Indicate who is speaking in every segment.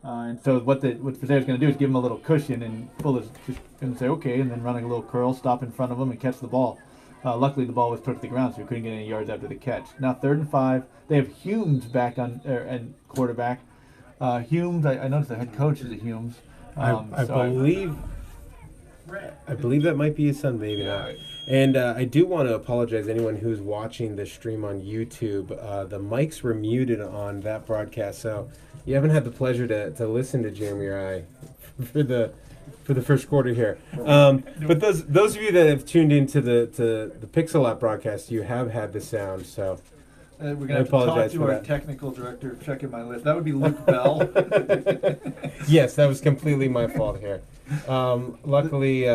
Speaker 1: And so what Fazier's going to do is give him a little cushion, and Fuller's just going to say okay, and then running a little curl, stop in front of him and catch the ball. Luckily, the ball was put to the ground, so we couldn't get any yards after the catch. Now 3rd and 5. They have Humes back on and quarterback. Humes, I noticed the head coach is a Humes.
Speaker 2: I believe that might be his son, maybe not. And I do want to apologize to anyone who's watching this stream on YouTube. The mics were muted on that broadcast, so you haven't had the pleasure to listen to Jeremy or I for the first quarter here. But those of you that have tuned into the Pixel App broadcast, you have had the sound. So
Speaker 1: we're going to have to talk to our technical director checking my list. That would be Luke Bell.
Speaker 2: Yes, that was completely my fault here. Luckily,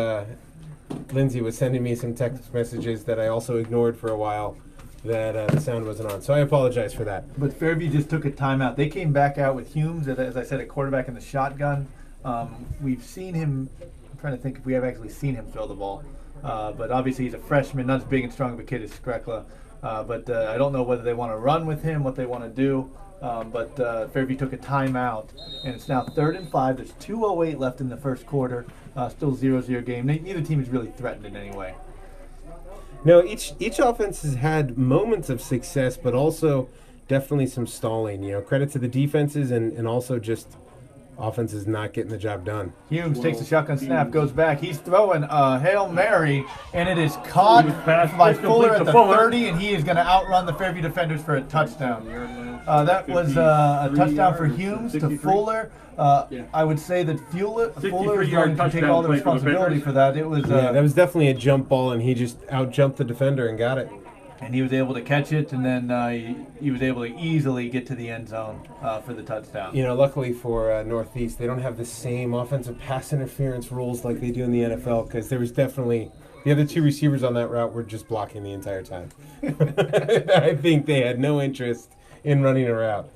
Speaker 2: Lindsay was sending me some text messages that I also ignored for a while that the sound wasn't on. So I apologize for that.
Speaker 1: But Fairview just took a timeout. They came back out with Humes, as I said, a quarterback in the shotgun. We've seen him, I'm trying to think if we have actually seen him throw the ball. But obviously he's a freshman, not as big and strong of a kid as Skrekla. But I don't know whether they want to run with him, what they want to do. But Fairview took a timeout, and it's now 3rd and 5. There's 2:08 left in the first quarter. Still 0-0 game. Neither team is really threatened in any way.
Speaker 2: No, each offense has had moments of success, but also definitely some stalling. Credit to the defenses and also just offenses not getting the job done.
Speaker 1: Humes takes a shotgun snap, goes back. He's throwing a Hail Mary, and it is caught by Fuller at the 30, and he is going to outrun the Fairview defenders for a touchdown. That was a touchdown for Humes to Fuller. I would say that Fuller is going to take all the responsibility for that. It was
Speaker 2: that was definitely a jump ball, and he just out-jumped the defender and got it.
Speaker 1: And he was able to catch it, and then he was able to easily get to the end zone for the touchdown.
Speaker 2: Luckily for Northeast, they don't have the same offensive pass interference rules like they do in the NFL, because there was definitely the other two receivers on that route were just blocking the entire time. I think they had no interest in running a route.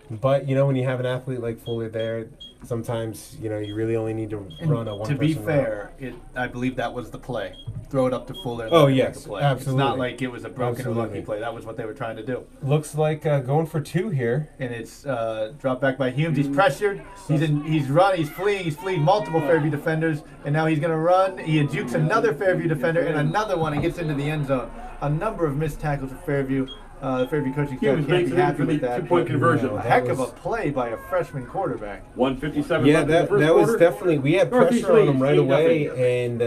Speaker 2: But, when you have an athlete like Fuller there, sometimes, you really only need to run a one-person
Speaker 1: To be fair, I believe that was the play. Throw it up to Fuller.
Speaker 2: Oh, yes,
Speaker 1: make a play.
Speaker 2: absolutely.
Speaker 1: It's not like it was a broken or lucky play. That was what they were trying to do.
Speaker 2: Looks like going for 2 here.
Speaker 1: And it's dropped back by Humes. He's pressured. He's run. He's fleeing. He's fleeing multiple Fairview defenders. And now he's going to run. He jukes another Fairview defender and another one and gets into the end zone. A number of missed tackles for Fairview. Fairview coaching staff can't be happy with that.
Speaker 3: 2-point conversion.
Speaker 1: A heck of a play by a freshman quarterback.
Speaker 3: 1:57.
Speaker 2: Yeah, that was definitely. We had pressure on him right away,
Speaker 3: 8-0.
Speaker 2: and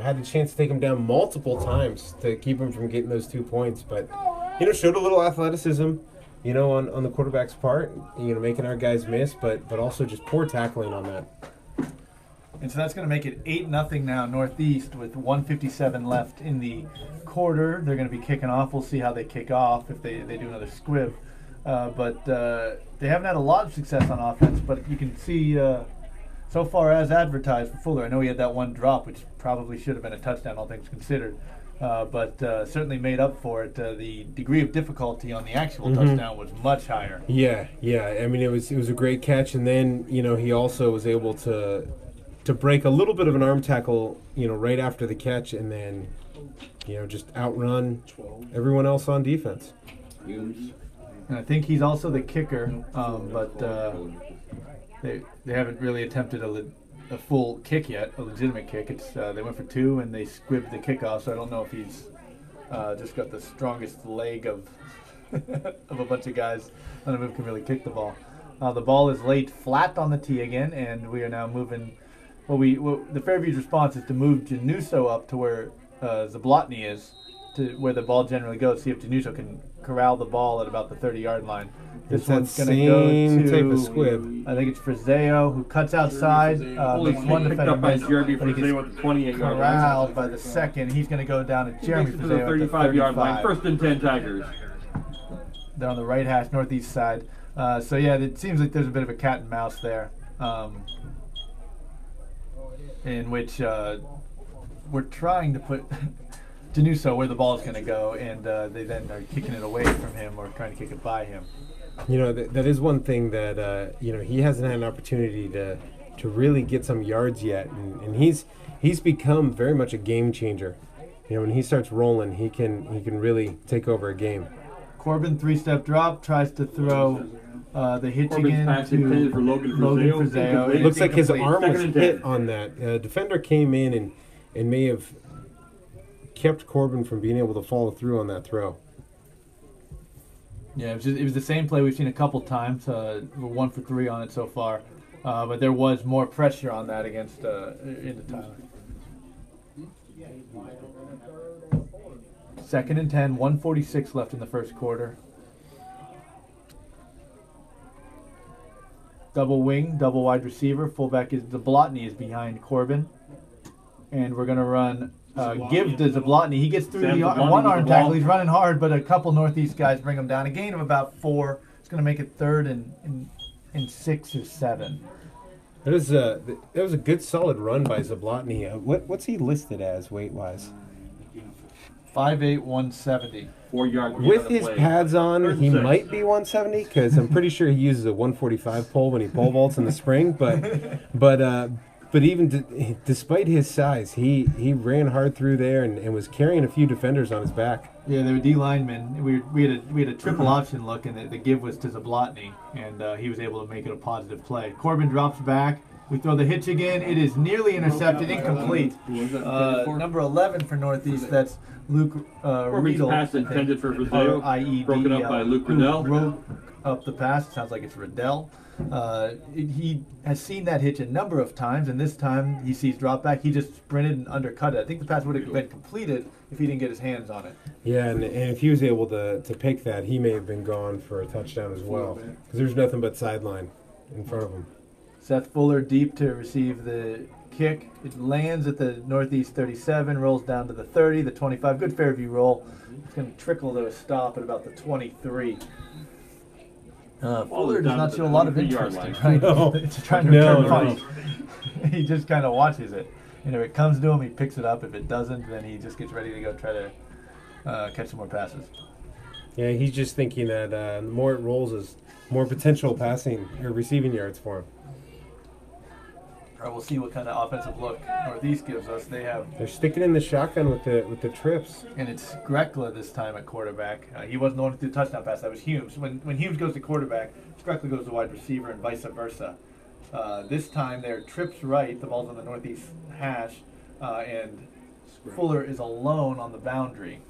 Speaker 2: had the chance to take him down multiple times to keep him from getting those 2 points. But showed a little athleticism, on the quarterback's part. Making our guys miss, but also just poor tackling on that.
Speaker 1: And so that's going to make it 8-0 now, Northeast, with 1:57 left in the quarter. They're going to be kicking off. We'll see how they kick off if they do another squib. But they haven't had a lot of success on offense, but you can see so far as advertised for Fuller. I know he had that one drop, which probably should have been a touchdown, all things considered. But certainly made up for it. The degree of difficulty on the actual touchdown was much higher.
Speaker 2: Yeah. I mean, it was a great catch, and then he also was able to break a little bit of an arm tackle, right after the catch, and then, just outrun everyone else on defense.
Speaker 1: And I think he's also the kicker, but they haven't really attempted a full kick yet, a legitimate kick. It's they went for 2 and they squibbed the kickoff, so I don't know if he's just got the strongest leg of of a bunch of guys on the move can really kick the ball. The ball is laid flat on the tee again, and we are now moving. The Fairview's response is to move Januso up to where Zablotny is, to where the ball generally goes. See if Januso can corral the ball at about the 30-yard line. This one's going to go to
Speaker 2: type of squib.
Speaker 1: I think it's Frazeo, who cuts outside. Makes one defender miss, but he gets corralled by the second. He's going to go down to Jeremy Frazeo at the 35-yard
Speaker 3: line. 1st and 10 Tigers.
Speaker 1: They're on the right hash, northeast side. So yeah, it seems like there's a bit of a cat and mouse there. In which we're trying to put Januso where the ball is going to go, and they then are kicking it away from him or trying to kick it by him.
Speaker 2: That is one thing that he hasn't had an opportunity to really get some yards yet, and he's become very much a game changer. When he starts rolling, he can really take over a game.
Speaker 1: Corbin 3-step drop, tries to throw the hitch
Speaker 3: Corbin's
Speaker 1: again
Speaker 3: pass
Speaker 1: to
Speaker 3: intended for Logan Friseo.
Speaker 1: Friseo.
Speaker 3: Incomplete.
Speaker 2: It looks like his
Speaker 1: Incomplete.
Speaker 2: arm was
Speaker 3: Second and
Speaker 2: hit
Speaker 3: 10.
Speaker 2: on that. Defender came in and may have kept Corbin from being able to follow through on that throw.
Speaker 1: Yeah, it was the same play we've seen a couple times. We're 1 for 3 on it so far, but there was more pressure on that against into Tyler. 2nd and 10, 1:46 left in the first quarter. Double wing, double wide receiver. Fullback is Zablotny is behind Corbin, and we're gonna run. Give to Zablotny. He gets through
Speaker 3: Sam
Speaker 1: the
Speaker 3: Zablotny
Speaker 1: one
Speaker 3: with
Speaker 1: arm
Speaker 3: the
Speaker 1: tackle.
Speaker 3: ball.
Speaker 1: He's running hard, but a couple Northeast guys bring him down. A gain of about 4. It's going to make it 3rd and 6 or 7.
Speaker 2: That was a good solid run by Zablotny. What's he listed as weight wise?
Speaker 1: 5'8", 170.
Speaker 3: 4 yard.
Speaker 2: With his pads on, he
Speaker 3: 36.
Speaker 2: might be 170 because I'm pretty sure he uses a 145 pole when he pole vaults in the spring. But even despite his size, he ran hard through there and was carrying a few defenders on his back.
Speaker 1: Yeah, they were D linemen. We had a triple option look, and the give was to Zablotny, and he was able to make it a positive play. Corbin drops back. We throw the hitch again. It is nearly intercepted, incomplete. Number 11 for Northeast. That's Luke
Speaker 3: Corbin's
Speaker 1: Riedel.
Speaker 3: pass intended for Friseo.
Speaker 1: IED,
Speaker 3: Broken up by Luke
Speaker 1: who
Speaker 3: Riddell.
Speaker 1: broke up the pass. It sounds like it's Riddell. He has seen that hitch a number of times, and this time he sees drop back. He just sprinted and undercut it. I think the pass would have been completed if he didn't get his hands on it.
Speaker 2: Yeah, and if he was able to pick that, he may have been gone for a touchdown as well because there's nothing but sideline in front of him.
Speaker 1: Seth Fuller deep to receive the kick. It lands at the Northeast 37, rolls down to the 30, the 25. Good Fairview roll. It's going to trickle to a stop at about the 23. Fuller does not show a lot of
Speaker 3: 23-yard
Speaker 1: interest in
Speaker 3: line.
Speaker 1: trying to return punch. He just kind of watches it. And if it comes to him, he picks it up. If it doesn't, then he just gets ready to go try to catch some more passes.
Speaker 2: Yeah, he's just thinking that the more it rolls is more potential passing or receiving yards for him.
Speaker 1: We'll see what kind of offensive look Northeast gives us.
Speaker 2: They're sticking in the shotgun with the trips.
Speaker 1: And it's Skrekla this time at quarterback. He wasn't the one to do the touchdown pass. That was Humes. When Humes goes to quarterback, Skrekla goes to wide receiver and vice versa. This time they're trips right. The ball's on the Northeast hash, and Fuller is alone on the boundary.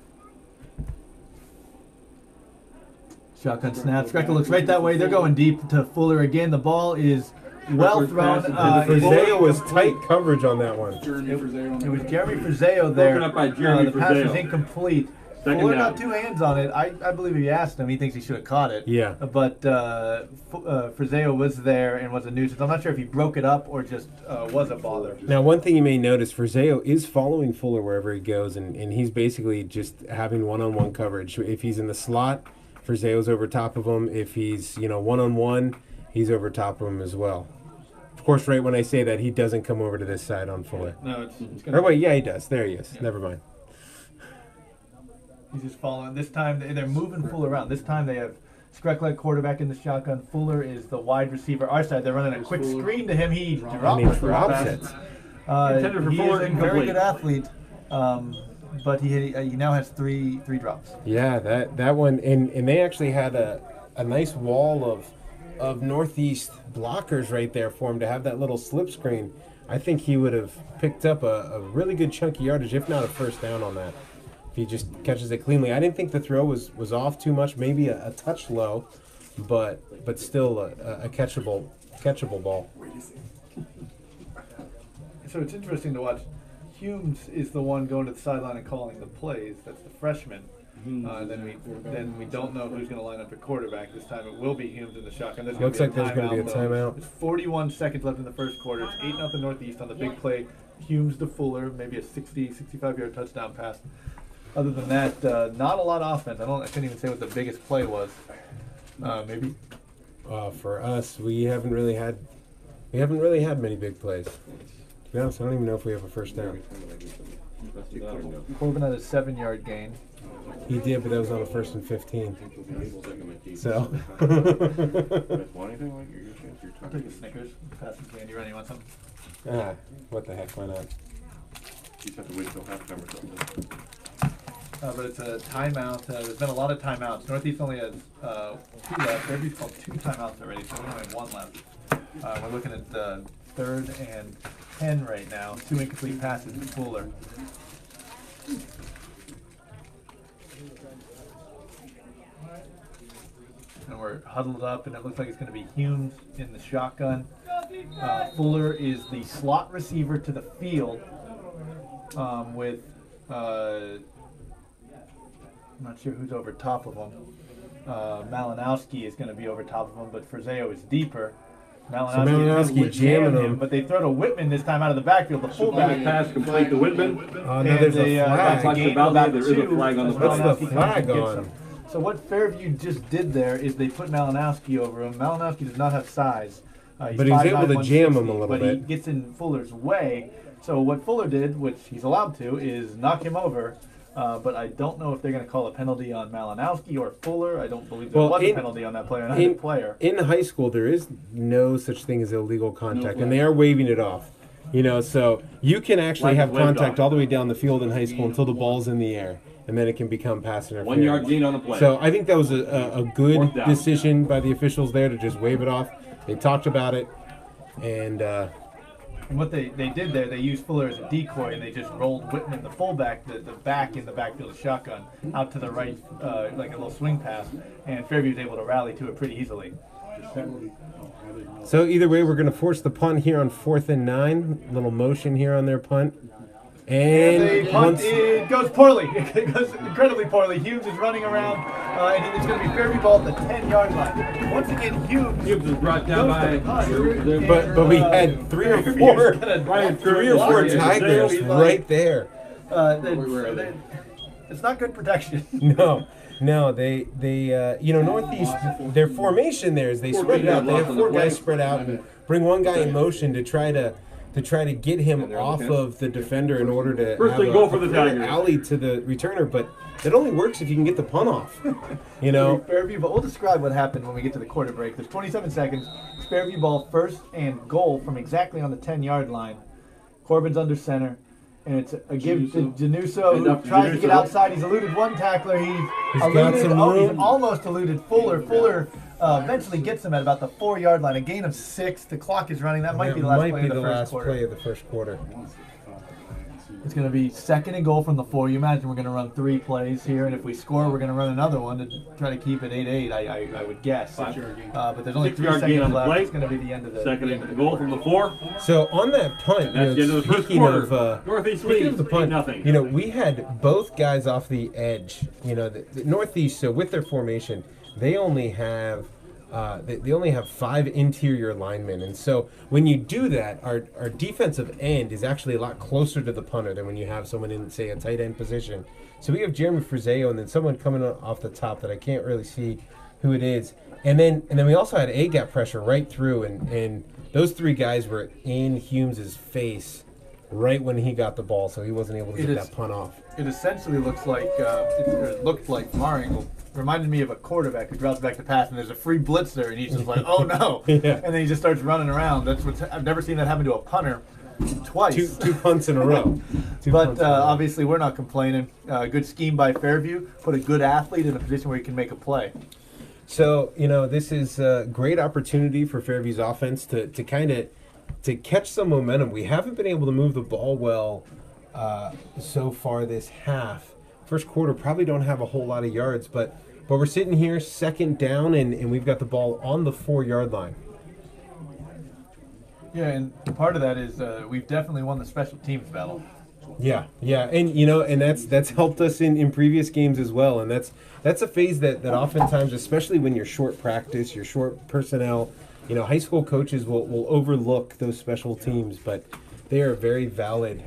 Speaker 1: Shotgun snap. Skrekla looks right that way. They're going deep to Fuller again. The ball is well thrown.
Speaker 2: Friseo was tight coverage on that one.
Speaker 1: It was Jeremy Friseo there.
Speaker 3: Broken up by Jeremy
Speaker 1: the pass was
Speaker 3: Friseo.
Speaker 1: incomplete.
Speaker 3: Second
Speaker 1: Fuller
Speaker 3: down.
Speaker 1: got 2 hands on it. I believe he asked him. He thinks he should have caught it.
Speaker 2: Yeah.
Speaker 1: But Friseo was there and was a nuisance. I'm not sure if he broke it up or just was a bother.
Speaker 2: Now, one thing you may notice, Friseo is following Fuller wherever he goes, and he's basically just having one-on-one coverage. If he's in the slot, Friseo's over top of him. If he's one-on-one, he's over top of him as well. Of course, right when I say that, he doesn't come over to this side on Fuller.
Speaker 1: No, it's
Speaker 2: Or wait, yeah, he does. There he is.
Speaker 1: Yeah.
Speaker 2: Never mind.
Speaker 1: He's just following. This time they're moving Fuller around. This time they have Skrekla at quarterback in the shotgun. Fuller is the wide receiver. Our side, they're running a quick screen to him. He drops
Speaker 2: And he
Speaker 1: the
Speaker 2: drops
Speaker 1: pass.
Speaker 2: it.
Speaker 3: Intended for
Speaker 1: He
Speaker 3: Fuller,
Speaker 1: is a very
Speaker 3: incomplete.
Speaker 1: good athlete, but he now has three drops.
Speaker 2: Yeah, that one, and they actually had a nice wall of Northeast blockers right there for him to have that little slip screen. I think he would have picked up a really good chunky yardage, if not a first down on that, if he just catches it cleanly. I didn't think the throw was off too much, maybe a touch low, but still a catchable ball.
Speaker 1: So it's interesting to watch. Humes is the one going to the sideline and calling the plays. That's the freshman. Then we don't know who's going to line up at quarterback. This time it will be Humes in the shotgun. There's
Speaker 2: Looks like there's going to be a
Speaker 1: though.
Speaker 2: timeout.
Speaker 1: It's 41 seconds left in the first quarter. It's 8-0 Northeast on the big play. Humes to Fuller, maybe a 65-yard touchdown pass. Other than that, not a lot of offense. I couldn't even say what the biggest play was. Maybe.
Speaker 2: For us, we haven't really had many big plays. To be honest, I don't even know if we have a first down.
Speaker 1: Corbin had a 7-yard gain.
Speaker 2: He did, but that was on a 1st and 15. So.
Speaker 1: I'll take a Snickers. Pass some candy. Run, you want some?
Speaker 2: What the heck? Why not?
Speaker 3: You just have to wait until halftime or something.
Speaker 1: but it's a timeout. There's been a lot of timeouts. Northeast only has 2 left. Fairview's called 2 timeouts already, so we only have 1 left. We're looking at 3rd and 10 right now. 2 incomplete passes to Fuller. And we're huddled up, and it looks like it's going to be Humes in the shotgun. Fuller is the slot receiver to the field with, I'm not sure who's over top of him. Malinowski is going to be over top of him, but Frazeo is deeper.
Speaker 2: Malinowski jamming him.
Speaker 1: But they throw to Whitman this time out of the backfield. The fullback
Speaker 3: pass complete to Whitman.
Speaker 2: Oh, no, there's a flag.
Speaker 3: There is a flag on the
Speaker 2: What's
Speaker 3: play.
Speaker 2: the flag on?
Speaker 1: So what Fairview just did there is they put Malinowski over him. Malinowski does not have size.
Speaker 2: But he's able to jam him a little
Speaker 1: but
Speaker 2: bit.
Speaker 1: He gets in Fuller's way. So what Fuller did, which he's allowed to, is knock him over. But I don't know if they're going to call a penalty on Malinowski or Fuller. I don't believe there was a penalty on that player.
Speaker 2: In high school, there is no such thing as illegal contact, and they are waving it off. You know, so you can actually have contact all the way down the field in high school until the ball's in the air, and then it can become pass interference.
Speaker 3: 1 yard gain on the play.
Speaker 2: So I think that was a good decision by the officials there to just wave it off. They talked about it, and
Speaker 1: what they did there, they used Fuller as a decoy, and they just rolled Whitman, the fullback, the back in the backfield of shotgun, out to the right, like a little swing pass, and Fairview was able to rally to it pretty easily.
Speaker 2: So either way, we're going to force the punt here on 4th and 9. Little motion here on their punt. And
Speaker 1: the punt, it goes poorly. It goes incredibly poorly. Humes is running around, and it's going to be Fairview ball at the 10-yard line. Once again, Humes
Speaker 3: is brought down by.
Speaker 2: But we had 3 or 4 Tigers right there.
Speaker 1: It's not good protection.
Speaker 2: No, they Northeast, their formation there is they spread it out. They have 4 guys spread out and bring one guy in motion to try to get him off of the defender in order to
Speaker 3: First they go for the Tigers.
Speaker 2: alley to the returner, but it only works if you can get the punt off. You know.
Speaker 1: Fairview, but we'll describe what happened when we get to the quarter break. There's 27 seconds. It's Fairview ball, 1st and goal from exactly on the 10-yard line. Corbin's under center. And it's a give to Januso, who tries to get outside. He's eluded one tackler. He's almost eluded Fuller. Fuller eventually gets him at about the 4-yard line. A gain of 6. The clock is running. That might be the last play of the first quarter.
Speaker 2: Play of the first quarter.
Speaker 1: It's going to be 2nd and goal from the 4. You imagine we're going to run 3 plays here, and if we score, we're going to run another one to try to keep it 8-8. I would guess. But there's only 3 seconds left. It's going to be the end of the
Speaker 3: 2nd and goal from the 4.
Speaker 2: So on that punt,
Speaker 3: that's the end of the first quarter. Northeast
Speaker 2: speaking of the punt,
Speaker 3: nothing.
Speaker 2: You know, we had both guys off the edge. You know, the Northeast. So with their formation, they only have. They only have 5 interior linemen, and so when you do that, our defensive end is actually a lot closer to the punter than when you have someone in, say, a tight end position. So we have Jeremy Frazeo and then someone coming off the top that I can't really see who it is, and then we also had A-gap pressure right through, and those 3 guys were in Humes' face right when he got the ball, so he wasn't able to get that punt off.
Speaker 1: It essentially looks like it looked like from our angle. Reminded me of a quarterback who drops back to pass, and there's a free blitzer, and he's just like, "Oh no!" And then he just starts running around. I've never seen that happen to a punter twice.
Speaker 2: Two punts in a row.
Speaker 1: But obviously, we're not complaining. Good scheme by Fairview. Put a good athlete in a position where he can make a play.
Speaker 2: So this is a great opportunity for Fairview's offense to catch some momentum. We haven't been able to move the ball well so far this half. First quarter probably don't have a whole lot of yards, but we're sitting here 2nd down, and we've got the ball on the 4-yard line.
Speaker 1: Yeah, and part of that is we've definitely won the special teams battle.
Speaker 2: Yeah, and that's helped us in previous games as well, and that's a phase that oftentimes, especially when you're short practice, you're short personnel, high school coaches will overlook those special teams, but they are a very valid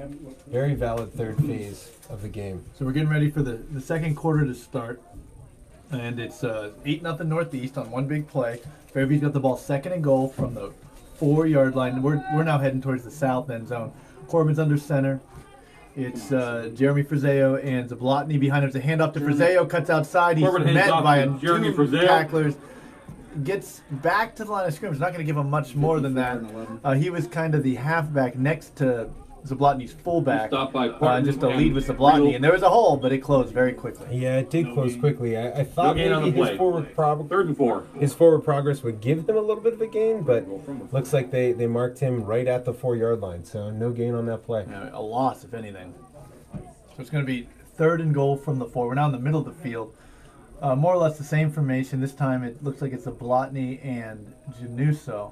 Speaker 2: 3rd phase of the game.
Speaker 1: So we're getting ready for the 2nd quarter to start. And it's 8-0 Northeast on one big play. Fairview's got the ball 2nd and goal from the 4-yard line. We're now heading towards the south end zone. Corbin's under center. It's Jeremy Frazeo and Zablotny behind him. It's a handoff to Frazeo, cuts outside. He's met by 2 tacklers. Gets back to the line of scrimmage. Not going to give him much more than that. He was kind of the halfback next to Zablotny's fullback,
Speaker 3: Stopped by Parton
Speaker 1: just to
Speaker 3: and
Speaker 1: lead with Zablotny,
Speaker 3: Riegel.
Speaker 1: and there was a hole, but it closed very quickly.
Speaker 2: Yeah, it did close quickly. I thought
Speaker 3: gain on
Speaker 2: maybe
Speaker 3: the
Speaker 2: his
Speaker 3: play.
Speaker 2: forward
Speaker 3: Third and 4.
Speaker 2: his forward progress would give him a little bit of a gain, but looks like they marked him right at the 4-yard line, so no gain on that play.
Speaker 1: A loss, if anything. So it's going to be 3rd and goal from the 4. We're now in the middle of the field. More or less the same formation. This time it looks like it's Zablotny and Januso.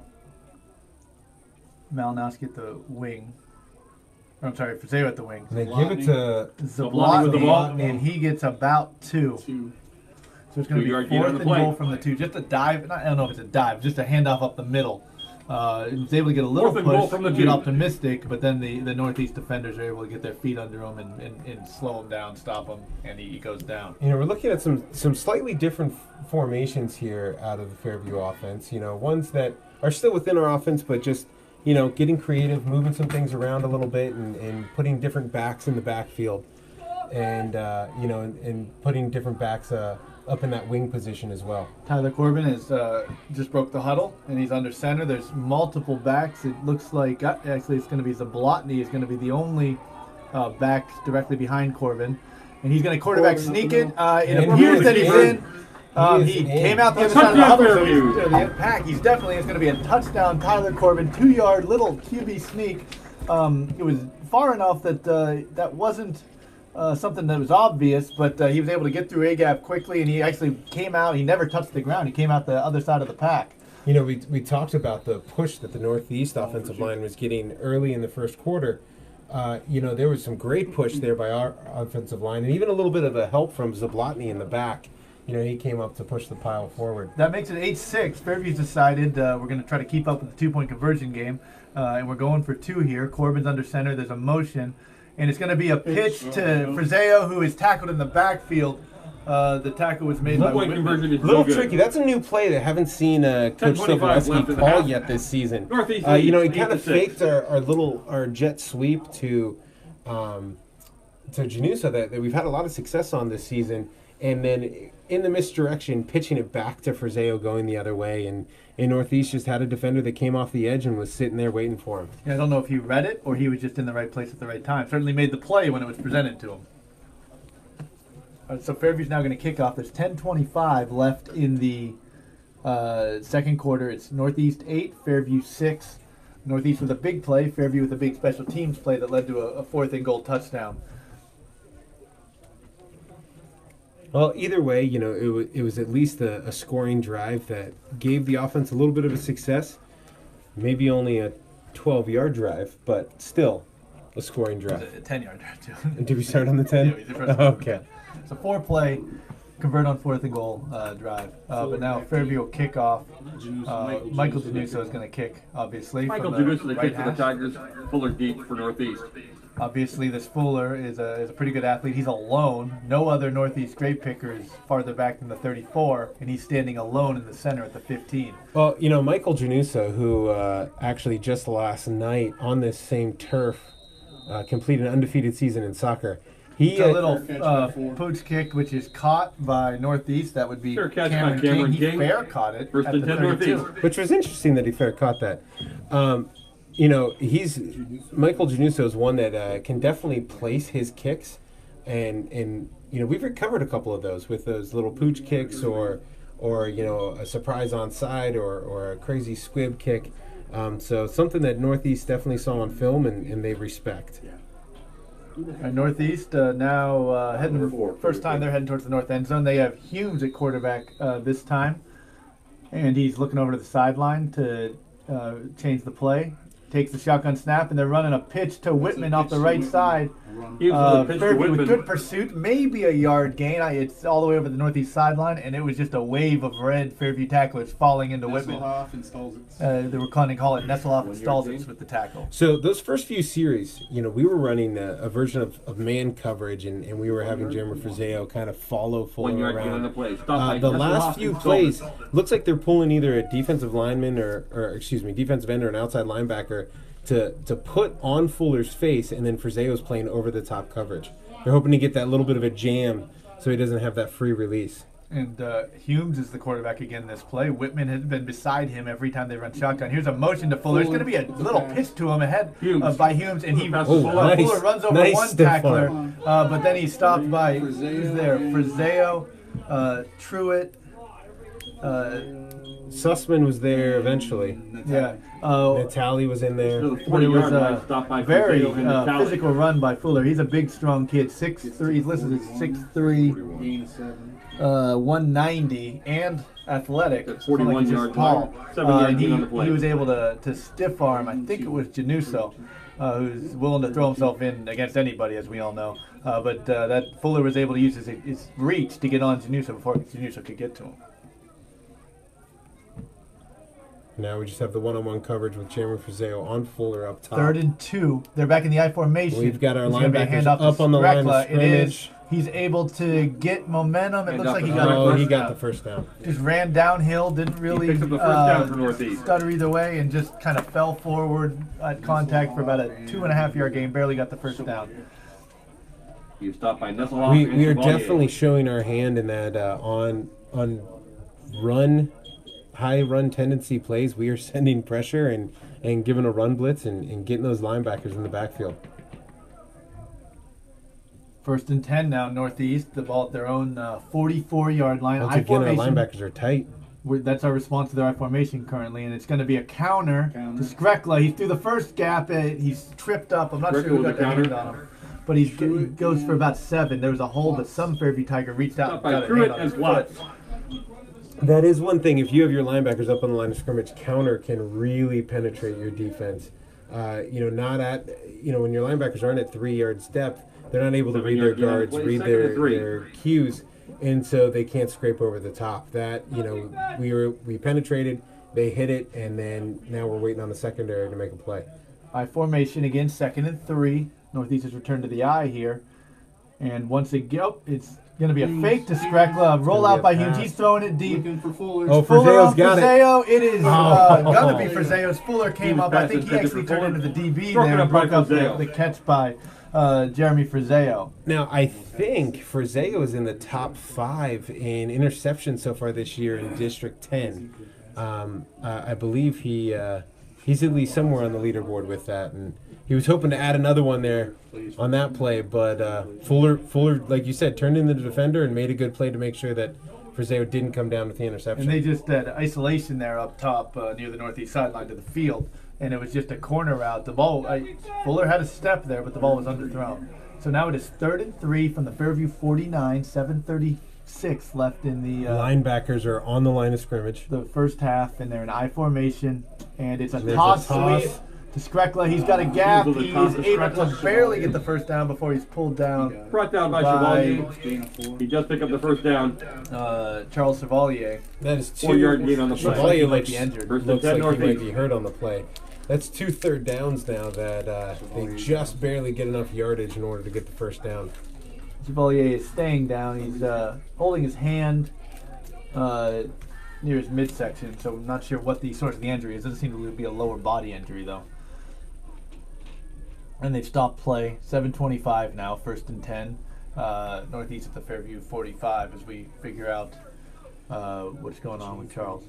Speaker 1: Malinowski at the wing. Or, I'm sorry, Frazeo at the wing.
Speaker 2: And they give it to
Speaker 3: Zablotny with the ball.
Speaker 1: Zablotny, and he gets about 2. So it's going to be
Speaker 3: 2-yard gain on
Speaker 1: 4th
Speaker 3: the
Speaker 1: and
Speaker 3: play.
Speaker 1: goal from the 2. Just a dive. I don't know if it's a dive. Just a handoff up the middle. He was able to get a little
Speaker 3: 4th and goal
Speaker 1: push,
Speaker 3: from the
Speaker 1: get
Speaker 3: 2.
Speaker 1: optimistic, but then the Northeast defenders are able to get their feet under him and slow him down, stop him, and he goes down.
Speaker 2: You know, we're looking at some slightly different formations here out of the Fairview offense. You know, ones that are still within our offense, but just, you know, getting creative, moving some things around a little bit, and putting different backs in the backfield, and you know, and putting different backs up in that wing position as well.
Speaker 1: Tyler Corbin is just broke the huddle, and he's under center. There's multiple backs. It looks like actually it's going to be Zablotny is going to be the only back directly behind Corbin, and he's going to quarterback sneak it. It
Speaker 2: And
Speaker 1: appears
Speaker 2: he
Speaker 1: that
Speaker 2: is
Speaker 1: he's
Speaker 2: in.
Speaker 1: in.
Speaker 2: He
Speaker 1: He
Speaker 2: is in.
Speaker 1: came out the other side of the
Speaker 3: Touchdown,
Speaker 1: huddle, so
Speaker 3: Fairview.
Speaker 1: the pack. He's definitely it's going to be a touchdown. Tyler Corbin, 2-yard little QB sneak. It was far enough that that wasn't something that was obvious, but he was able to get through A-gap quickly, and he actually came out. He never touched the ground. He came out the other side of the pack.
Speaker 2: You know, we talked about the push that the Northeast offensive line was getting early in the first quarter. You know, there was some great push there by our offensive line, and even a little bit of a help from Zablotny in the back. You know, he came up to push the pile forward.
Speaker 1: That makes it 8-6. Fairview's decided we're going to try to keep up with the 2-point conversion game, and we're going for 2 here. Corbin's under center. There's a motion, and it's going to be a pitch to Frazeo, who is tackled in the backfield. The tackle was made by
Speaker 3: 2-point
Speaker 1: Whitman.
Speaker 3: conversion is
Speaker 2: A little
Speaker 3: no good.
Speaker 2: tricky. That's a new play that I haven't seen Coach
Speaker 3: 10:25 left
Speaker 2: Silvereski
Speaker 3: in the
Speaker 2: call
Speaker 3: half.
Speaker 2: yet this season.
Speaker 3: Northeast
Speaker 2: You know, he
Speaker 3: leads
Speaker 2: kind of
Speaker 3: 8-6.
Speaker 2: faked our jet sweep to Janusa that we've had a lot of success on this season, and then in the misdirection, pitching it back to Frazeo going the other way, and Northeast just had a defender that came off the edge and was sitting there waiting for him.
Speaker 1: Yeah, I don't know if he read it or he was just in the right place at the right time. Certainly made the play when it was presented to him. So Fairview's now going to kick off. There's 10:25 left in the second quarter. It's Northeast 8, Fairview 6. Northeast with a big play, Fairview with a big special teams play that led to a 4th and goal touchdown.
Speaker 2: Well, either way, you know, it was at least a scoring drive that gave the offense a little bit of a success. Maybe only a 12-yard drive, but still a scoring drive.
Speaker 1: It was a 10-yard drive, too.
Speaker 2: And did we start on the 10?
Speaker 1: Yeah, we did first.
Speaker 2: Okay.
Speaker 1: It's a 4-play, convert on 4th and goal drive. But now Fairview will kick off. Michael Januso is going to kick, obviously.
Speaker 3: Michael
Speaker 1: from
Speaker 3: Januso, the
Speaker 1: right
Speaker 3: kick for the
Speaker 1: hash.
Speaker 3: Tigers. Fuller deep for Northeast.
Speaker 1: Obviously, this Fuller is a pretty good athlete. He's alone. No other Northeast grave picker is farther back than the 34, and he's standing alone in the center at the 15.
Speaker 2: Well, you know, Michael Januso, who actually just last night on this same turf completed an undefeated season in soccer. He
Speaker 1: It's a little pooch kick, which is caught by Northeast. That would be
Speaker 3: Fair catch by
Speaker 1: Cameron
Speaker 3: Cameron
Speaker 1: King. He
Speaker 3: King.
Speaker 1: fair caught it
Speaker 3: First
Speaker 1: at
Speaker 3: and
Speaker 1: the
Speaker 3: 10
Speaker 1: 32.
Speaker 3: Northeast.
Speaker 2: which was interesting that he fair caught that. You know, Michael Januso is one that can definitely place his kicks, and you know, we've recovered a couple of those with those little pooch kicks or you know, a surprise onside or a crazy squib kick. So something that Northeast definitely saw on film and they respect.
Speaker 1: Northeast now heading first time they're heading towards the north end zone. They have Humes at quarterback this time, and he's looking over to the sideline to change the play. Takes the shotgun snap, and they're running a pitch to Whitman off the right side.
Speaker 3: He was the pitch to
Speaker 1: Fairview with
Speaker 3: Whitman.
Speaker 1: good pursuit, maybe a yard gain. It's all the way over the northeast sideline, and it was just a wave of red Fairview tacklers falling into Whitman. They were calling it Nesselhoff and Stalzitz with the tackle.
Speaker 2: So those first few series, you know, we were running a version of man coverage, and we were having Jeremy Frazeo kind of follow
Speaker 3: 1
Speaker 2: Fuller
Speaker 3: yard gain on
Speaker 2: around.
Speaker 3: the play. Stop by
Speaker 2: The
Speaker 3: Nesselhoff
Speaker 2: last few
Speaker 3: and
Speaker 2: plays,
Speaker 3: Stoltz.
Speaker 2: looks like they're pulling either a defensive lineman or defensive end or an outside linebacker to put on Fuller's face, and then Frazeo's playing over the top coverage. They're hoping to get that little bit of a jam so he doesn't have that free release.
Speaker 1: And Humes is the quarterback again this play. Whitman has been beside him every time they run shotgun. Here's a motion to Fuller. There's going to be a little pitch to him ahead by Humes, and Fuller runs over one tackler, but then he's stopped by, who's there? Frizeo, Truitt.
Speaker 2: Sussman was there eventually.
Speaker 1: Yeah.
Speaker 2: Natali was in there.
Speaker 1: But it was a very physical run by Fuller. He's a big, strong kid. 6'3", he's listed as 6'3", 190, and athletic.
Speaker 3: 41-yard
Speaker 1: tall.
Speaker 3: line.
Speaker 1: He was able to stiff arm, I think it was Januso, who's willing to throw himself in against anybody, as we all know. But that Fuller was able to use his reach to get on Januso before Januso could get to him.
Speaker 2: Now we just have the one-on-one coverage with Jeremy Frizeo on Fuller up top.
Speaker 1: 3rd and 2. They're back in the I formation.
Speaker 2: We've got our
Speaker 1: It's gonna be a
Speaker 2: linebackers
Speaker 1: handoff to
Speaker 2: up on the line of
Speaker 1: Skrekla. It is.
Speaker 2: scrimmage.
Speaker 1: He's able to get momentum. It
Speaker 3: And
Speaker 1: looks
Speaker 3: up
Speaker 1: like he
Speaker 3: and
Speaker 1: got
Speaker 3: down.
Speaker 1: a
Speaker 2: He
Speaker 1: first
Speaker 2: got
Speaker 1: down.
Speaker 2: the first down.
Speaker 1: Just ran downhill, didn't really
Speaker 3: picks up the first down for Northeast.
Speaker 1: stutter either way, and just kind of fell forward at contact for about a 2.5-yard gain. Barely got the first down.
Speaker 3: You stopped by Nesselhoff.
Speaker 2: We are definitely showing our hand in that on high run tendency plays. We are sending pressure and giving a run blitz and getting those linebackers in the backfield.
Speaker 1: 1st and 10 now, Northeast. The ball at their own 44-yard line.
Speaker 2: Once
Speaker 1: I
Speaker 2: again, our
Speaker 1: formation.
Speaker 2: linebackers are tight.
Speaker 1: That's our response to their I formation currently, and it's going to be a counter to Skrekla. He's through the first gap. He's tripped up. I'm not sure who got the hand on him, but he goes for about 7. There was a hole, but some Fairview Tiger reached out and got a hand on his foot.
Speaker 2: That is one thing. If you have your linebackers up on the line of scrimmage, counter can really penetrate your defense. When your linebackers aren't at 3 yards depth, they're not able to read their guards, read their cues, and so they can't scrape over the top. That we penetrated, they hit it, and then now we're waiting on the secondary to make a play.
Speaker 1: I formation again, 2nd and 3. Northeast has returned to the I here, and once again, it's going to be a fake to Skrekla. Roll out by Humes. He's throwing it deep.
Speaker 2: Oh,
Speaker 1: Fuller
Speaker 2: Frizeo's
Speaker 1: on
Speaker 2: got it.
Speaker 1: Frizeo. It is going to be Frizeo's. Fuller came up. I think he actually turned into the DB there and broke up the catch by Jeremy Frizeo.
Speaker 2: Now, I think Frizeo is in the top 5 in interceptions so far this year in District 10. I believe he's at least somewhere on the leaderboard with that, and he was hoping to add another one there on that play, but Fuller, like you said, turned into the defender and made a good play to make sure that Frizeo didn't come down with the interception.
Speaker 1: And they just had isolation there up top near the Northeast sideline to the field, and it was just a corner route. The ball, Fuller had a step there, but the ball was underthrown. So now it is 3rd and 3 from the Fairview 49, 7:36 left in the
Speaker 2: linebackers are on the line of scrimmage.
Speaker 1: The first half, and they're in I formation, and it's a
Speaker 2: There's
Speaker 1: toss
Speaker 2: a toss.
Speaker 1: sweep to Skrekla. He's got a gap.
Speaker 3: He's
Speaker 1: He's
Speaker 3: able to
Speaker 1: able to
Speaker 3: Skrekla.
Speaker 1: barely get the first down before he's pulled down
Speaker 3: Brought down by Chevalier. He just picked up the first down.
Speaker 1: Charles Chevalier.
Speaker 2: That is 2
Speaker 3: 4-yard gain on the play.
Speaker 2: Chevalier
Speaker 1: He might
Speaker 2: looks,
Speaker 1: be injured.
Speaker 2: looks
Speaker 3: First and
Speaker 2: like
Speaker 3: 10
Speaker 2: he might
Speaker 3: Northeast.
Speaker 2: be hurt on the play. That's 2 third downs now that they just barely get enough yardage in order to get the first down.
Speaker 1: Chevalier is staying down. He's holding his hand near his midsection, so I'm not sure what the source of the injury is. It doesn't seem to be a lower body injury, though. And they've stopped play. 7:25 now, 1st and 10. Northeast at the Fairview 45 as we figure out what's going on with Charles.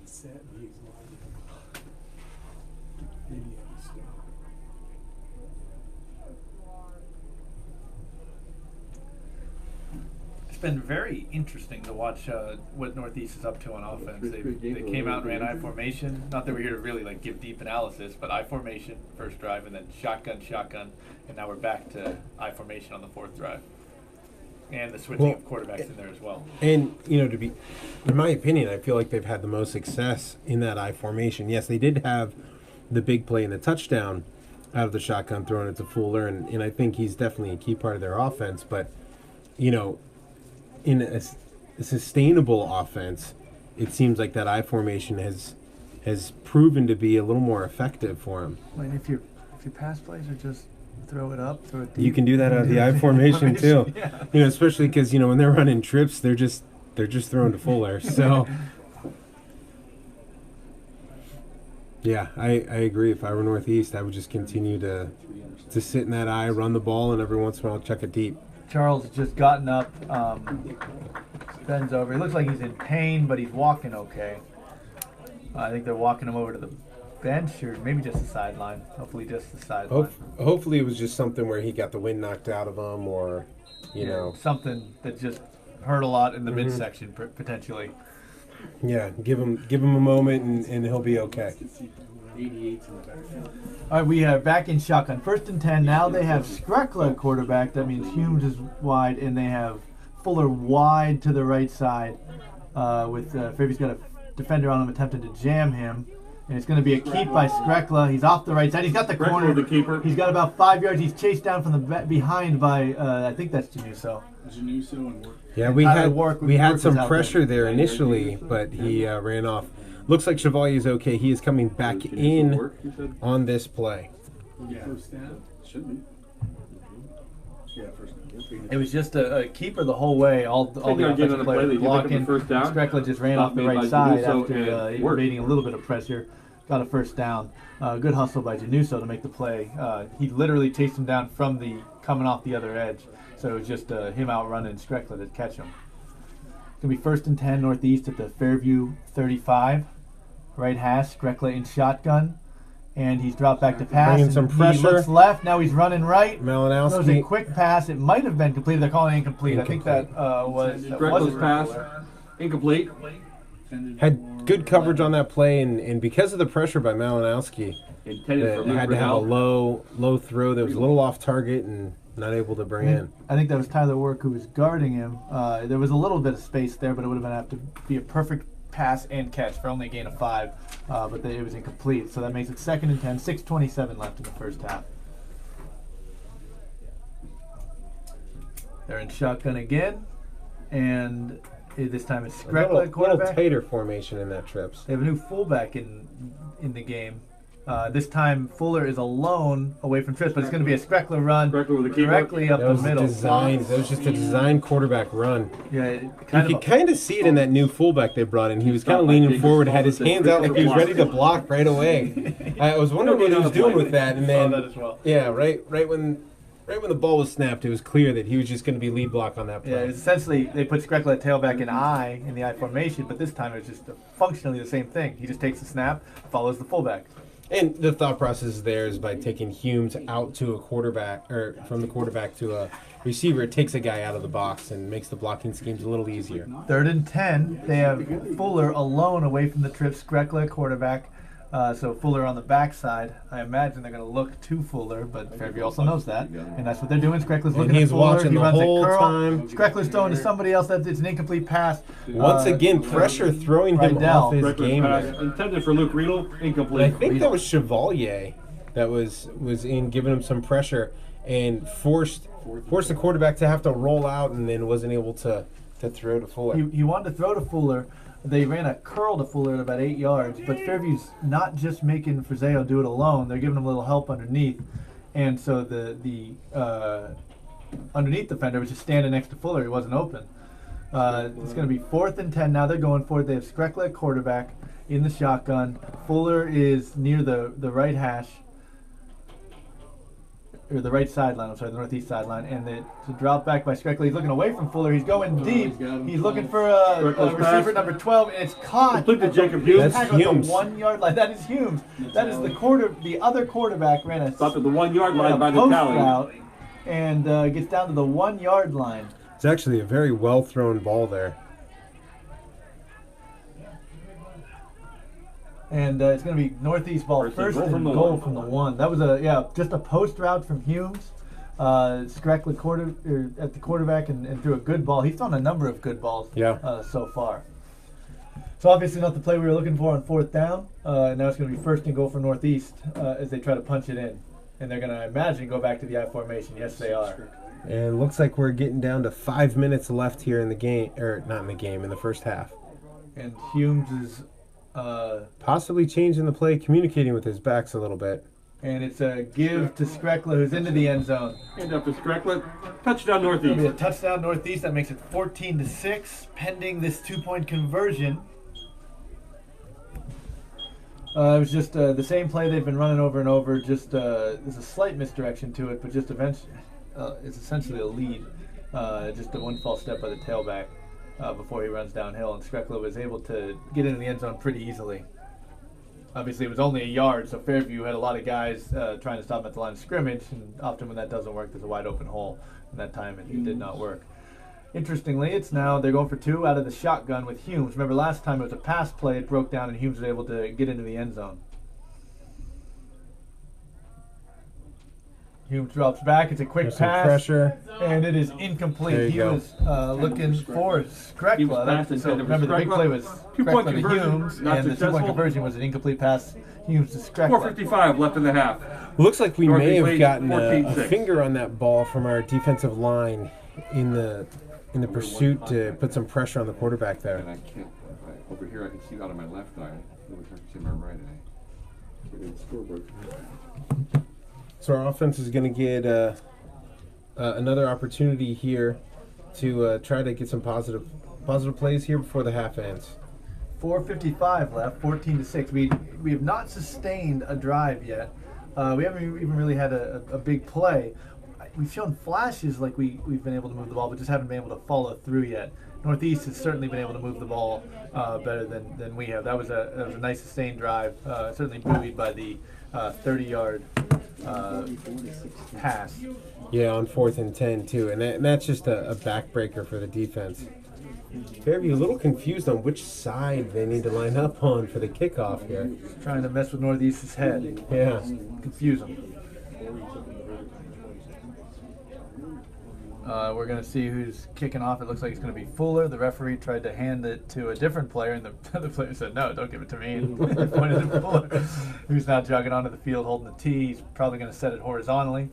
Speaker 1: It's been very interesting to watch what Northeast is up to on offense. They came out and ran I formation. Not that we're here to really give deep analysis, but I formation first drive, and then shotgun, and now we're back to I formation on the 4th drive, and the switching of quarterbacks in there as well.
Speaker 2: And to be, in my opinion, I feel like they've had the most success in that I formation. Yes, they did have the big play in the touchdown out of the shotgun thrown it to Fuller, and I think he's definitely a key part of their offense. But in a sustainable offense, it seems like that I formation has proven to be a little more effective for him.
Speaker 1: And if your pass plays are just throw it up, throw it deep.
Speaker 2: You can do that out of the I formation too.
Speaker 1: Yeah.
Speaker 2: Especially because when they're running trips, they're just throwing to Fuller. So yeah, I agree. If I were Northeast, I would just continue to sit in that I, run the ball, and every once in a while check it deep.
Speaker 1: Charles has just gotten up, bends over. He looks like he's in pain, but he's walking okay. I think they're walking him over to the bench, or maybe just the sideline. Hopefully just the sideline.
Speaker 2: Hopefully it was just something where he got the wind knocked out of him, or, you know.
Speaker 1: Something that just hurt a lot in the midsection, potentially.
Speaker 2: Yeah, give him a moment, and he'll be okay.
Speaker 1: All right, we are back in shotgun. 1st and 10. Now they have Skrekla quarterback. That means Humes is wide, and they have Fuller wide to the right side. With Fairview's got a defender on him attempting to jam him. And it's going to be a keep by Skrekla. He's off the right side. He's got the corner.
Speaker 3: The keeper.
Speaker 1: He's got about 5 yards. He's chased down from the behind by, I think that's Januso.
Speaker 2: Yeah, we had some pressure there initially, but he ran off. Looks like Chevalier's okay. He is coming back in on this play.
Speaker 4: First down. Should be. Yeah, first down.
Speaker 1: It was just a keeper the whole way. All the offensive players blocking. Skrekla just ran off the right side after evading a little bit of pressure. Got a first down. Good hustle by Januso to make the play. He literally chased him down from coming off the other edge. So it was just him outrunning Skrekla to catch him. It's going to be 1st and 10 northeast at the Fairview 35. Right hash, Skrekla in shotgun. And he's dropped back to pass.
Speaker 2: Bringing some pressure.
Speaker 1: He looks left. Now he's running right.
Speaker 2: Malinowski.
Speaker 1: Throws a quick pass. It might have been completed. They're calling it incomplete. I think that was
Speaker 3: Skrekla's pass. Incomplete.
Speaker 2: Had good coverage on that play, and because of the pressure by Malinowski, had to have a low throw that was a little off target and not able to bring in.
Speaker 1: I think that was Tyler Work who was guarding him. There was a little bit of space there, but it would have to be a perfect pass and catch for only a gain of 5, but it was incomplete. So that makes it 2nd and 10, 6:27 left in the first half. They're in shotgun again, and this time it's Skrekla at quarterback.
Speaker 2: Little tighter formation in that trips.
Speaker 1: They have a new fullback in the game. This time Fuller is alone away from Trips, but it's going to be a Skrekla run directly up the middle.
Speaker 2: That was just a designed quarterback run.
Speaker 1: Yeah,
Speaker 2: You could kind of see it in that new fullback they brought in. He was kind of leaning forward, had his hands out like he was ready to block right away. I was wondering what he was doing with that, and then right when the ball was snapped, it was clear that he was just going to be lead block on that play.
Speaker 1: Yeah, essentially they put Skrekla at tailback in the I formation, but this time it's just functionally the same thing. He just takes the snap, follows the fullback.
Speaker 2: And the thought process there is by taking Humes out to a quarterback, or from the quarterback to a receiver, it takes a guy out of the box and makes the blocking schemes a little easier.
Speaker 1: 3rd and 10, they have Fuller alone away from the Trips, Skrekla quarterback. So Fuller on the backside. I imagine they're going to look to Fuller, but Fairview also knows that, and that's what they're doing. Skrekla's looking at Fuller.
Speaker 2: Watching
Speaker 1: he runs
Speaker 2: the whole
Speaker 1: a curl.
Speaker 2: time.
Speaker 1: Skrekla's throwing to somebody else. It's an incomplete pass.
Speaker 2: Once again, pressure throwing him off his game.
Speaker 3: Intended for Luke Riedel, incomplete.
Speaker 2: I think that was Chevalier that was in giving him some pressure and forced the quarterback to have to roll out, and then wasn't able to throw to Fuller.
Speaker 1: He wanted to throw to Fuller. They ran a curl to Fuller at about 8 yards, but Fairview's not just making Friseo do it alone. They're giving him a little help underneath. And so the underneath defender was just standing next to Fuller. He wasn't open. It's going to be 4th and 10 now. They're going for it. They have Skrekla at quarterback in the shotgun. Fuller is near the right hash. Or the right sideline, the northeast sideline, and it's a drop back by Skrekla. He's looking away from Fuller. He's going deep. He's looking for a receiver number 12, and it's caught.
Speaker 3: Look at Jacob Humes.
Speaker 2: That's Humes.
Speaker 1: The 1 yard line. That is Humes. That is the other quarterback ran a
Speaker 3: stopped at the 1 yard line by the
Speaker 1: post
Speaker 3: tally
Speaker 1: route and gets down to the 1 yard line.
Speaker 2: It's actually a very well thrown ball there.
Speaker 1: And it's going to be northeast ball. First and goal from the 1. That was just a post route from Humes. Skrekla at the quarterback and threw a good ball. He's thrown a number of good balls so far. So obviously not the play we were looking for on 4th down. And now it's going to be 1st and goal for northeast as they try to punch it in. And they're going to, I imagine, go back to the I formation. Yes, they are.
Speaker 2: And it looks like we're getting down to 5 minutes left here in the game, or not in the game, in the first half.
Speaker 1: And Humes is
Speaker 2: possibly changing the play, communicating with his backs a little bit.
Speaker 1: And it's a give to Skrekla, who's into the end zone.
Speaker 3: Hand up to Skrekla. Touchdown northeast.
Speaker 1: It'll be a touchdown northeast. That makes it 14-6, pending this 2-point conversion. It was just the same play they've been running over and over. Just there's a slight misdirection to it, but just eventually, it's essentially a lead. just a one false step by the tailback before he runs downhill, and Skrekla was able to get into the end zone pretty easily. Obviously, it was only a yard, so Fairview had a lot of guys trying to stop him at the line of scrimmage, and often when that doesn't work, there's a wide open hole. And that time it did not work. Interestingly, it's now they're going for 2 out of the shotgun with Humes. Remember last time it was a pass play, it broke down, and Humes was able to get into the end zone. Humes drops back. It's a quick
Speaker 2: There's some
Speaker 1: pass,
Speaker 2: pressure.
Speaker 1: and it is
Speaker 2: There
Speaker 1: incomplete.
Speaker 2: you
Speaker 1: He
Speaker 2: go.
Speaker 1: was looking for
Speaker 3: He was
Speaker 1: Skrekla.
Speaker 3: fast and
Speaker 1: So
Speaker 3: said it was
Speaker 1: remember, the big
Speaker 3: Skrekla.
Speaker 1: play was
Speaker 3: 2-point
Speaker 1: Skrekla to
Speaker 3: conversion,
Speaker 1: Humes,
Speaker 3: not
Speaker 1: and the 2-point
Speaker 3: successful.
Speaker 1: conversion was an incomplete pass. Humes to Skrekla.
Speaker 3: 4:55 left in the half.
Speaker 2: Looks like we
Speaker 3: Northeast
Speaker 2: may have
Speaker 3: lead,
Speaker 2: gotten a
Speaker 3: 14-6.
Speaker 2: finger on that ball from our defensive line in the pursuit to put some pressure on the quarterback there.
Speaker 5: And I can't, over here I can see out of my left eye. Over here I can see my right eye.
Speaker 4: Scoreboard.
Speaker 2: So our offense is going to get another opportunity here to try to get some positive plays here before the half ends.
Speaker 1: 4:55 left, 14-6. We have not sustained a drive yet. We haven't even really had a big play. We've shown flashes like we've been able to move the ball, but just haven't been able to follow through yet. Northeast has certainly been able to move the ball better than we have. That was a nice sustained drive, certainly buoyed by the 30-yard pass.
Speaker 2: Yeah, on 4th and 10 too, and that's just a backbreaker for the defense. Fairview a little confused on which side they need to line up on for the kickoff here.
Speaker 1: Trying to mess with Northeast's head,
Speaker 2: Yeah.
Speaker 1: confuse them. We're going to see who's kicking off. It looks like it's going to be Fuller. The referee tried to hand it to a different player, and the player said, "No, don't give it to me." And pointed at Fuller, who's now jogging onto the field holding the tee. He's probably going to set it horizontally.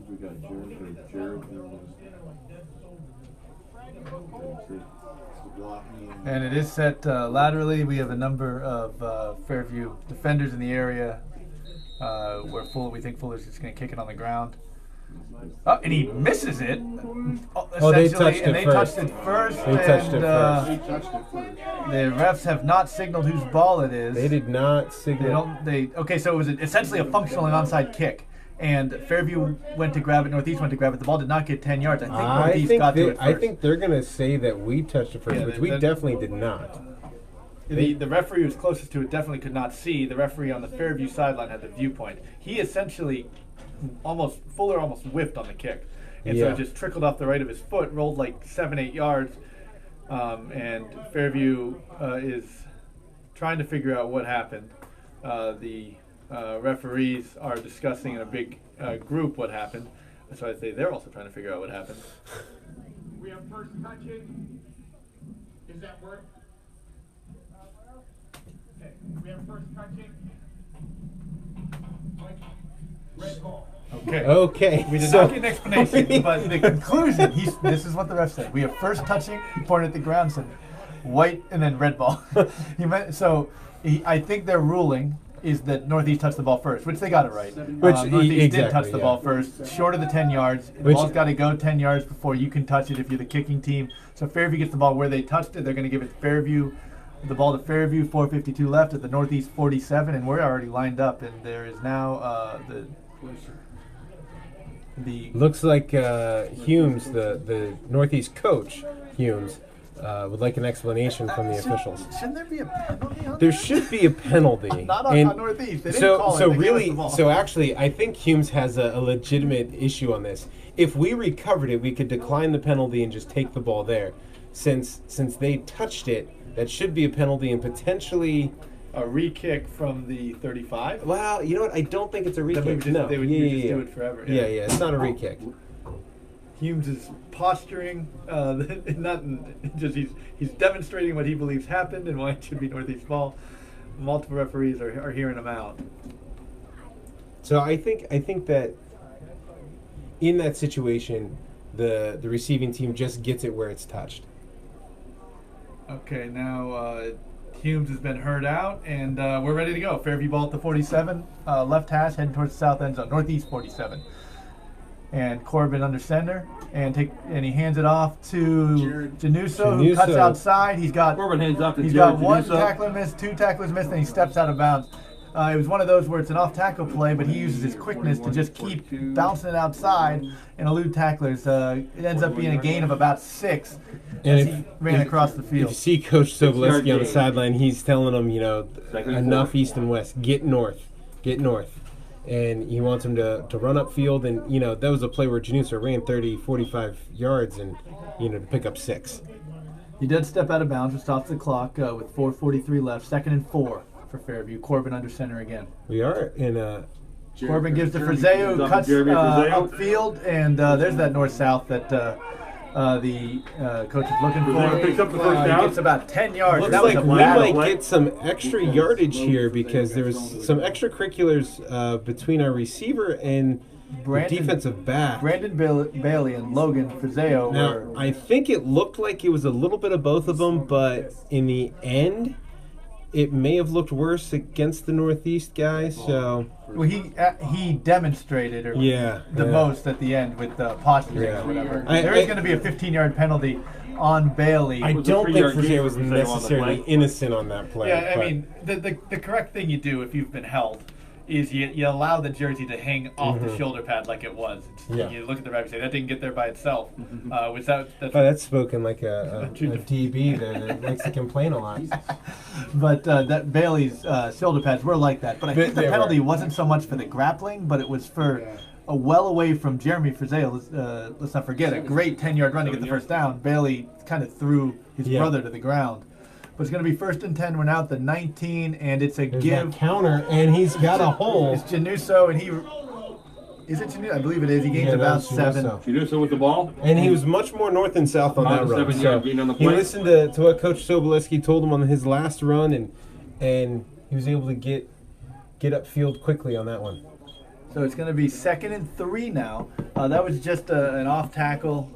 Speaker 5: We got Jared.
Speaker 1: And it is set laterally. We have a number of Fairview defenders in the area where we think Fuller's just going to kick it on the ground. Oh, and he misses it.
Speaker 2: They
Speaker 1: essentially,
Speaker 2: touched
Speaker 1: and
Speaker 2: it
Speaker 1: they
Speaker 2: first.
Speaker 1: touched it first.
Speaker 2: They touched it first.
Speaker 4: He touched it first.
Speaker 1: The refs have not signaled whose ball it is.
Speaker 2: They did not signal.
Speaker 1: Okay, so it was essentially a functional and onside kick. And Fairview went to grab it, Northeast went to grab it. The ball did not get 10 yards. I think Northeast got to it first.
Speaker 2: I think they're going to say that we touched it first,
Speaker 1: Yeah,
Speaker 2: which we definitely did not.
Speaker 1: The referee who was closest to it definitely could not see. The referee on the Fairview sideline had the viewpoint. He essentially Fuller almost whiffed on the kick. And so
Speaker 2: Yeah.
Speaker 1: it just trickled off the right of his foot, rolled like 7-8 yards. And Fairview is trying to figure out what happened. The referees are discussing in a big group what happened. So I'd say they're also trying to figure out what happened.
Speaker 6: We have first touching. Is that work? Okay, we have first touching. Red ball.
Speaker 1: Okay.
Speaker 2: Okay.
Speaker 1: We did
Speaker 2: so-
Speaker 1: not get an explanation, but the conclusion, this is what the ref said. We have first touching, he pointed at the ground, said white, and then red ball. I think their ruling is that Northeast touched the ball first, which they got it right. Northeast did touch the ball first, short of the 10 yards. The ball's got to go 10 yards before you can touch it if you're the kicking team. So Fairview gets the ball where they touched it. They're going to give it the ball to Fairview, 4:52 left at the Northeast 47, and we're already lined up, and there is now the
Speaker 2: Looks like Humes, the Northeast coach, Humes, would like an explanation from the officials.
Speaker 1: Shouldn't there be a penalty on
Speaker 2: There
Speaker 1: that?
Speaker 2: should be a penalty.
Speaker 1: Not on Northeast. They didn't call it.
Speaker 2: So
Speaker 1: They gave us
Speaker 2: really,
Speaker 1: the ball.
Speaker 2: so actually, I think Humes has a legitimate issue on this. If we recovered it, we could decline the penalty and just take the ball there. Since they touched it, that should be a penalty and potentially
Speaker 1: a re-kick from the 35.
Speaker 2: Well, you know what? I don't think it's a re-kick.
Speaker 1: They would just do it forever.
Speaker 2: Yeah, it's not a re-kick.
Speaker 1: Humes is posturing, he's demonstrating what he believes happened and why it should be Northeast ball. Multiple referees are hearing him out.
Speaker 2: So I think that in that situation, the receiving team just gets it where it's touched.
Speaker 1: Okay, now Humes has been heard out, and we're ready to go. Fairview ball at the 47, left hash heading towards the south end zone, Northeast 47. And Corbin under center, and he hands it off to Januso, who cuts outside.
Speaker 3: Corbin hands off to
Speaker 1: He's
Speaker 3: Jared
Speaker 1: got one
Speaker 3: Januso.
Speaker 1: tackler miss, 2 tacklers missed, and he steps out of bounds. It was one of those where it's an off-tackle play, but he uses his quickness to just keep bouncing it outside and elude tacklers. It ends up being a gain of about 6 as he ran across the
Speaker 2: If
Speaker 1: field.
Speaker 2: you see Coach Sobolewski on the
Speaker 3: gain.
Speaker 2: sideline, he's telling them,
Speaker 3: Second and
Speaker 2: enough
Speaker 3: 4.
Speaker 2: east and west, get north. And he wants him to run upfield. And, that was a play where Janusa ran 30, 45 yards and, to pick up 6.
Speaker 1: He did step out of bounds, which stops the clock with 4:43 left. 2nd and 4 for Fairview. Corbin under center again.
Speaker 2: We are in a...
Speaker 1: Corbin gives to
Speaker 3: Jeremy
Speaker 1: Frazeo,
Speaker 3: comes up
Speaker 1: cuts
Speaker 3: to Jeremy Frazeo.
Speaker 1: upfield, and there's that north-south that the coach is looking for.
Speaker 3: Frazeo picks up the first down.
Speaker 1: Gets about 10 yards.
Speaker 2: Looks
Speaker 1: That was
Speaker 2: like
Speaker 1: a
Speaker 2: we
Speaker 1: battle.
Speaker 2: might get some extra yardage here because there was some extracurriculars between our receiver and the defensive back.
Speaker 1: Brandon Bailey and Logan Frazeo
Speaker 2: Now,
Speaker 1: were...
Speaker 2: I think it looked like it was a little bit of both of them, but in the end, it may have looked worse against the Northeast guy. So
Speaker 1: Well, he demonstrated the most at the end with the posturing
Speaker 2: Yeah.
Speaker 1: or whatever.
Speaker 2: I-
Speaker 1: There is
Speaker 2: I-
Speaker 1: going to be a 15-yard penalty on Bailey.
Speaker 2: I
Speaker 3: was a
Speaker 2: don't think
Speaker 3: 3-yard gain
Speaker 2: Frazeo
Speaker 3: for
Speaker 2: was
Speaker 3: Frazeo on the
Speaker 2: necessarily
Speaker 3: play.
Speaker 2: innocent on that play.
Speaker 1: Yeah, I
Speaker 2: but-
Speaker 1: mean, the correct thing you do if you've been held is you allow the jersey to hang off the shoulder pad like it was.
Speaker 2: Yeah.
Speaker 1: You look at the ref and say, that didn't get there by itself. That's
Speaker 2: that's spoken like a
Speaker 1: True.
Speaker 2: DB there that likes to complain a lot.
Speaker 1: But that Bailey's shoulder pads were like that. But I think the
Speaker 2: They were.
Speaker 1: penalty wasn't so much for the grappling, but it was for a well away from Jeremy Frazeo. Let's not forget, a great 10-yard run to get the first down. Bailey kind of threw his brother to the ground. But it's going to be 1st and 10. We're now at the 19, and it's a
Speaker 2: There's
Speaker 1: give.
Speaker 2: that counter, and he's got a hole.
Speaker 1: It's Januso, and he... Is it Januso? I believe it is. He gains
Speaker 2: Yeah,
Speaker 1: about
Speaker 2: that's
Speaker 1: 7.
Speaker 2: Januso.
Speaker 3: Janusa with the ball.
Speaker 2: And he was much more north and south on that
Speaker 3: About a
Speaker 2: run.
Speaker 3: 7-yard
Speaker 2: So
Speaker 3: gain on the
Speaker 2: he
Speaker 3: play.
Speaker 2: listened to what Coach Sobolewski told him on his last run, and he was able to get upfield quickly on that one.
Speaker 1: So it's going to be 2nd and 3 now. That was just an off tackle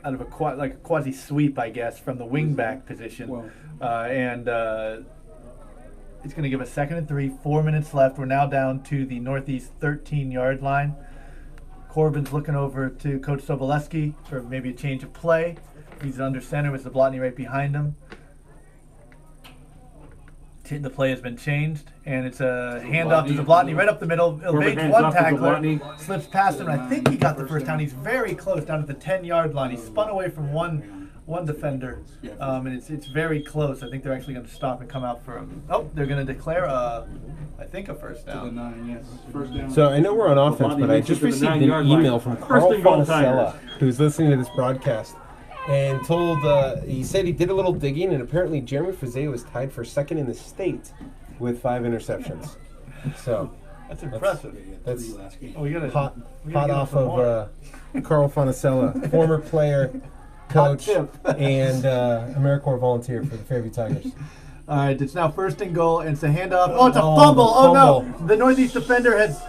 Speaker 1: out of a quasi sweep, I guess, from the wing back position, and it's going to give us 2nd and 3. 4 minutes left. We're now down to the Northeast 13-yard line. Corbin's looking over to Coach Sobolewski for maybe a change of play. He's under center with Zablotny right behind him. The play has been changed, and it's a handoff to Zablotny right up the middle. Evades
Speaker 3: hands
Speaker 1: one
Speaker 3: off to
Speaker 1: tackler,
Speaker 3: Zablotny.
Speaker 1: slips past him, and I think he got the first down. He's very close down at the 10-yard line. He spun away from one defender, and it's very close. I think they're actually going to stop and come out for him. Oh, they're going to declare, I think, a first
Speaker 4: The
Speaker 1: down.
Speaker 4: 9, yes. First down.
Speaker 2: So I know we're on offense, but I
Speaker 3: makes it
Speaker 2: just
Speaker 3: to the
Speaker 2: received an
Speaker 3: 9-yard line.
Speaker 2: email from
Speaker 3: First
Speaker 2: Carl
Speaker 3: and goal,
Speaker 2: Fonicella,
Speaker 3: Tigers.
Speaker 2: who's listening to this broadcast, and told he said he did a little digging, and apparently Jeremy Frazeo is tied for 2nd in the state with 5 interceptions. So
Speaker 1: That's impressive.
Speaker 2: that's
Speaker 4: Three last game.
Speaker 1: Oh, we got
Speaker 2: hot
Speaker 1: give him
Speaker 2: off
Speaker 1: some more.
Speaker 2: of Carl Fonicella, former player, coach,
Speaker 1: tip.
Speaker 2: and AmeriCorps volunteer for the Fairview Tigers.
Speaker 1: All right, it's now 1st and goal, and it's a handoff. Oh, it's a
Speaker 2: Oh,
Speaker 1: fumble.
Speaker 2: the
Speaker 1: Oh, no.
Speaker 2: fumble.
Speaker 1: The Northeast defender has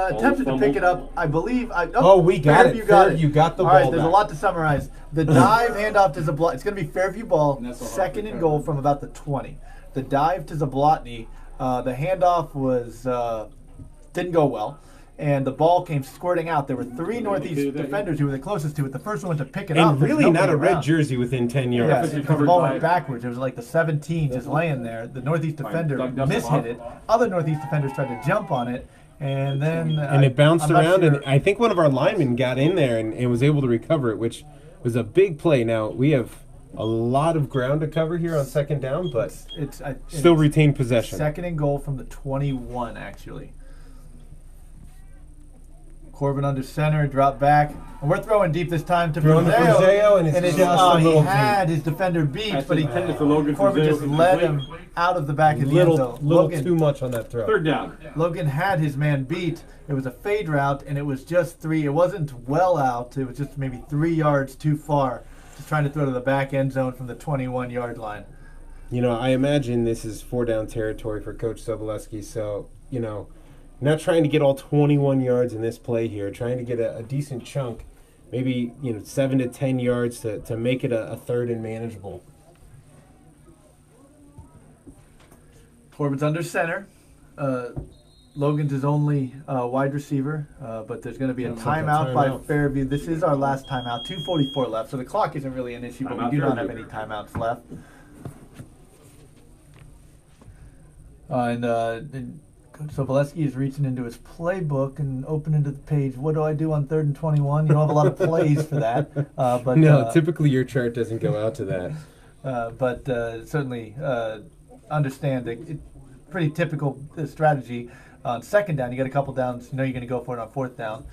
Speaker 1: attempted to pick
Speaker 3: fumble.
Speaker 1: it up. I believe.
Speaker 2: We got it. Fairview got the
Speaker 1: All right,
Speaker 2: ball
Speaker 1: there's a
Speaker 2: back.
Speaker 1: lot to summarize. The dive handoff to Zablotny. It's going to be Fairview ball,
Speaker 4: And that's a hard
Speaker 1: 2nd and goal from about the 20. The dive to Zablotny. The handoff was didn't go well, and the ball came squirting out. There were 3 Northeast defenders who were the closest to it. The first one to pick it up.
Speaker 2: And
Speaker 1: There's
Speaker 2: really
Speaker 1: nobody
Speaker 2: not a red
Speaker 1: around.
Speaker 2: jersey within 10 yards.
Speaker 1: Yeah,
Speaker 3: It's
Speaker 1: because the
Speaker 3: covered
Speaker 1: ball
Speaker 3: by-
Speaker 1: went backwards. It was like the 17 just laying there. The Northeast defender
Speaker 3: Doug Dustin
Speaker 1: mishit
Speaker 3: off.
Speaker 1: it. Other Northeast defenders tried to jump on it, and then
Speaker 2: And it bounced
Speaker 1: I'm not
Speaker 2: around,
Speaker 1: sure.
Speaker 2: and I think one of our linemen got in there and was able to recover it, which was a big play. Now, we have a lot of ground to cover here on 2nd down, but
Speaker 1: it's
Speaker 2: still retain possession.
Speaker 1: 2nd and goal from the 21, actually. Corbin under center, drop back. And we're throwing deep this time to
Speaker 2: Throwing to Frazeo, and it's just a
Speaker 1: he
Speaker 2: little
Speaker 1: had his defender beat,
Speaker 3: That's
Speaker 1: but he
Speaker 3: intended for Logan
Speaker 1: Corbin
Speaker 3: Frazeo
Speaker 1: just
Speaker 3: to
Speaker 1: led
Speaker 3: complete.
Speaker 1: him out of the back of the end
Speaker 2: Little
Speaker 1: zone.
Speaker 2: little too much on that throw.
Speaker 3: 3rd down.
Speaker 1: Logan had his man beat. It was a fade route, and it was just 3. It wasn't well out. It was just maybe 3 yards too far. Just trying to throw to the back end zone from the 21-yard line.
Speaker 2: I imagine this is 4 down territory for Coach Sobolewski, so, not trying to get all 21 yards in this play here, trying to get a decent chunk, maybe, 7 to 10 yards to make it a 3rd and manageable.
Speaker 1: Corbin's under center. Logan's his only wide receiver, but there's going to be a
Speaker 2: Sounds like a
Speaker 1: timeout by
Speaker 2: timeout.
Speaker 1: Fairview. This is our last timeout. 2:44 left, so the clock isn't really an issue, but
Speaker 3: Timeout
Speaker 1: we do not have
Speaker 3: Fairview.
Speaker 1: any timeouts left. And so Valesky is reaching into his playbook and opening to the page. What do I do on 3rd and 21? You don't have a lot of plays for that. But
Speaker 2: No, typically your chart doesn't go out to that.
Speaker 1: but certainly understand that it's pretty typical strategy. On 2nd down, you get a couple downs. You know you're going to go for it on 4th down.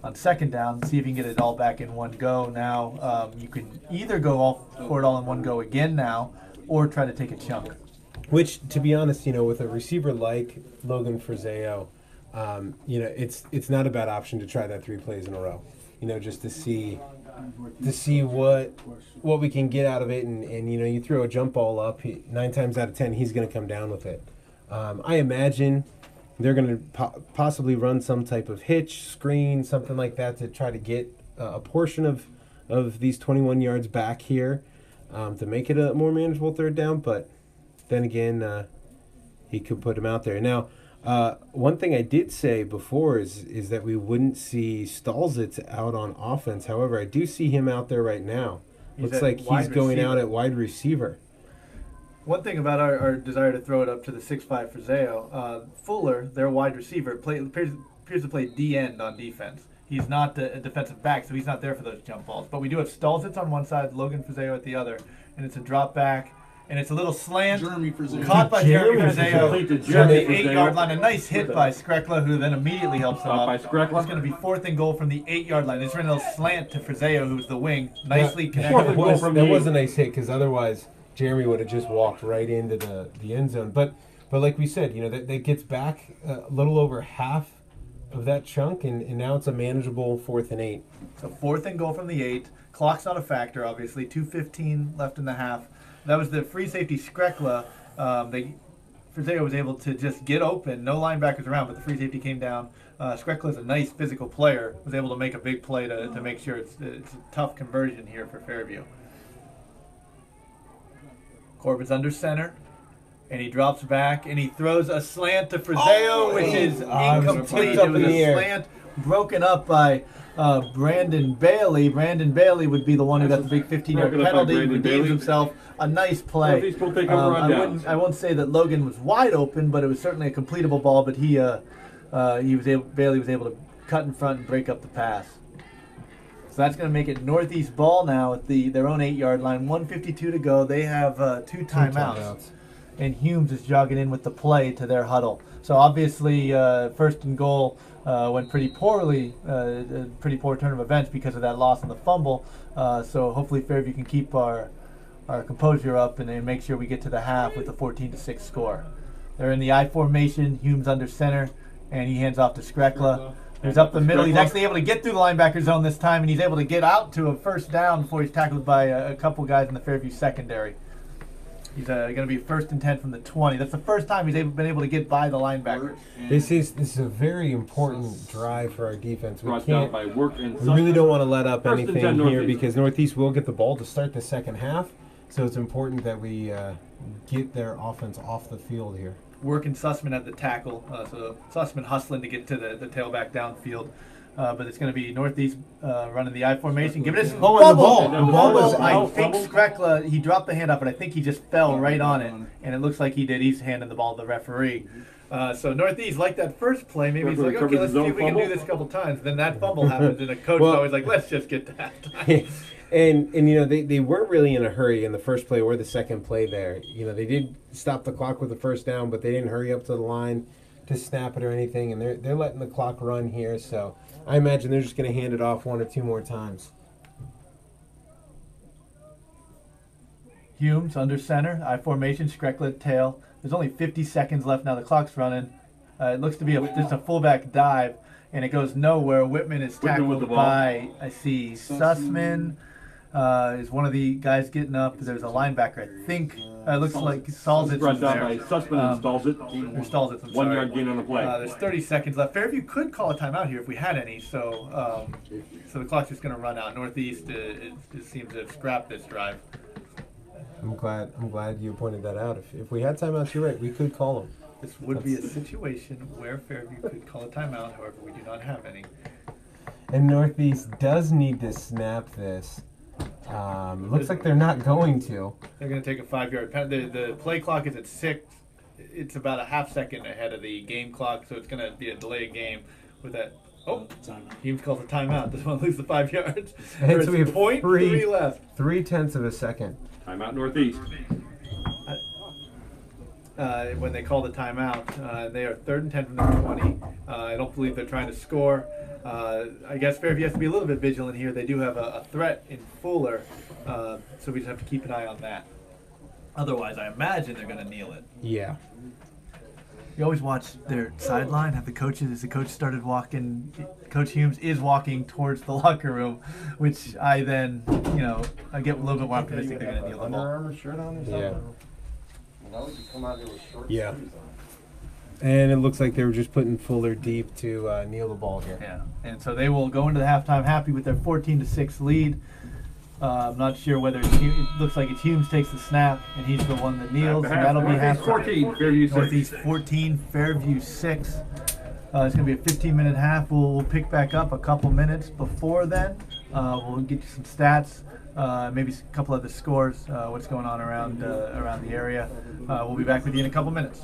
Speaker 1: On 2nd down, see if you can get it all back in one go. Now you can either go for it all in one go again now, or try to take a chunk.
Speaker 2: Which, to be honest, with a receiver like Logan Friseo, it's not a bad option to try that 3 plays in a row. Just to see what we can get out of it, and you throw a jump ball up, 9 times out of 10 he's going to come down with it. I imagine they're going to possibly run some type of hitch, screen, something like that to try to get a portion of these 21 yards back here to make it a more manageable 3rd down, but then again, he could put him out there. Now, one thing I did say before is that we wouldn't see Stalzitz out on offense. However, I do see him out there right now. Looks like he's going out at wide receiver.
Speaker 1: One thing about our desire to throw it up to the 6'5" Friseo, Fuller, their wide receiver, appears to play D-end on defense. He's not a defensive back, so he's not there for those jump balls. But we do have Stalzitz on one side, Logan Friseo at the other, and it's a drop back. And it's a little slant, caught by Jeremy Friseo from the 8-yard line. A nice hit by Skrekla, who then immediately helps him up. It's going to be 4th and goal from the 8-yard line. It's ran a little slant to Friseo, who's the wing. Nicely connected.
Speaker 2: That was a nice hit, because otherwise Jeremy would have just walked right into the end zone. But like we said, that gets back a little over half of that chunk, and now it's a manageable 4th and 8.
Speaker 1: So 4th and goal from the 8. Clock's not a factor, obviously. 2:15 left in the half. That was the free safety Skrekla. Friseo was able to just get open, no linebackers around, but the free safety came down. Skrekla is a nice physical player, was able to make a big play to make sure it's a tough conversion here for Fairview. Corbin's under center, and he drops back, and he throws a slant to Friseo, which is incomplete. It was a slant broken up by Brandon Bailey. Brandon Bailey would be the one who got the big 15-yard penalty, redeems himself. A nice play. I won't say that Logan was wide open, but it was certainly a completable ball. But Bailey was able to cut in front and break up the pass. So that's going to make it Northeast ball now at their own 8-yard line. 1:52 to go. They have 2 timeouts. And Humes is jogging in with the play to their huddle. So obviously, 1st and goal went pretty poorly, a pretty poor turn of events because of that loss and the fumble. So hopefully Fairview can keep our composure up and then make sure we get to the half with a 14-6 score. They're in the I formation. Humes under center, and he hands off to Skrekla. He's up the middle. He's actually able to get through the linebacker zone this time, and he's able to get out to a 1st down before he's tackled by a couple guys in the Fairview secondary. He's going to be 1st and 10 from the 20. That's the first time he's been able to get by the linebacker.
Speaker 2: This is a very important drive for our defense. We
Speaker 3: We
Speaker 2: really don't want to let up anything here because Northeast will get the ball to start the second half. So it's important that we get their offense off the field here.
Speaker 1: Working Sussman at the tackle. So Sussman hustling to get to the tailback downfield. But it's going to be Northeast running the I formation. Give it a bubble. The ball was, I think Skrekla, he dropped the handoff, but I think he just fell right on it. And it looks like he did. He's handing the ball to the referee. So Northeast, like that first play, maybe he's like, okay, let's see if we can do this a couple times. Then that fumble happens, and the coach is always like, let's just get to halftime.
Speaker 2: And they weren't really in a hurry in the first play or the second play there. They did stop the clock with the 1st down, but they didn't hurry up to the line to snap it or anything. And they're letting the clock run here, so I imagine they're just going to hand it off 1 or 2 more times.
Speaker 1: Humes under center, I formation, Skrekla tail. There's only 50 seconds left now. The clock's running. It looks to be just a fullback dive, and it goes nowhere. Whitman is tackled by, I see, Sussman. Is one of the guys getting up. There's a linebacker, I think. It looks like Stalzitz is there.
Speaker 3: Sussman and Stalzitz.
Speaker 1: Or Stalzitz, I'm sorry.
Speaker 3: 1 yard gain on the play.
Speaker 1: There's 30 seconds left. Fairview could call a timeout here if we had any. So the clock's just going to run out. Northeast it seems to have scrapped this drive.
Speaker 2: I'm glad you pointed that out. If we had timeouts, you're right. We could call them.
Speaker 1: This would be a situation where Fairview could call a timeout. However, we do not have any.
Speaker 2: And Northeast does need to snap this. Looks like they're not going to.
Speaker 1: They're going to take a 5-yard penalty. The play clock is at 6. it's about a half second ahead of the game clock, so it's going to be a delayed game with that. Oh, Humes calls a timeout. Doesn't want to lose the 5 yards.
Speaker 2: And
Speaker 1: There's
Speaker 2: so we have
Speaker 1: 0.3 left.
Speaker 2: 0.3 of a second.
Speaker 3: Timeout northeast.
Speaker 1: When they call the timeout, they are 3rd and 10 from the 20. I don't believe they're trying to score. I guess Fairview has to be a little bit vigilant here. They do have a threat in Fuller, so we just have to keep an eye on that. Otherwise, I imagine they're going to kneel it.
Speaker 2: Yeah.
Speaker 1: You always watch their sideline, have the coaches, as the coach started walking, Coach Humes is walking towards the locker room, which I then, I get a little bit more optimistic they're going to kneel the
Speaker 5: Under
Speaker 1: ball.
Speaker 5: Armour shirt on or something?
Speaker 2: Yeah.
Speaker 5: Well, you come out here with short
Speaker 2: Yeah.
Speaker 5: sleeves on.
Speaker 2: And it looks like they were just putting Fuller deep to kneel the ball here.
Speaker 1: Yeah, and so they will go into the halftime happy with their 14-6 lead. I'm not sure whether it looks like it's Humes takes the snap, and he's the one that kneels, and that'll be
Speaker 3: Northeast
Speaker 1: halftime.
Speaker 3: 14, Fairview 6.
Speaker 1: Northeast 14, Fairview 6. It's going to be a 15-minute half. We'll pick back up a couple minutes before then. We'll get you some stats, maybe a couple of the scores, what's going on around the area. We'll be back with you in a couple minutes.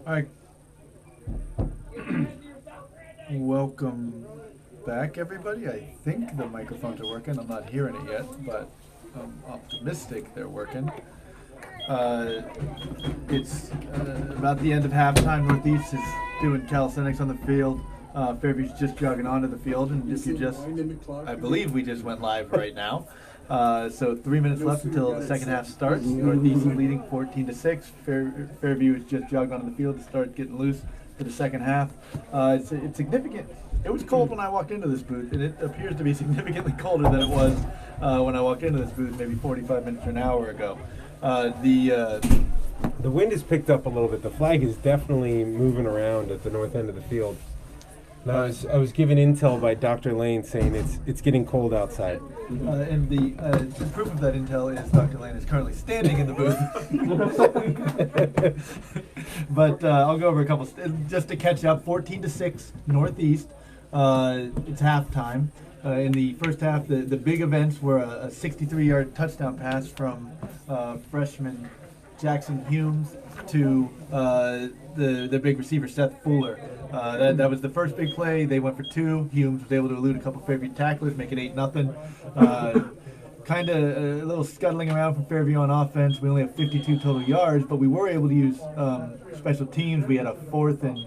Speaker 1: All right. Welcome back, everybody. I think the microphones are working. I'm not hearing it yet, but I'm optimistic they're working. It's about the end of halftime. Northeast is doing calisthenics on the field. Fairview's just jogging onto the field, and if you just, I believe we just went live right now. So 3 minutes left until the second half starts. Northeast is leading 14-6. Fairview is just jogged onto the field to start getting loose for the second half. It's significant. It was cold when I walked into this booth, and it appears to be significantly colder than it was when I walked into this booth maybe 45 minutes or an hour ago.
Speaker 2: The wind has picked up a little bit. The flag is definitely moving around at the north end of the field. I was given intel by Dr. Lane saying it's getting cold outside.
Speaker 1: And the proof of that intel is Dr. Lane is currently standing in the booth. But I'll go over a couple just to catch up. 14-6 Northeast. It's halftime. In the first half, the big events were a 63-yard touchdown pass from freshman Jackson Humes to the big receiver Seth Fuller. That was the first big play. They went for two. Humes was able to elude a couple Fairview tacklers, make it 8-0. Kind of a little scuttling around from Fairview on offense. We only have 52 total yards, but we were able to use special teams. We had a fourth and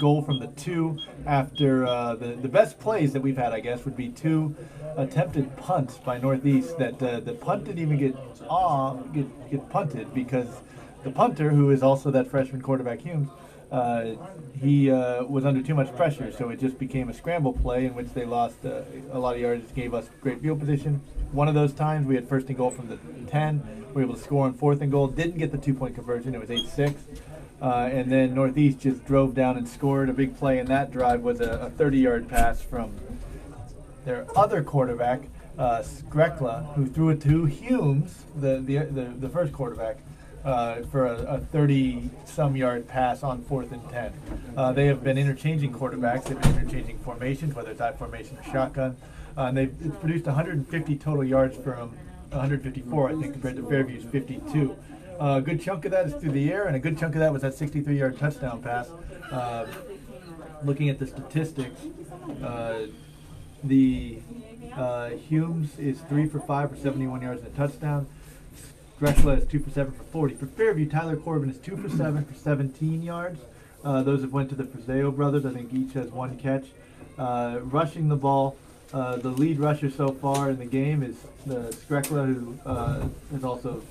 Speaker 1: goal from the 2 after the best plays that we've had, I guess, would be 2 attempted punts by Northeast that the punt didn't even get punted because the punter, who is also that freshman quarterback Humes, he was under too much pressure, so it just became a scramble play in which they lost a lot of yards, gave us great field position. One of those times we had first and goal from the 10. We were able to score on fourth and goal, didn't get the 2-point conversion, it was 8-6. And then Northeast just drove down and scored. A big play in that drive was a 30-yard pass from their other quarterback, Skrekla, who threw it to Humes, the first quarterback, for a 30-some yard pass on 4th and 10. They have been interchanging quarterbacks. They've been interchanging formations, whether it's I formation or shotgun. And it's produced 150 total yards from 154, I think, compared to Fairview's 52. A good chunk of that is through the air, and a good chunk of that was that 63-yard touchdown pass. Looking at the statistics, Humes is 3 for 5 for 71 yards and a touchdown. Drexler is 2 for 7 for 40. For Fairview, Tyler Corbin is 2 for 7 for 17 yards. Those have went to the Frazeo brothers. I think each has 1 catch. Rushing the ball, the lead rusher so far in the game is Skrekla, who is also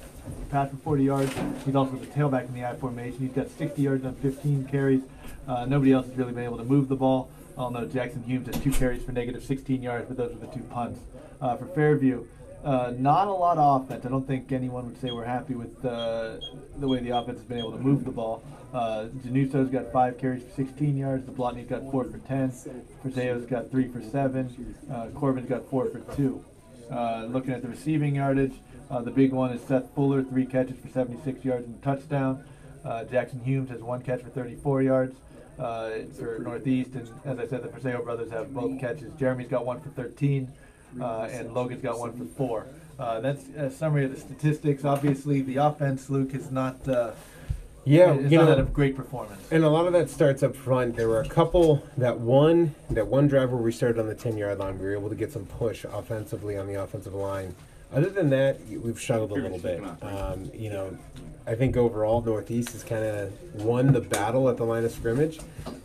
Speaker 1: passed for 40 yards. He's also the tailback in the I formation. He's got 60 yards on 15 carries. Nobody else has really been able to move the ball. Although Jackson Humes has 2 carries for negative 16 yards, but those are the 2 punts. For Fairview, not a lot of offense. I don't think anyone would say we're happy with the way the offense has been able to move the ball. Januso's got 5 carries for 16 yards. Zablotny's got 4 for 10. Frazeo's got 3 for 7. Corbin's got 4 for 2. Looking at the receiving yardage, the big one is Seth Fuller, 3 catches for 76 yards and a touchdown. Jackson Humes has 1 catch for 34 yards for Northeast. And as I said, the Frazeo brothers have both catches. Jeremy's got 1 for 13. And Logan's got 1 for 4. That's a summary of the statistics. Obviously, the offense, Luke, is not it's not a great performance.
Speaker 2: And a lot of that starts up front. There were a couple, that one drive where we started on the 10-yard line, we were able to get some push offensively on the offensive line. Other than that, we've struggled a little bit. I think overall Northeast has kind of won the battle at the line of scrimmage,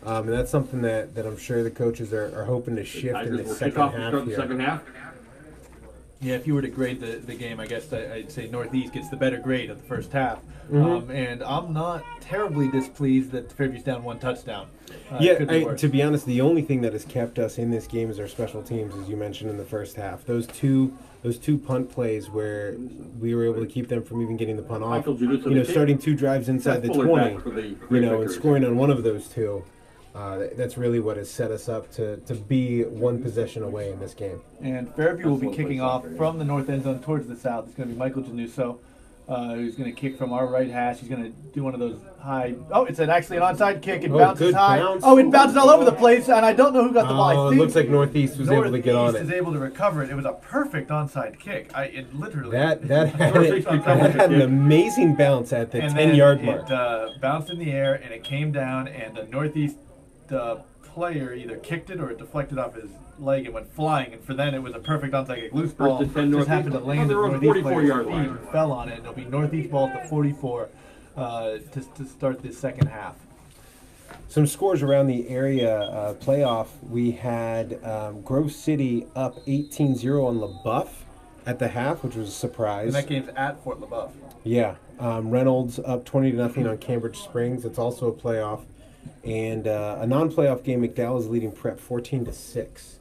Speaker 2: and that's something that I'm sure the coaches are hoping to shift in the second half here.
Speaker 3: Second half.
Speaker 1: Yeah, if you were to grade the game, I guess I'd say Northeast gets the better grade of the first half. And I'm not terribly displeased that Fairview's down 1 touchdown.
Speaker 2: To be honest, the only thing that has kept us in this game is our special teams, as you mentioned in the first half. Those two punt plays where we were able to keep them from even getting the punt off. Starting 2 drives inside the 20, and scoring on one of those 2. That's really what has set us up to be 1 possession away in this game.
Speaker 1: And Fairview will be kicking off from the north end zone towards the south. It's going to be Michael Januso. who's going to kick from our right hash. He's going to do one of those high. Oh, it's actually an onside kick. It
Speaker 2: Oh,
Speaker 1: bounces
Speaker 2: good
Speaker 1: high.
Speaker 2: bounce.
Speaker 1: Oh, it bounces all over the place, and I don't know who got the ball.
Speaker 2: Oh,
Speaker 1: I
Speaker 2: it
Speaker 1: think
Speaker 2: looks like Northeast was able to get on
Speaker 1: Northeast
Speaker 2: it.
Speaker 1: is able to recover it. It was a perfect onside kick. It literally
Speaker 2: That had,
Speaker 3: Northeast recovered
Speaker 2: that had
Speaker 3: the
Speaker 2: an
Speaker 3: kick.
Speaker 2: amazing bounce at the
Speaker 1: and then
Speaker 2: 10-yard
Speaker 1: it
Speaker 2: mark.
Speaker 1: bounced in the air, and it came down, and the Northeast player either kicked it or it deflected off his leg and went flying. And for them, it was a perfect onside kick. Loose ball
Speaker 3: and 10
Speaker 1: just
Speaker 3: Northeast.
Speaker 1: happened to land at
Speaker 3: They're on
Speaker 1: Northeast
Speaker 3: 44
Speaker 1: player's
Speaker 3: yard
Speaker 1: feet
Speaker 3: line.
Speaker 1: and fell on it. And it'll be Northeast ball at the 44 to start the second half.
Speaker 2: Some scores around the area playoff. We had Grove City up 18-0 on LaBeouf at the half, which was a surprise.
Speaker 1: And that game's at Fort LaBeouf.
Speaker 2: Yeah. Reynolds up 20-0 on Cambridge Springs. It's also a playoff. And a non-playoff game, McDowell is leading Prep 14-6.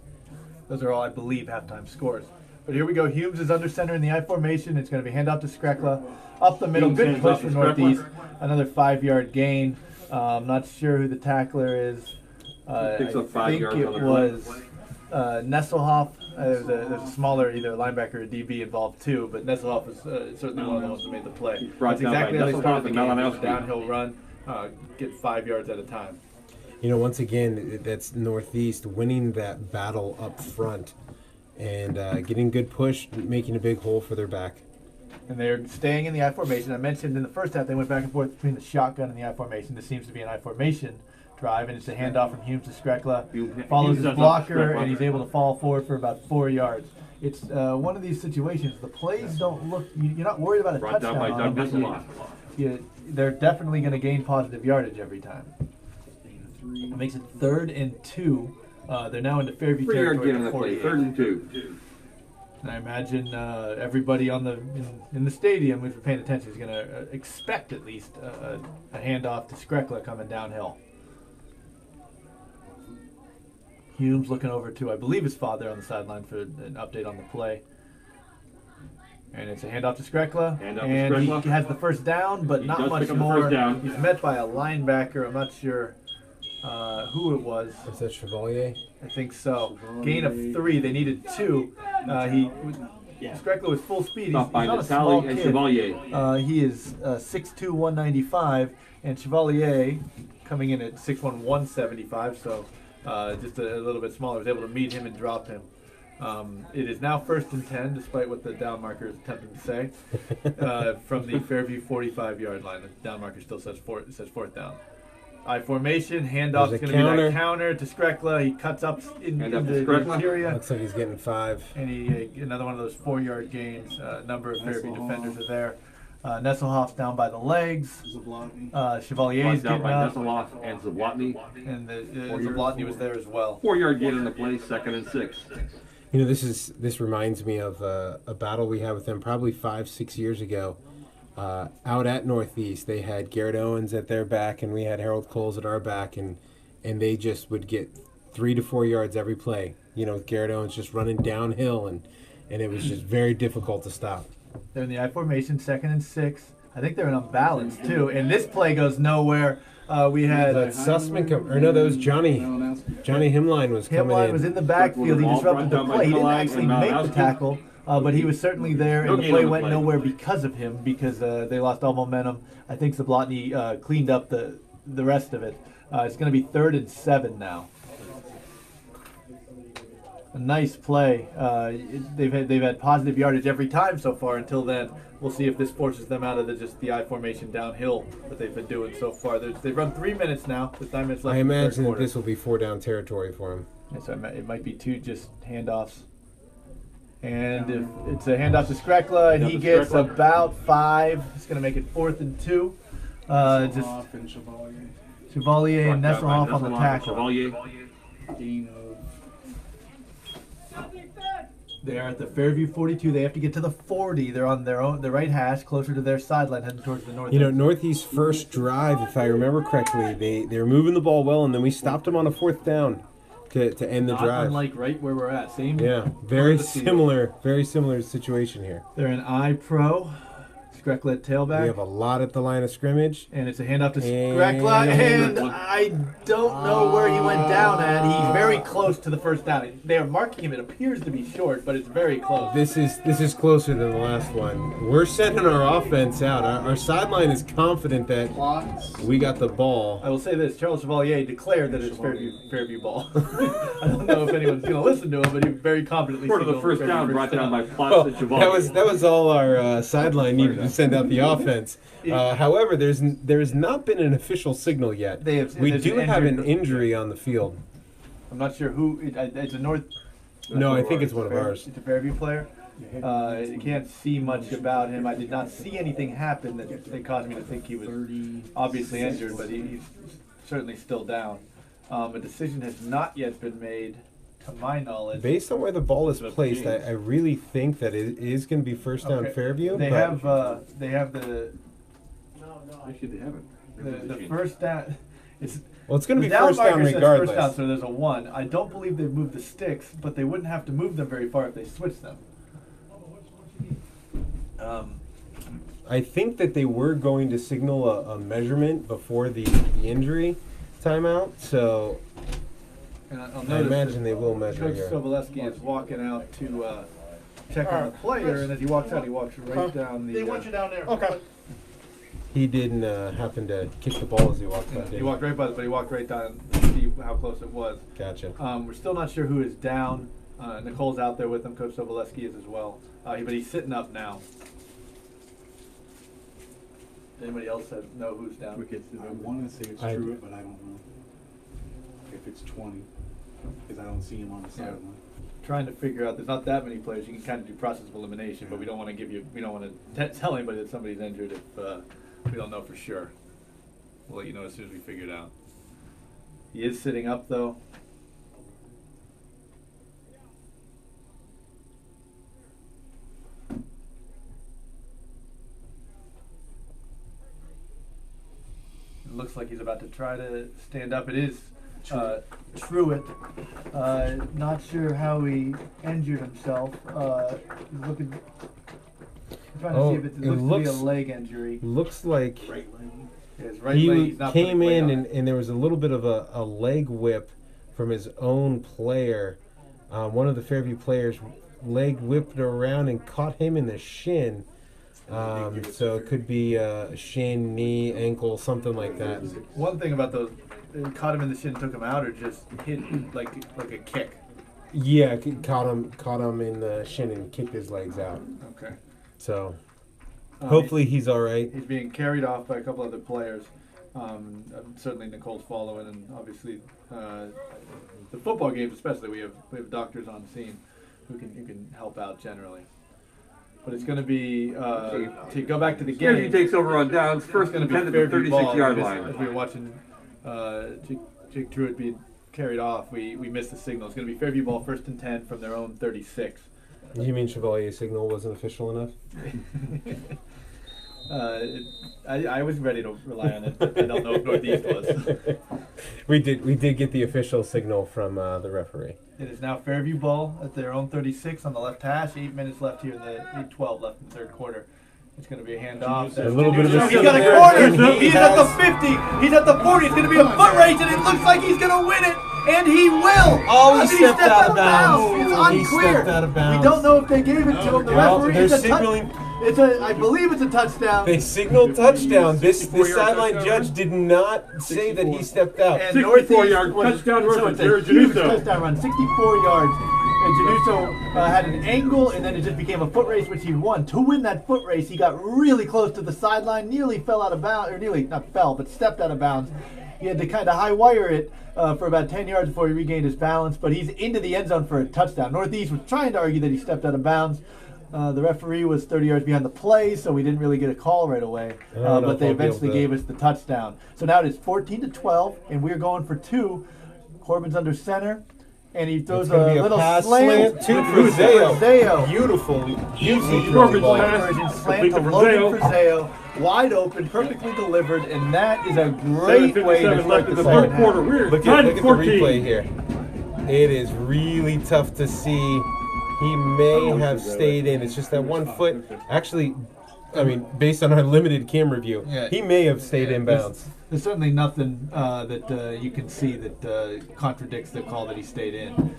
Speaker 1: Those are all, I believe, halftime scores. But here we go. Humes is under center in the I formation. It's going to be handoff to Skrekla. Up the middle.
Speaker 3: Humes
Speaker 1: Good
Speaker 3: hands
Speaker 1: push
Speaker 3: off
Speaker 1: for
Speaker 3: to
Speaker 1: Northeast.
Speaker 3: Skrekla.
Speaker 1: Another 5-yard gain. Not sure who the tackler is.
Speaker 3: Picks up 5
Speaker 1: think
Speaker 3: yards
Speaker 1: it
Speaker 3: on the
Speaker 1: was Nesselhoff. There's a smaller either linebacker or DB involved too, but Nesselhoff was certainly one of the ones that made the play.
Speaker 3: brought
Speaker 1: That's
Speaker 3: down
Speaker 1: exactly
Speaker 3: by
Speaker 1: how they started the
Speaker 3: Nesselhoff
Speaker 1: game.
Speaker 3: and
Speaker 1: It was a
Speaker 3: Malinowski.
Speaker 1: downhill run, get 5 yards at a time.
Speaker 2: You know, once again, that's Northeast winning that battle up front and getting good push, making a big hole for their back.
Speaker 1: And they're staying in the I formation. I mentioned in the first half they went back and forth between the shotgun and the I formation. This seems to be an I formation drive, and it's a handoff from Humes to Skrekla. Follows his blocker, and he's able to fall forward for about 4 yards. It's one of these situations. The plays don't look. You're not worried about a
Speaker 3: Brought down
Speaker 1: touchdown
Speaker 3: by
Speaker 1: on
Speaker 3: Doug
Speaker 1: them,
Speaker 3: Nesselhoff.
Speaker 1: they're definitely going to gain positive yardage every time. It makes it 3rd and 2. They're now into Fairview
Speaker 3: 3-yard
Speaker 1: territory.
Speaker 3: gain on
Speaker 1: at
Speaker 3: the play.
Speaker 1: 48.
Speaker 3: 3rd and 2.
Speaker 1: And I imagine everybody on in the stadium, if you're paying attention, is going to expect at least a handoff to Skrekla coming downhill. Humes looking over to, I believe, his father on the sideline for an update on the play. And it's a handoff to Skrekla.
Speaker 3: Handoff to
Speaker 1: And
Speaker 3: Skrekla.
Speaker 1: he has the first down, but
Speaker 3: He
Speaker 1: not
Speaker 3: does
Speaker 1: much
Speaker 3: pick up the
Speaker 1: more.
Speaker 3: first down.
Speaker 1: He's met by a linebacker. I'm not sure who it was.
Speaker 2: Is that Chevalier?
Speaker 1: I think so. Gain of 3. They needed 2. Skrekla was full speed. He's
Speaker 3: Stopped by
Speaker 1: not a small
Speaker 3: Natali and
Speaker 1: kid.
Speaker 3: Chevalier.
Speaker 1: He is 6'2", 195, and Chevalier coming in at 6'1", 175. So just a little bit smaller. Was able to meet him and drop him. It is now 1st and 10, despite what the down marker is attempting to say, from the Fairview 45-yard line. The down marker still says 4th down. I formation, handoff is
Speaker 2: There's
Speaker 1: going
Speaker 2: a
Speaker 1: to be that counter to Skrekla. He cuts up in
Speaker 3: Handoff to
Speaker 1: the
Speaker 3: Skrekla.
Speaker 1: interior.
Speaker 2: Looks like he's getting 5.
Speaker 1: And another one of those 4-yard gains. A number of Fairview defenders are there. Nesselhoff's down by the legs. Chevalier's
Speaker 3: Brought down
Speaker 1: getting
Speaker 3: by
Speaker 1: up.
Speaker 3: Nesselhoff and Zablotny.
Speaker 1: And Zablotny was there as well.
Speaker 3: 4-yard gain on the play. 2nd and 6.
Speaker 2: You know, this reminds me of a battle we had with them probably 5-6 years ago. Out at Northeast, they had Garrett Owens at their back, and we had Harold Coles at our back, and they just would get 3 to 4 yards every play. You know, with Garrett Owens just running downhill, and it was just very difficult to stop.
Speaker 1: They're in the I formation, 2nd and 6. I think they're in unbalanced too. And this play goes nowhere. We had
Speaker 2: That Sussman that was Johnny. Johnny Himline was coming
Speaker 1: Himline
Speaker 2: in.
Speaker 1: was in the backfield. He
Speaker 3: Ball
Speaker 1: disrupted the
Speaker 3: brought down by
Speaker 1: play. He didn't
Speaker 3: Himline
Speaker 1: actually
Speaker 3: and
Speaker 1: make the
Speaker 3: Malinowski.
Speaker 1: tackle, but he was certainly there,
Speaker 3: No
Speaker 1: and the
Speaker 3: gain
Speaker 1: play
Speaker 3: on the
Speaker 1: went
Speaker 3: play.
Speaker 1: nowhere because of him, because they lost all momentum. I think Zablotny cleaned up the rest of it. It's going to be 3rd and 7 now. A nice play. They've had positive yardage every time so far until then. We'll see if this forces them out of just the I formation downhill that they've been doing so far. They've run 3 minutes now. With 9 minutes left.
Speaker 2: I
Speaker 1: in the
Speaker 2: imagine
Speaker 1: third
Speaker 2: that
Speaker 1: quarter.
Speaker 2: this will be 4-down territory for him.
Speaker 1: And so it might be 2 just handoffs. And if it's a handoff to Skrekla, and he gets about 5. It's going to make it 4th and 2. Just Chevalier and
Speaker 3: Brought down by
Speaker 1: Nesselhoff on the
Speaker 3: Nesselhoff and
Speaker 1: tackle.
Speaker 3: Chevalier.
Speaker 1: They are at the Fairview 42. They have to get to the 40. They're on their right hash, closer to their sideline, heading towards the north.
Speaker 2: You know,
Speaker 1: end.
Speaker 2: Northeast's first drive, if I remember correctly, they were moving the ball well, and then we stopped them on a 4th down to end the
Speaker 1: Not
Speaker 2: drive.
Speaker 1: unlike right where we're at. Same.
Speaker 2: Yeah, very similar situation here.
Speaker 1: They're an I pro. Skrekla at tailback.
Speaker 2: We have a lot at the line of scrimmage.
Speaker 1: And it's a handoff to
Speaker 2: And-
Speaker 1: Skrekla, and I don't know where he went down at. He's very close to the first down. They are marking him. It appears to be short, but it's very close.
Speaker 2: This is closer than the last one. We're sending our offense out. Our sideline is confident that we got the ball.
Speaker 1: I will say this: Charles Chevalier declared that it's Fairview ball. I don't know if anyone's going to listen to him, but he very confidently.
Speaker 3: Part of the first down brought down by Plotz and Chevalier.
Speaker 2: That was all our sideline needed to send out the offense. However, there's not been an official signal yet. We do have an injury on the field.
Speaker 1: I'm not sure who. It's a North.
Speaker 2: No, I think it's one of ours.
Speaker 1: It's a Fairview player. You can't see much about him. I did not see anything happen that caused me to think he was obviously injured, but he's certainly still down. A decision has not yet been made, to my knowledge.
Speaker 2: Based on where the ball is placed, I really think that it is going to be first down Fairview.
Speaker 1: They have the
Speaker 5: Actually, they haven't.
Speaker 1: the first down.
Speaker 2: It's going to be
Speaker 1: down
Speaker 2: first down
Speaker 1: marker says
Speaker 2: regardless.
Speaker 1: First down, so there's a 1. I don't believe they've moved the sticks, but they wouldn't have to move them very far if they switched them.
Speaker 2: I think that they were going to signal a measurement before the injury timeout, so
Speaker 1: And I'll
Speaker 2: I
Speaker 1: notice
Speaker 2: imagine
Speaker 1: that
Speaker 2: they will measure
Speaker 1: Coach
Speaker 2: here.
Speaker 1: Sobolewski is walking out to check on the player, and as he walks out, he walks right down the.
Speaker 6: They want you down there.
Speaker 4: Okay.
Speaker 2: He didn't happen to kick the ball as he walked by. did
Speaker 1: He walked right by, but he walked right down to see how close it was.
Speaker 2: Gotcha.
Speaker 1: We're still not sure who is down. Nicole's out there with him. Coach Sobolewski is as well. But he's sitting up now. Anybody else know who's down?
Speaker 4: I want to say it's Truitt, but I don't know if it's 20 because I don't see him on the sideline.
Speaker 1: Trying to figure out. There's not that many players. You can kind of do process of elimination, but we don't want to we don't want to tell anybody that somebody's injured if we don't know for sure. We'll let you know as soon as we figure it out. He is sitting up though. It looks like he's about to try to stand up. It is Truitt. Not sure how he injured himself. He's looking. I'm trying to see if it looks to be a leg injury.
Speaker 2: Looks like
Speaker 1: His right leg,
Speaker 2: he
Speaker 1: he's not
Speaker 2: came
Speaker 1: putting weight
Speaker 2: in
Speaker 1: on it.
Speaker 2: and there was a little bit of a leg whip from his own player. One of the Fairview players leg whipped around and caught him in the shin. So it could be a shin, knee, ankle, something like that.
Speaker 1: One thing about those, they caught him in the shin, took him out, or just hit like a kick.
Speaker 2: Yeah, caught him in the shin and kicked his legs out.
Speaker 1: Okay.
Speaker 2: So hopefully he's all right.
Speaker 1: He's being carried off by a couple other players. Certainly Nicole's following, and obviously the football games especially. We have doctors on scene who can help out generally. But it's going to be to go back to the game.
Speaker 3: Fairview takes over on downs, first and 10 at the 36-yard line.
Speaker 1: As we were watching Jake Truitt being carried off, we missed the signal. It's going to be Fairview ball, first and 10 from their own 36.
Speaker 2: You mean Chevalier's signal wasn't official enough?
Speaker 1: I was ready to rely on it. I don't know if Northeast was.
Speaker 2: We did get the official signal from the referee.
Speaker 1: It is now Fairview ball at their own 36 on the left hash. 8 minutes left here in the 8:12 left in the third quarter. It's going to be a handoff.
Speaker 2: A little bit of a
Speaker 1: He's got a corner. He's at the 50. He's at the 40. It's going to be a foot race, and it looks like he's going to win it, and he will.
Speaker 2: Oh, he
Speaker 1: I mean,
Speaker 2: stepped out of bounds.
Speaker 1: It's
Speaker 2: He
Speaker 1: unclear.
Speaker 2: stepped out of bounds.
Speaker 1: We don't know if they gave it to him. The
Speaker 2: Well,
Speaker 1: referee
Speaker 2: they're
Speaker 1: is
Speaker 2: signaling.
Speaker 1: I believe it's a touchdown.
Speaker 2: They signaled touchdown. This
Speaker 3: 64-yard
Speaker 2: sideline
Speaker 3: touchdown.
Speaker 2: judge did not say that he stepped out.
Speaker 1: And
Speaker 3: 64-yard
Speaker 1: Northeast
Speaker 3: touchdown
Speaker 1: so
Speaker 3: run
Speaker 1: it's
Speaker 3: from
Speaker 1: a
Speaker 3: Jared
Speaker 1: huge
Speaker 3: Januso.
Speaker 1: touchdown run, 64 yards. And Januso had an angle, and then it just became a foot race, which he won. To win that foot race, he got really close to the sideline, nearly fell out of bounds, or nearly, not fell, but stepped out of bounds. He had to kind of high wire it for about 10 yards before he regained his balance, but he's into the end zone for a touchdown. Northeast was trying to argue that he stepped out of bounds. The referee was 30 yards behind the play, so we didn't really get a call right away. But they eventually gave us the touchdown. So now it is 14-12, and we're going for 2. Corbin's under center, and he throws a little
Speaker 2: pass
Speaker 1: slant
Speaker 2: to Frazeo.
Speaker 1: Frazeo.
Speaker 2: Beautiful.
Speaker 3: Corbin's
Speaker 1: Point
Speaker 3: pass,
Speaker 1: conversion slant
Speaker 3: complete
Speaker 1: to
Speaker 3: to
Speaker 1: Logan
Speaker 3: Frazeo.
Speaker 1: Frazeo. Wide open, perfectly delivered, and that is a great way to
Speaker 3: 7:57
Speaker 1: start
Speaker 3: left in
Speaker 1: the
Speaker 3: the
Speaker 1: second
Speaker 3: third quarter.
Speaker 1: half.
Speaker 3: We're
Speaker 2: Look
Speaker 3: tied
Speaker 2: at
Speaker 3: at
Speaker 2: the
Speaker 3: 14.
Speaker 2: replay here. It is really tough to see. He may have stayed in. It's just that 1 foot. Actually, I mean, based on our limited camera view, he may have stayed in bounds.
Speaker 1: there's certainly nothing that you can see that contradicts the call that he stayed in.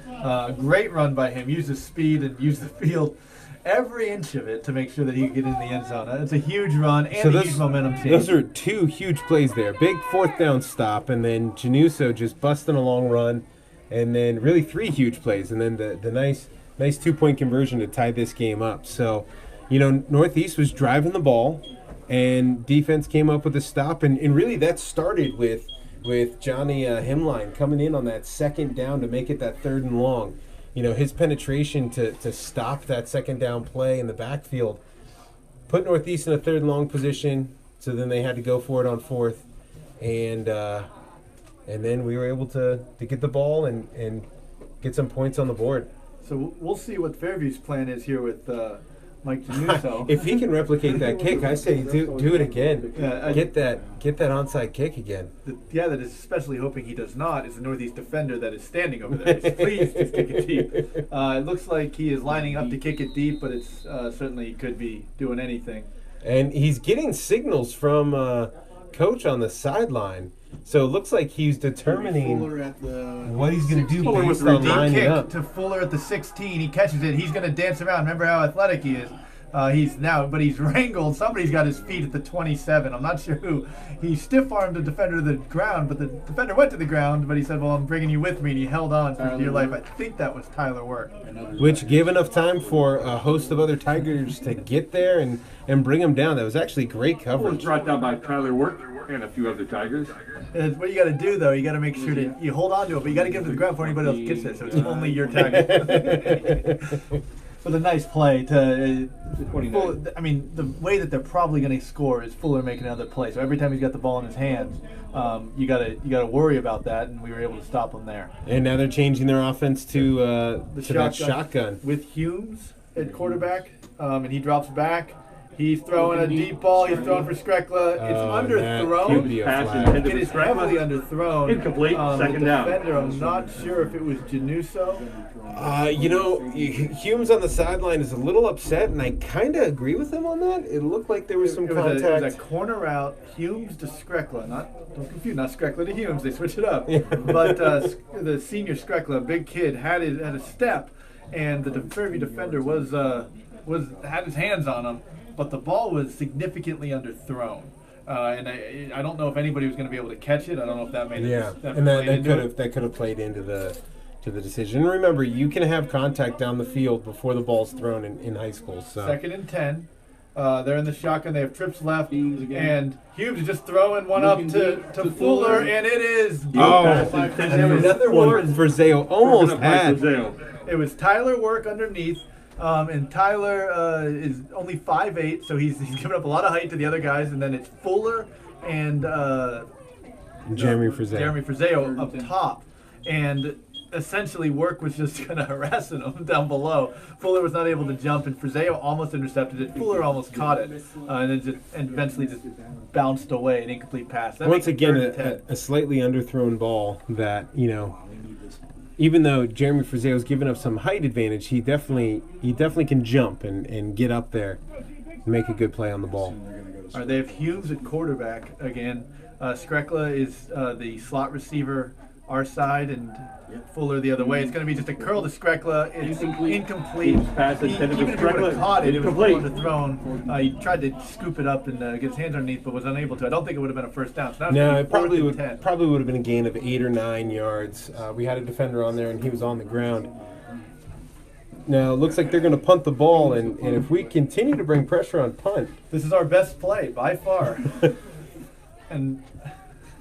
Speaker 1: Great run by him. Used his speed and used the field, every inch of it, to make sure that he could get in the end zone. It's a huge run and a huge momentum change.
Speaker 2: Those are 2 huge plays there. Big 4th down stop, and then Januso just busting a long run, and then really 3 huge plays, and then the nice 2-point conversion to tie this game up. So, Northeast was driving the ball, and defense came up with a stop, and really that started with Johnny Himline coming in on that 2nd down to make it that 3rd and long. His penetration to stop that 2nd down play in the backfield put Northeast in a 3rd and long position, so then they had to go for it on 4th, and then we were able to get the ball and get some points on the board.
Speaker 1: So we'll see what Fairview's plan is here with Mike Januso.
Speaker 2: If he can replicate that kick, I say do it again.
Speaker 1: Yeah,
Speaker 2: get that onside kick again.
Speaker 1: The guy that is especially hoping he does not is the Northeast defender that is standing over there. Please just kick it deep. It looks like he is lining up to kick it deep, but it's certainly could be doing anything.
Speaker 2: And he's getting signals from coach on the sideline. So it looks like he's determining what he's going to do based on lining
Speaker 1: kick
Speaker 2: up.
Speaker 1: To Fuller at the 16. He catches it. He's going to dance around. Remember how athletic he is. He's wrangled. Somebody's got his feet at the 27. I'm not sure who. He stiff-armed the defender to the ground, but the defender went to the ground, but he said, well, I'm bringing you with me, and he held on for dear life. I think that was Tyler Work.
Speaker 2: Which gave enough time for a host of other Tigers to get there and bring him down. That was actually great
Speaker 3: Was
Speaker 2: coverage.
Speaker 3: brought down by Tyler Work and a few other Tigers.
Speaker 1: What you got to do, though, you got to make sure that you hold on to it, but you got to get him to the ground before anybody else gets there, so it's only your target. With a nice play to Fuller, I mean, the way that they're probably going to score is Fuller making another play. So every time he's got the ball in his hands, you gotta worry about that, and we were able to stop him there.
Speaker 2: And now they're changing their offense to that shotgun
Speaker 1: with Humes at quarterback, and he drops back. He's throwing a deep ball. He's throwing for Skrekla. It's underthrown. It is heavily underthrown.
Speaker 3: Incomplete. Second down.
Speaker 1: Defender, I'm not sure if it was Januso.
Speaker 2: Humes on the sideline is a little upset, and I kind of agree with him on that. It looked like there was some contact.
Speaker 1: It was a corner route, Humes to Skrekla. Don't confuse, not Skrekla to Humes. They switch it up. But the senior Skrekla, big kid, had a step, and the Fairview defender had his hands on him. But the ball was significantly underthrown, and I don't know if anybody was going to be able to catch it. I don't know if that made it.
Speaker 2: Yeah, and that could have played into the decision. And remember, you can have contact down the field before the ball's thrown in high school. So
Speaker 1: 2nd and 10. They're in the shotgun. They have trips left, and Humes is just throwing one up to Fuller, and it is.
Speaker 2: Another one for Zao. Almost had.
Speaker 1: It was Tyler Work underneath. And Tyler is only 5'8", so he's given up a lot of height to the other guys. And then it's Fuller and
Speaker 2: Jeremy
Speaker 1: Frazeo up top. And essentially Work was just kind of harassing him down below. Fuller was not able to jump, and Frazeo almost intercepted it. Fuller almost caught it, and eventually just bounced away, an incomplete pass.
Speaker 2: Once again, a slightly underthrown ball that, even though Jeremy Frazeo's given up some height advantage, he definitely can jump and get up there and make a good play on the ball.
Speaker 1: All right, they have Humes at quarterback again. Skrekla is the slot receiver our side, and Fuller the other way. It's going to be just a curl to Skrekla. It's incomplete.
Speaker 3: Pass intended for
Speaker 1: Even if he would have
Speaker 3: Skrekla.
Speaker 1: caught it, it was underthrown. He tried to scoop it up and get his hands underneath, but was unable to. I don't think it would have been a first down. So
Speaker 2: no, it probably would have been a gain of 8 or 9 yards. We had a defender on there, and he was on the ground. Now, it looks like they're going to punt the ball, and if we continue to bring pressure on punt.
Speaker 1: This is our best play by far. And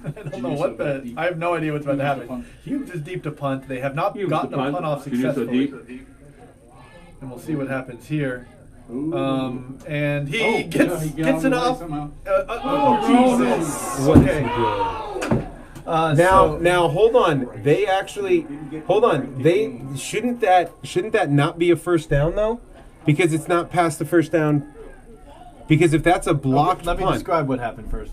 Speaker 1: I don't know I have no idea what's about to happen. Humes is deep to punt. They have not gotten a punt off successfully. And we'll see what happens here. And he gets it off. Jesus.
Speaker 2: Okay. Now hold on. They shouldn't that not be a first down though? Because it's not past the first down. Because if that's a blocked
Speaker 1: punt. Let me describe what happened first.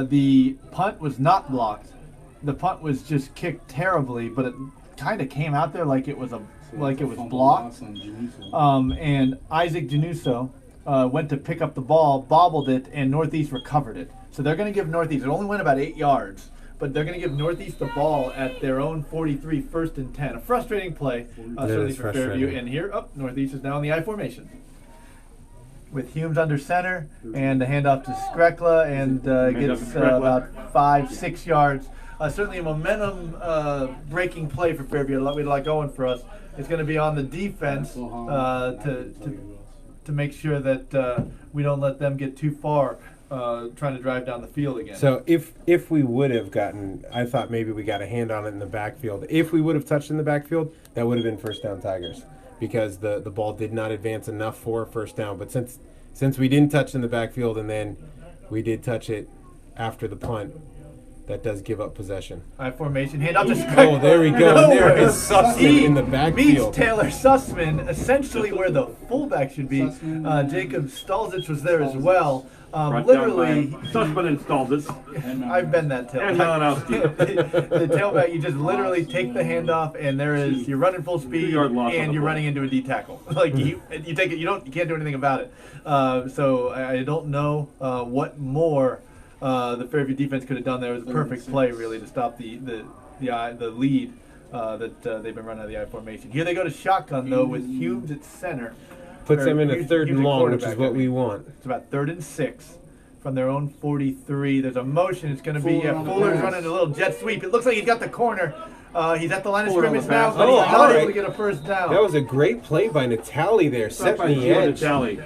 Speaker 1: The punt was not blocked. The punt was just kicked terribly, but it kind of came out there like it was blocked. And Isaac Januso went to pick up the ball, bobbled it, and Northeast recovered it. So they're going to give Northeast, it only went about 8 yards, but they're going to give Northeast the ball at their own 43, 1st and 10. A frustrating play, certainly
Speaker 2: is
Speaker 1: for Fairview.
Speaker 2: frustrating.
Speaker 1: And here, Northeast is now in the I formation. With Humes under center, and a handoff to Skrekla, and gets about 5, 6 yards. Certainly a momentum breaking play for Fairview. We'd like going for us. It's going to be on the defense to make sure that we don't let them get too far trying to drive down the field again.
Speaker 2: So if we would have gotten, I thought maybe we got a hand on it in the backfield. If we would have touched in the backfield, that would have been first down Tigers, because the ball did not advance enough for a first down. But since we didn't touch in the backfield and then we did touch it after the punt, that does give up possession.
Speaker 1: I formation, hand up to Skrekla.
Speaker 2: Oh, there we go.
Speaker 1: No
Speaker 2: There
Speaker 1: way.
Speaker 2: is Sussman in the backfield.
Speaker 1: Meets Taylor Sussman, essentially where the fullback should be. Jacob Stalzich was there as well. Literally,
Speaker 3: Sussman installs it.
Speaker 1: I've been that
Speaker 3: And
Speaker 1: tailback.
Speaker 3: Malinowski.
Speaker 1: The tailback, you just literally take the handoff, and you're running full speed,
Speaker 3: 2-yard loss on
Speaker 1: and
Speaker 3: the
Speaker 1: you're
Speaker 3: play.
Speaker 1: running into a D tackle. Like you take it, you can't do anything about it. So I don't know what more the Fairview defense could have done there. It was a perfect play, really, to stop the lead that they've been running out of the I formation. Here they go to shotgun, though, with Humes at center.
Speaker 2: Puts them in a
Speaker 1: Humes-
Speaker 2: 3rd
Speaker 1: Humes
Speaker 2: and
Speaker 1: at
Speaker 2: long, which is
Speaker 1: quarterback,
Speaker 2: what
Speaker 1: I
Speaker 2: we
Speaker 1: mean.
Speaker 2: want.
Speaker 1: It's about 3rd and 6 from their own 43. There's a motion. It's going to be
Speaker 4: Fuller on the
Speaker 1: Fuller's
Speaker 4: pass.
Speaker 1: running a little jet sweep. It looks like he's got the corner. He's at the line of
Speaker 3: Fuller on the
Speaker 1: scrimmage now,
Speaker 3: pass.
Speaker 1: but he's
Speaker 2: Oh,
Speaker 1: not
Speaker 2: all
Speaker 1: able
Speaker 2: right.
Speaker 1: to get a first down.
Speaker 2: That was a great play by Natali there, setting the edge.
Speaker 3: Tally.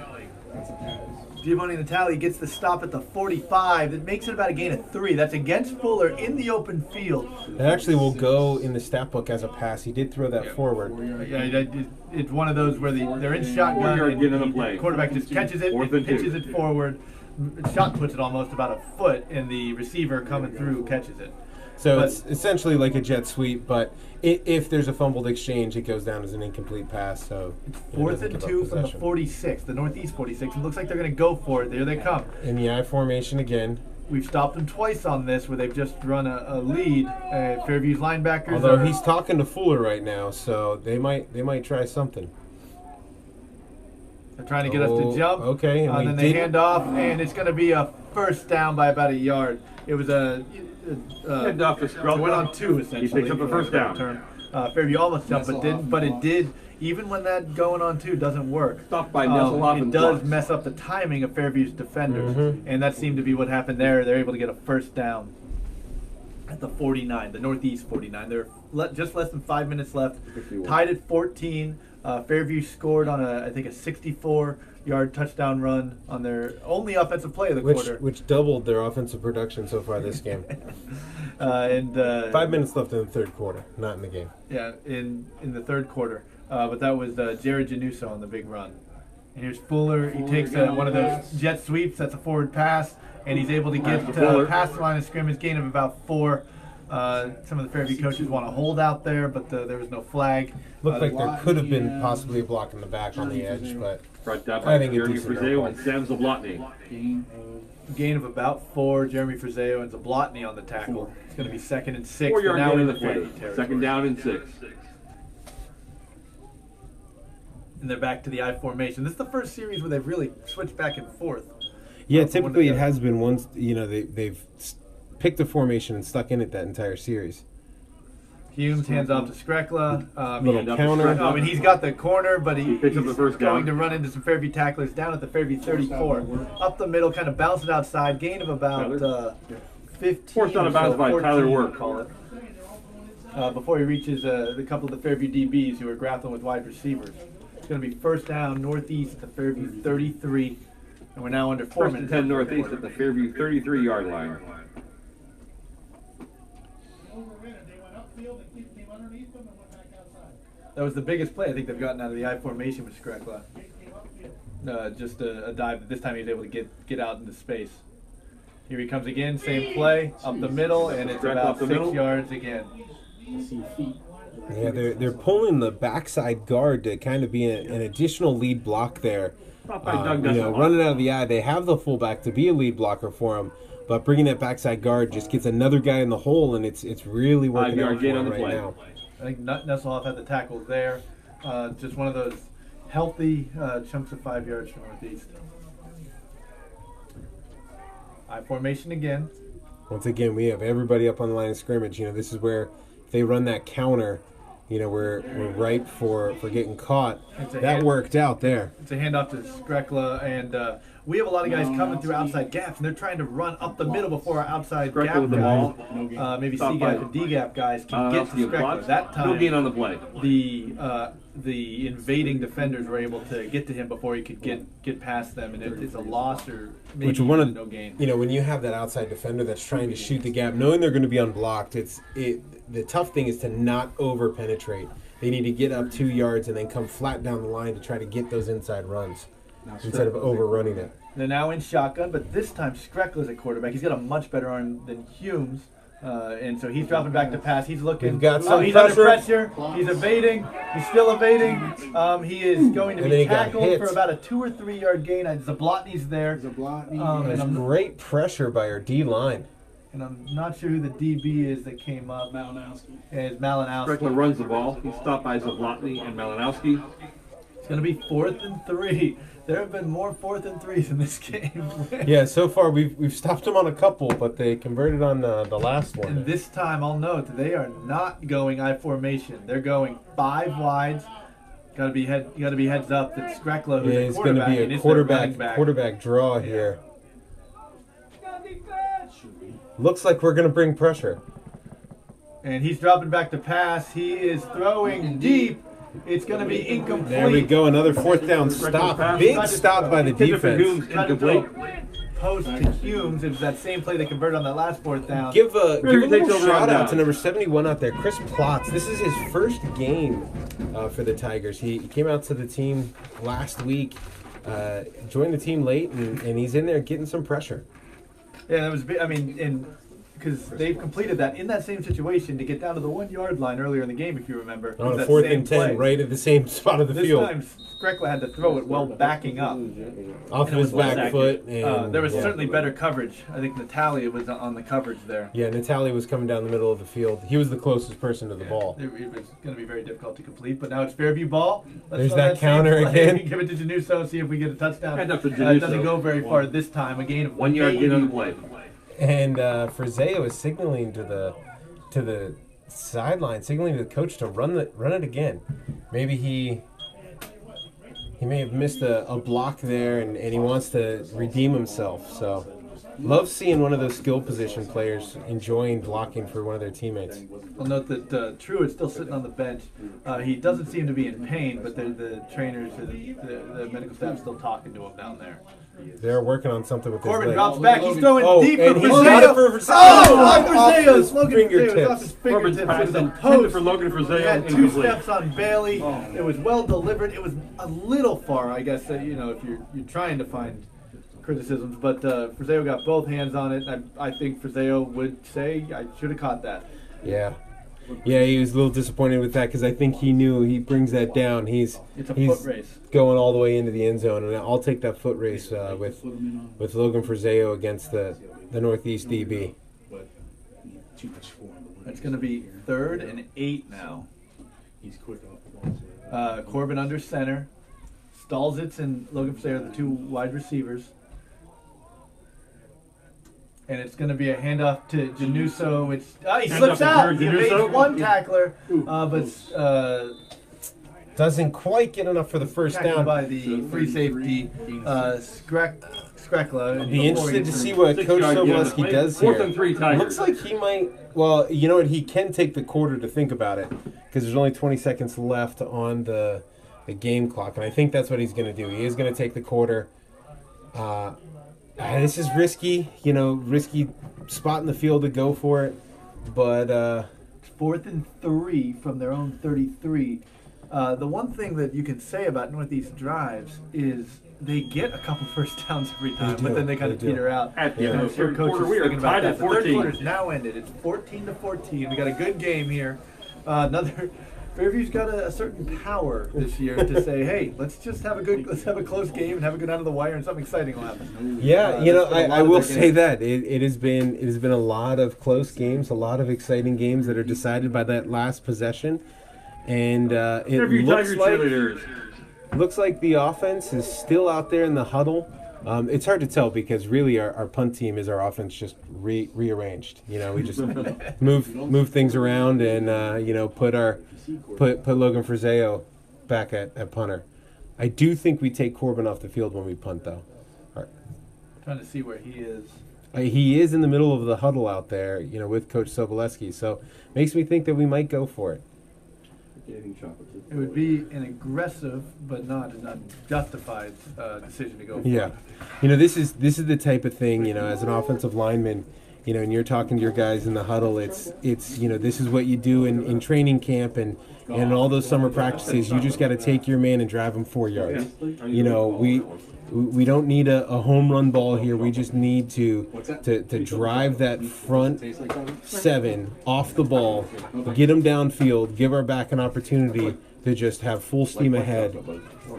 Speaker 1: Giovanni Natali gets the stop at the 45. That makes it about a gain of 3. That's against Fuller in the open field.
Speaker 2: It actually will go in the stat book as a pass. He did throw that forward.
Speaker 1: Yeah, it's one of those where they're in shotgun
Speaker 3: 4-yard
Speaker 1: and
Speaker 3: gain on the
Speaker 1: the
Speaker 3: play.
Speaker 1: quarterback just catches it,
Speaker 3: Fourth and
Speaker 1: pitches
Speaker 3: 2.
Speaker 1: it forward. Shot puts it almost about a foot, and the receiver coming through catches it.
Speaker 2: So
Speaker 1: But-
Speaker 2: it's essentially like a jet sweep, but if there's a fumbled exchange, it goes down as an incomplete pass. So it
Speaker 1: 4th
Speaker 2: doesn't
Speaker 1: and
Speaker 2: give up
Speaker 1: 2 from the
Speaker 2: possession.
Speaker 1: 46, the Northeast 46. It looks like they're going to go for it. There they come.
Speaker 2: In the I formation again.
Speaker 1: We've stopped them twice on this where they've just run a lead. Fairview's linebackers
Speaker 2: Although
Speaker 1: are...
Speaker 2: he's talking to Fuller right now, so they might try something.
Speaker 1: They're trying to get us to jump.
Speaker 2: Okay, and we
Speaker 1: then they
Speaker 2: didn't.
Speaker 1: hand off, and it's going to be a first down by about a yard. It was
Speaker 3: Hand off to
Speaker 1: it
Speaker 3: Skrekla.
Speaker 1: went on 2 essentially.
Speaker 3: He picks up the first down.
Speaker 1: Fairview almost jumped, but didn't. But it did. Even when that going on 2 doesn't work,
Speaker 3: Stopped by Nesselhoff
Speaker 1: it
Speaker 3: and
Speaker 1: does
Speaker 3: blocks.
Speaker 1: mess up the timing of Fairview's defenders,
Speaker 2: Mhm.
Speaker 1: and that seemed to be what happened there. They're able to get a first down at the 49, the Northeast 49. They're just less than 5 minutes left,
Speaker 3: 51.
Speaker 1: tied at 14. Fairview scored on I think a 64-yard touchdown run on their only offensive play of the quarter.
Speaker 2: Which doubled their offensive production so far this game. 5 minutes left in the 3rd quarter, not in the game.
Speaker 1: Yeah, in the 3rd quarter. But that was Jared Januso on the big run. And here's Fuller. He takes one of those jet sweeps. That's a forward pass, and he's able to get
Speaker 3: Fuller.
Speaker 1: past the line of scrimmage, gain of about 4. Some of the Fairview coaches want to hold out there, but there was no flag.
Speaker 2: Looked like there could have been possibly a block in the back on the edge, but
Speaker 3: Brought down
Speaker 2: I
Speaker 3: by
Speaker 2: think
Speaker 3: Jeremy
Speaker 2: it's decent
Speaker 3: Frizeo
Speaker 2: enough.
Speaker 3: and Sam Zablotny.
Speaker 1: Gain of about 4. Jeremy Frizeo and Zablotny on the tackle. It's going to be 2nd and 6.
Speaker 3: 4-yard
Speaker 1: but now
Speaker 3: gain
Speaker 1: in
Speaker 3: on
Speaker 1: the
Speaker 3: the play.
Speaker 1: Fairview territory.
Speaker 3: 2nd down and 6.
Speaker 1: And they're back to the I formation. This is the first series where they've really switched back and forth.
Speaker 2: yeah,
Speaker 1: From one to
Speaker 2: typically
Speaker 1: the
Speaker 2: it
Speaker 1: other.
Speaker 2: has been once. They've picked a formation and stuck in it that entire series.
Speaker 1: Humes hands off to Skrekla.
Speaker 2: Little
Speaker 3: Hand up
Speaker 2: counter.
Speaker 3: to
Speaker 1: I mean, he's got the corner, but
Speaker 3: He picks up
Speaker 1: he's
Speaker 3: the first
Speaker 1: going
Speaker 3: down.
Speaker 1: to run into some Fairview tacklers down at the Fairview 34. Up the middle, kind of bounce it outside. Gain of about 15.
Speaker 3: Forced out of
Speaker 1: or
Speaker 3: bounds
Speaker 1: so,
Speaker 3: by
Speaker 1: 14,
Speaker 3: Tyler
Speaker 1: we'll
Speaker 3: Work.
Speaker 1: call it. Before he reaches the couple of the Fairview DBs who are grappling with wide receivers. It's going to be first down Northeast at the Fairview 33. And we're now under 4
Speaker 3: 1st and
Speaker 1: minutes.
Speaker 3: 10 Northeast at the Fairview 33-yard line.
Speaker 1: That was the biggest play I think they've gotten out of the I formation with Skrekla. Just a dive. This time he was able to get out into space. Here he comes again, same play, up the middle, and it's
Speaker 3: Skrekla
Speaker 1: about
Speaker 3: up the
Speaker 1: 6
Speaker 3: middle.
Speaker 1: yards again.
Speaker 2: Yeah, they're pulling the backside guard to kind of be an additional lead block there.
Speaker 3: Stopped by Doug
Speaker 2: Running out of the eye, they have the fullback to be a lead blocker for him, but bringing that backside guard just gets another guy in the hole, and it's really working
Speaker 3: 5-yard
Speaker 2: out for
Speaker 3: gain
Speaker 2: him
Speaker 3: on the
Speaker 2: right
Speaker 3: play.
Speaker 2: now.
Speaker 1: I think Nesselhoff had the tackle there. Just one of those, healthy chunks of 5 yards from Northeast. I formation again.
Speaker 2: Once again, we have everybody up on the line of scrimmage. This is where if they run that counter, we're ripe for getting caught. That worked out there.
Speaker 1: It's a handoff to Skrekla, and we have a lot of guys coming through outside gaps, and they're trying to run up the middle before our outside
Speaker 3: Skrekla
Speaker 1: gap
Speaker 3: with the
Speaker 1: guys,
Speaker 3: ball.
Speaker 1: maybe
Speaker 3: Stop
Speaker 1: C gap
Speaker 3: by.
Speaker 1: and D gap guys can get to Skrekla. That
Speaker 3: No gain
Speaker 1: time,
Speaker 3: on the play.
Speaker 1: the invading defenders were able to get to him before he could get past them, and it's a loss or maybe
Speaker 2: Which one of
Speaker 1: no gain.
Speaker 2: when you have that outside defender that's trying to shoot the gap, knowing they're going to be unblocked, the tough thing is to not over penetrate. They need to get up 2 yards and then come flat down the line to try to get those inside runs instead of overrunning it.
Speaker 1: They're now in shotgun, but this time Skrekla's at quarterback. He's got a much better arm than Humes, and so he's dropping back to pass. He's looking.
Speaker 2: We've got some
Speaker 1: he's
Speaker 2: pressure.
Speaker 1: under pressure. He's evading. He's still evading. He is going to
Speaker 2: And then
Speaker 1: be
Speaker 2: he got
Speaker 1: tackled
Speaker 2: hit.
Speaker 1: for about a 2 or 3 yard gain. Zablotny's there, and
Speaker 2: There's great pressure by our D line.
Speaker 1: I'm not sure who the DB is that came up.
Speaker 4: Malinowski.
Speaker 1: It's Malinowski.
Speaker 3: Skrekla runs the ball. He's stopped by Zablotny and Malinowski.
Speaker 1: It's going to be 4th and 3. There have been more 4th and 3s in this game.
Speaker 2: Yeah, so far we've stopped them on a couple, but they converted on the last one.
Speaker 1: And this time, I'll note they are not going I formation. They're going 5 wides. Got to be heads up that Skrekla, who's
Speaker 2: It's
Speaker 1: a
Speaker 2: going to
Speaker 1: quarterback,
Speaker 2: be
Speaker 1: and
Speaker 2: a
Speaker 1: it's their running back.
Speaker 2: quarterback draw here. Looks like we're going to bring pressure.
Speaker 1: And he's dropping back to pass. He is throwing deep. It's going to be incomplete.
Speaker 2: There we go, another 4th down stop. Big stop by the defense.
Speaker 1: Tried to throw post to Humes. It was that same play they converted on that last 4th down.
Speaker 2: Give a
Speaker 3: takes
Speaker 2: little
Speaker 3: over
Speaker 2: shout
Speaker 3: on
Speaker 2: out
Speaker 3: down.
Speaker 2: to number 71 out there, Chris Plotz. This is his first game for the Tigers. He came out to the team last week, joined the team late, and he's in there getting some pressure.
Speaker 1: Yeah, that was big. I mean, because they've completed that in that same situation to get down to the 1 yard line earlier in the game, if you remember.
Speaker 2: On a
Speaker 1: That
Speaker 2: 4th
Speaker 1: same
Speaker 2: and 10,
Speaker 1: play.
Speaker 2: right at the same spot of the
Speaker 1: This
Speaker 2: field.
Speaker 1: time, Skrekla had to throw it well backing up.
Speaker 2: Off
Speaker 1: and it
Speaker 2: his
Speaker 1: was
Speaker 2: back
Speaker 1: less
Speaker 2: foot. And,
Speaker 1: There was
Speaker 2: yeah.
Speaker 1: certainly better coverage. I think Natalia was on the coverage there.
Speaker 2: Yeah, Natalia was coming down the middle of the field. He was the closest person to the ball.
Speaker 1: It was going to be very difficult to complete, but now it's Fairview ball.
Speaker 2: There's
Speaker 1: throw
Speaker 2: that
Speaker 1: same
Speaker 2: counter
Speaker 1: play.
Speaker 2: again.
Speaker 1: Give it to Januso, see if we get a touchdown.
Speaker 3: Hand up to
Speaker 1: It
Speaker 3: Januso.
Speaker 1: doesn't go very far this time. A gain of
Speaker 3: 1 yard gain on the play.
Speaker 2: And Frazeo is signaling to the sideline, signaling to the coach to run it again. Maybe he may have missed a block there, and he wants to redeem himself. So, love seeing one of those skill position players enjoying blocking for one of their teammates.
Speaker 1: I'll note that Truitt's still sitting on the bench. He doesn't seem to be in pain, but the trainers, the medical staff, still talking to him down there.
Speaker 2: They're working on something with
Speaker 1: Corbin
Speaker 2: his
Speaker 1: drops
Speaker 2: leg.
Speaker 1: back. He's throwing deep
Speaker 2: and
Speaker 1: for
Speaker 2: he's
Speaker 1: Frazeo.
Speaker 2: got it for Frazeo.
Speaker 1: Off Frazeo.
Speaker 2: his
Speaker 1: Logan Frazeo.
Speaker 2: fingertips.
Speaker 1: Off his
Speaker 3: Corbin's
Speaker 1: fingertips.
Speaker 3: pass
Speaker 1: It was a
Speaker 3: intended
Speaker 1: post.
Speaker 3: for Logan
Speaker 1: He
Speaker 3: Frazeo.
Speaker 1: had 2
Speaker 3: Incomplete.
Speaker 1: steps on Bailey. It was well delivered. It was a little far, I guess. If you're trying to find criticisms, but Frazeo got both hands on it. I think Frazeo would say I should have caught that.
Speaker 2: Yeah. Yeah, he was a little disappointed with that because I think he knew he brings that down. He's
Speaker 1: It's a foot race.
Speaker 2: going all the way into the end zone, and I'll take that foot race with Logan Frazeo against the Northeast DB.
Speaker 4: But too much for him.
Speaker 1: It's going to be 3rd and 8 now.
Speaker 4: He's quick off the ball.
Speaker 1: Corbin under center. Stalzitz and Logan Frazeo are the 2 wide receivers. And it's going to be a handoff to Januso. He slips
Speaker 3: off to
Speaker 1: out. He evades
Speaker 3: Januso.
Speaker 1: one tackler, but
Speaker 2: Doesn't quite get enough for the first
Speaker 1: tackled
Speaker 2: down.
Speaker 1: by the free safety, Skrekla.
Speaker 2: Be interested to see what
Speaker 3: 6
Speaker 2: Coach
Speaker 3: yard gain on the
Speaker 2: Sobolewski
Speaker 3: play.
Speaker 2: does
Speaker 3: 4th
Speaker 2: here.
Speaker 3: and 3 Tigers.
Speaker 2: Looks like he might. Well, you know what? He can take the quarter to think about it because there's only 20 seconds left on the game clock, and I think that's what he's going to do. He is going to take the quarter. This is risky, risky spot in the field to go for it, but
Speaker 1: 4th and 3 from their own 33. The one thing that you can say about Northeast drives is they get a couple first downs every time,
Speaker 2: do.
Speaker 1: but then they kind
Speaker 2: They
Speaker 1: of
Speaker 2: do.
Speaker 1: peter out.
Speaker 3: At the
Speaker 2: Yeah.
Speaker 3: end
Speaker 1: I'm
Speaker 3: of the
Speaker 1: sure
Speaker 3: third
Speaker 1: coach
Speaker 3: quarter,
Speaker 1: is
Speaker 3: we are
Speaker 1: thinking about
Speaker 3: tied
Speaker 1: that.
Speaker 3: at
Speaker 1: The third
Speaker 3: 14.
Speaker 1: quarter's now ended. It's 14-14. We got a good game here. Fairview's got a certain power this year to say, hey, let's have a close game and have it go down to the wire and something exciting will happen.
Speaker 2: yeah,
Speaker 1: That's been a lot
Speaker 2: I
Speaker 1: of
Speaker 2: will
Speaker 1: their
Speaker 2: say
Speaker 1: games.
Speaker 2: that it has been a lot of close games, a lot of exciting games that are decided by that last possession, and it
Speaker 3: Fairview
Speaker 2: looks
Speaker 3: Tiger
Speaker 2: like
Speaker 3: cheerleaders.
Speaker 2: looks like the offense is still out there in the huddle. It's hard to tell because really our punt team is our offense just rearranged. You know, we just move things around and you know, put Logan Frazeo back at punter. I do think we take Corbin off the field when we punt, though.
Speaker 1: Trying to see where he is.
Speaker 2: He is in the middle of the huddle out there, you know, with Coach Sobolewski. So makes me think that we might go for it.
Speaker 1: It would be an aggressive, but not justified decision to go for.
Speaker 2: Yeah, you know, this is the type of thing, you know, as an offensive lineman, you know, and you're talking to your guys in the huddle. It's you know, this is what you do in training camp and all those summer practices. You just got to take your man and drive him 4 yards. You know, we don't need a home run ball here. We just need to drive that front 7 off the ball, get them downfield, give our back an opportunity to just have full steam ahead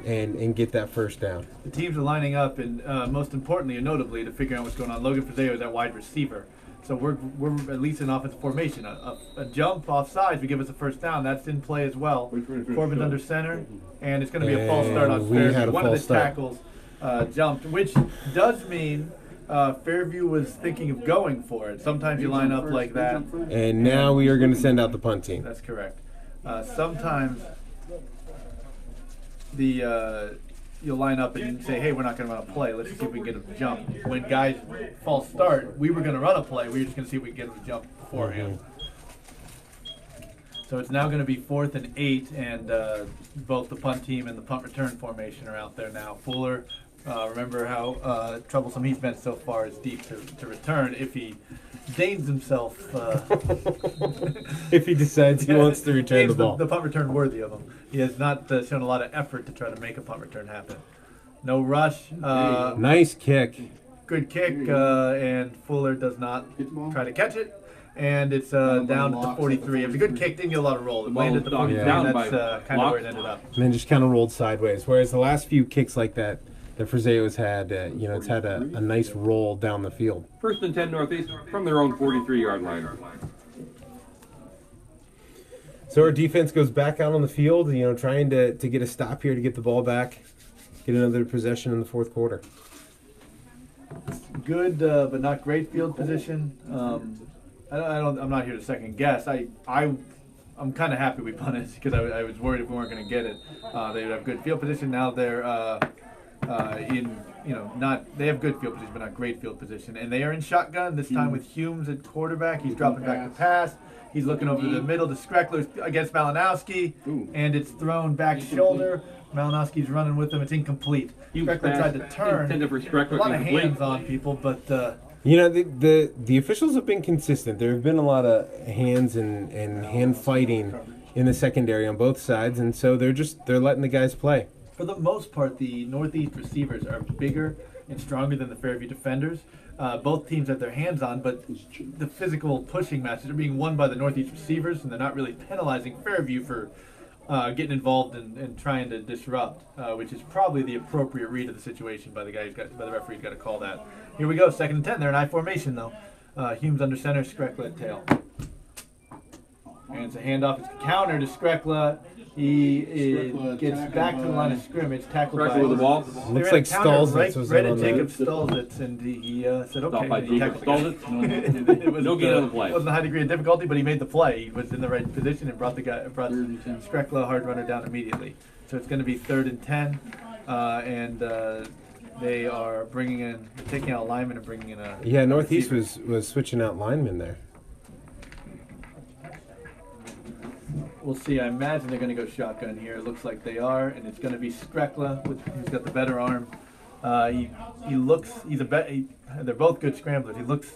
Speaker 2: and get that first down.
Speaker 1: The teams are lining up, and most importantly and notably, to figure out what's going on. Logan Frazeo is at wide receiver. So we're at least in offensive formation. A jump off sides would give us a first down. That's in play as well. Corbin's under center, and it's going to be a false start on Fairview. One of the tackles jumped, which does mean Fairview was thinking of going for it. Sometimes you line up like that.
Speaker 2: And now we are going to send out the punt team.
Speaker 1: That's correct. Sometimes you'll line up and say, hey, we're not going to run a play. Let's see if we can get a jump. When guys false start, we were going to run a play. We were just going to see if we can get a jump beforehand. So it's now going to be 4th and 8, and both the punt team and the punt return formation are out there now. Fuller, remember how troublesome he's been so far, is deep to return if he deigns himself.
Speaker 2: If he decides he wants to return the ball.
Speaker 1: The punt return worthy of him. He has not shown a lot of effort to try to make a punt return happen. No rush.
Speaker 2: Nice kick.
Speaker 1: Good kick, and Fuller does not try to catch it. And it's down at the 43. It was a good kick, didn't get a lot of roll. It landed at the 43, and that's kind of where it ended up.
Speaker 2: And then just kind of rolled sideways. Whereas the last few kicks like that Frazeo's had, you know, it's had a nice roll down the field.
Speaker 5: 1st and 10 Northeast from their own 43-yard line.
Speaker 2: So our defense goes back out on the field, you know, trying to get a stop here to get the ball back, get another possession in the 4th quarter.
Speaker 1: Good, but not great field position. I'm not here to second guess. I'm kind of happy we punted because I was worried if we weren't going to get it. They would have good field position. Now they're they have good field position, but not great field position. And they are in shotgun this time with Humes at quarterback. He's dropping back to pass. He's looking over the middle to Skreckler against Malinowski, and it's thrown back shoulder. Malinowski's running with him. It's incomplete. Skreckler tried to turn. A lot of hands on people, but.
Speaker 2: You know, the officials have been consistent. There have been a lot of hands and hand fighting in the secondary on both sides, and so they're letting the guys play.
Speaker 1: For the most part, the Northeast receivers are bigger and stronger than the Fairview defenders. Both teams have their hands on, but the physical pushing matches are being won by the Northeast receivers, and they're not really penalizing Fairview for getting involved and trying to disrupt, which is probably the appropriate read of the situation by the referee who's got to call that. Here we go, 2nd and 10. They're in I formation though. Humes under center, Skreckler at tail. And it's a handoff. It's a counter to Skreckler. He gets back to the line of scrimmage, tackled by
Speaker 5: with the ball.
Speaker 2: Looks like Stolzitz was
Speaker 1: right
Speaker 2: on
Speaker 1: at
Speaker 2: there.
Speaker 1: Jacob Stolzitz, and he said, okay.
Speaker 5: Stopped by Jacob Stolzitz.
Speaker 1: It was
Speaker 5: No gain on the play.
Speaker 1: Wasn't a high degree of difficulty, but he made the play. He was in the right position and brought Skreckler, hard runner, down immediately. So it's going to be 3rd and 10, and they are taking out a lineman and bringing in a.
Speaker 2: Yeah, Northeast was switching out linemen there.
Speaker 1: We'll see. I imagine they're going to go shotgun here. It looks like they are, and it's going to be Skreckler who's got the better arm. He looks. They're both good scramblers. He looks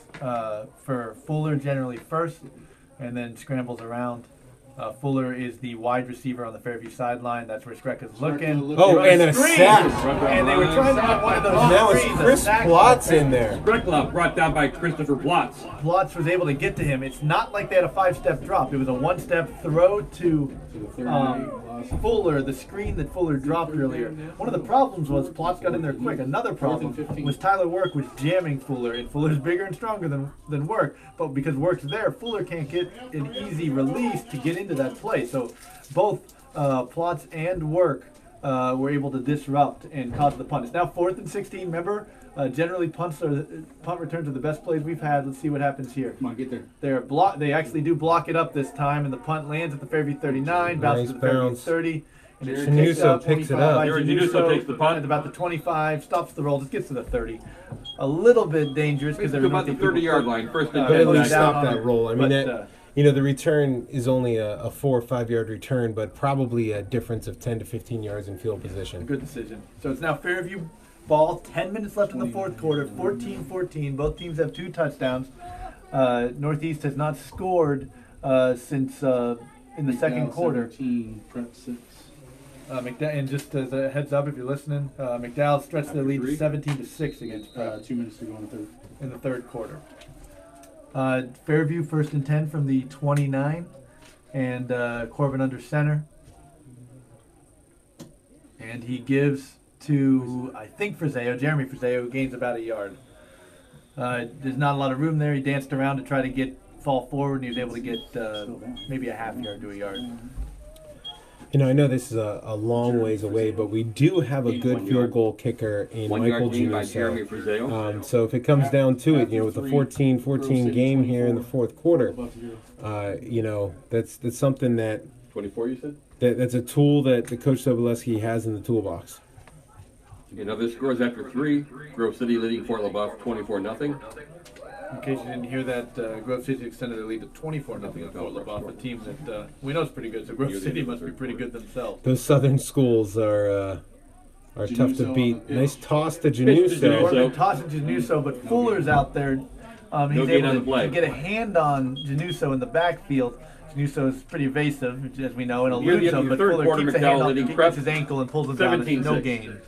Speaker 1: for Fuller generally first, and then scrambles around. Fuller is the wide receiver on the Fairview sideline. That's where Skreckler's looking.
Speaker 2: Oh, and a sack!
Speaker 1: And they were trying to get one of those.
Speaker 2: Now it's Chris Plotz in there.
Speaker 5: Skreckler brought down by Christopher Plotz.
Speaker 1: Plotz was able to get to him. It's not like they had a 5-step drop. It was a 1-step throw to Fuller, the screen that Fuller dropped earlier. One of the problems was Plotz got in there quick. Another problem was Tyler Work was jamming Fuller, and Fuller's bigger and stronger than Work. But because Work's there, Fuller can't get an easy release to get into that play. So both Plotz and Work were able to disrupt and cause the punt. It's now 4th and 16. Remember, generally punt returns are the best plays we've had. Let's see what happens here.
Speaker 4: Come on, get there.
Speaker 1: They actually do block it up this time, and the punt lands at the Fairview 39, bounces to the Fairview 30. And it's
Speaker 2: Januso picks it up.
Speaker 3: Januso takes the punt
Speaker 1: at about the 25, stops the roll, just gets to the 30. A little bit dangerous because they're
Speaker 5: about the 30-yard line. First and
Speaker 2: But at
Speaker 5: 10.
Speaker 2: least stop that
Speaker 1: it.
Speaker 2: roll. I mean,
Speaker 1: But,
Speaker 2: the return is only a 4 or 5 yard return, but probably a difference of 10 to 15 yards in field position.
Speaker 1: Good decision. So it's now Fairview ball. 10 minutes left in the fourth quarter. 14-14. Both teams have 2 touchdowns. Northeast has not scored since in the second quarter.
Speaker 4: 17, Prep 6.
Speaker 1: And just as a heads up, if you're listening, McDowell stretched their lead to 17-6 against
Speaker 4: 2 minutes to go
Speaker 1: in the third quarter. Fairview 1st and 10 from the 29, and Corbin under center. And he gives to, I think, Jeremy Frizeo, who gains about a yard. There's not a lot of room there. He danced around to try to fall forward, and he was able to get maybe a half yard to a yard.
Speaker 2: I know this is a long ways away, but we do have a good field goal kicker in
Speaker 5: 1
Speaker 2: Michael
Speaker 5: yard gain by Jeremy
Speaker 2: Januso.
Speaker 5: Frizeo.
Speaker 2: So if it comes down to it, with the 14-14 game here in the fourth quarter, that's something that
Speaker 5: 24, you said?
Speaker 2: that's a tool that the Coach Sobolewski has in the toolbox.
Speaker 5: In other scores after 3, Grove City leading Fort LaBeouf 24-0.
Speaker 1: In case you didn't hear that, Grove City extended their lead to 24-0 at Fort LaBeouf, a team that we know is pretty good, so Grove City must be pretty good themselves.
Speaker 2: Those southern schools are tough to beat. Nice toss to Januso.
Speaker 1: Corbin tossing Januso, but Fuller's out there. He's able to get a hand on Januso in the backfield. Januso is pretty evasive, as we know, and eludes him, but Fuller keeps a hand on him, kicks his ankle, and pulls him down. It's no gain.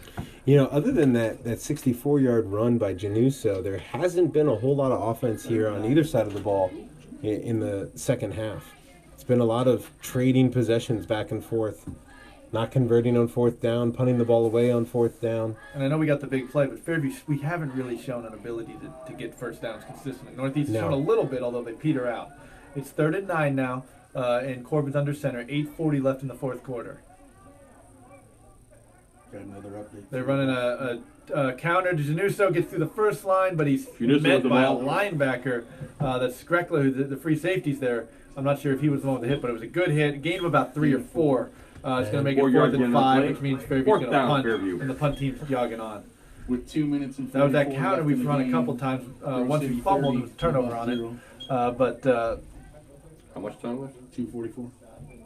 Speaker 2: Other than that 64-yard run by Januso, there hasn't been a whole lot of offense here on either side of the ball in the second half. It's been a lot of trading possessions back and forth, not converting on 4th down, punting the ball away on 4th down.
Speaker 1: And I know we got the big play, but Fairview, we haven't really shown an ability to get first downs consistently. Northeast has shown a little bit, although they peter out. It's 3rd and 9 now, and Corbin's under center. 8:40 left in the fourth quarter.
Speaker 4: Got another update.
Speaker 1: They're running a counter. Januso gets through the first line, but he's
Speaker 3: Januso
Speaker 1: met
Speaker 3: with the
Speaker 1: by a
Speaker 3: ball.
Speaker 1: linebacker. That's Skrekla, who the free safety's there. I'm not sure if he was the one with the hit, but it was a good hit. Gain of about 3 or 4. It's going to make it
Speaker 3: 4
Speaker 1: 4th
Speaker 3: yards
Speaker 1: and
Speaker 3: again on
Speaker 1: 5,
Speaker 3: play.
Speaker 1: which means Fairview's
Speaker 3: 4th
Speaker 1: going to
Speaker 3: down,
Speaker 1: punt,
Speaker 3: Fairview.
Speaker 1: and the punt team's jogging on.
Speaker 4: With 2 minutes and
Speaker 1: That was that
Speaker 4: 44
Speaker 1: counter
Speaker 4: left
Speaker 1: we've
Speaker 4: in the
Speaker 1: run a
Speaker 4: game,
Speaker 1: couple times.
Speaker 4: Grove
Speaker 1: Once
Speaker 4: City
Speaker 1: we fumbled,
Speaker 4: 30,
Speaker 1: it was a turnover on it.
Speaker 4: 0.
Speaker 1: But
Speaker 5: How much time left?
Speaker 4: 2:44.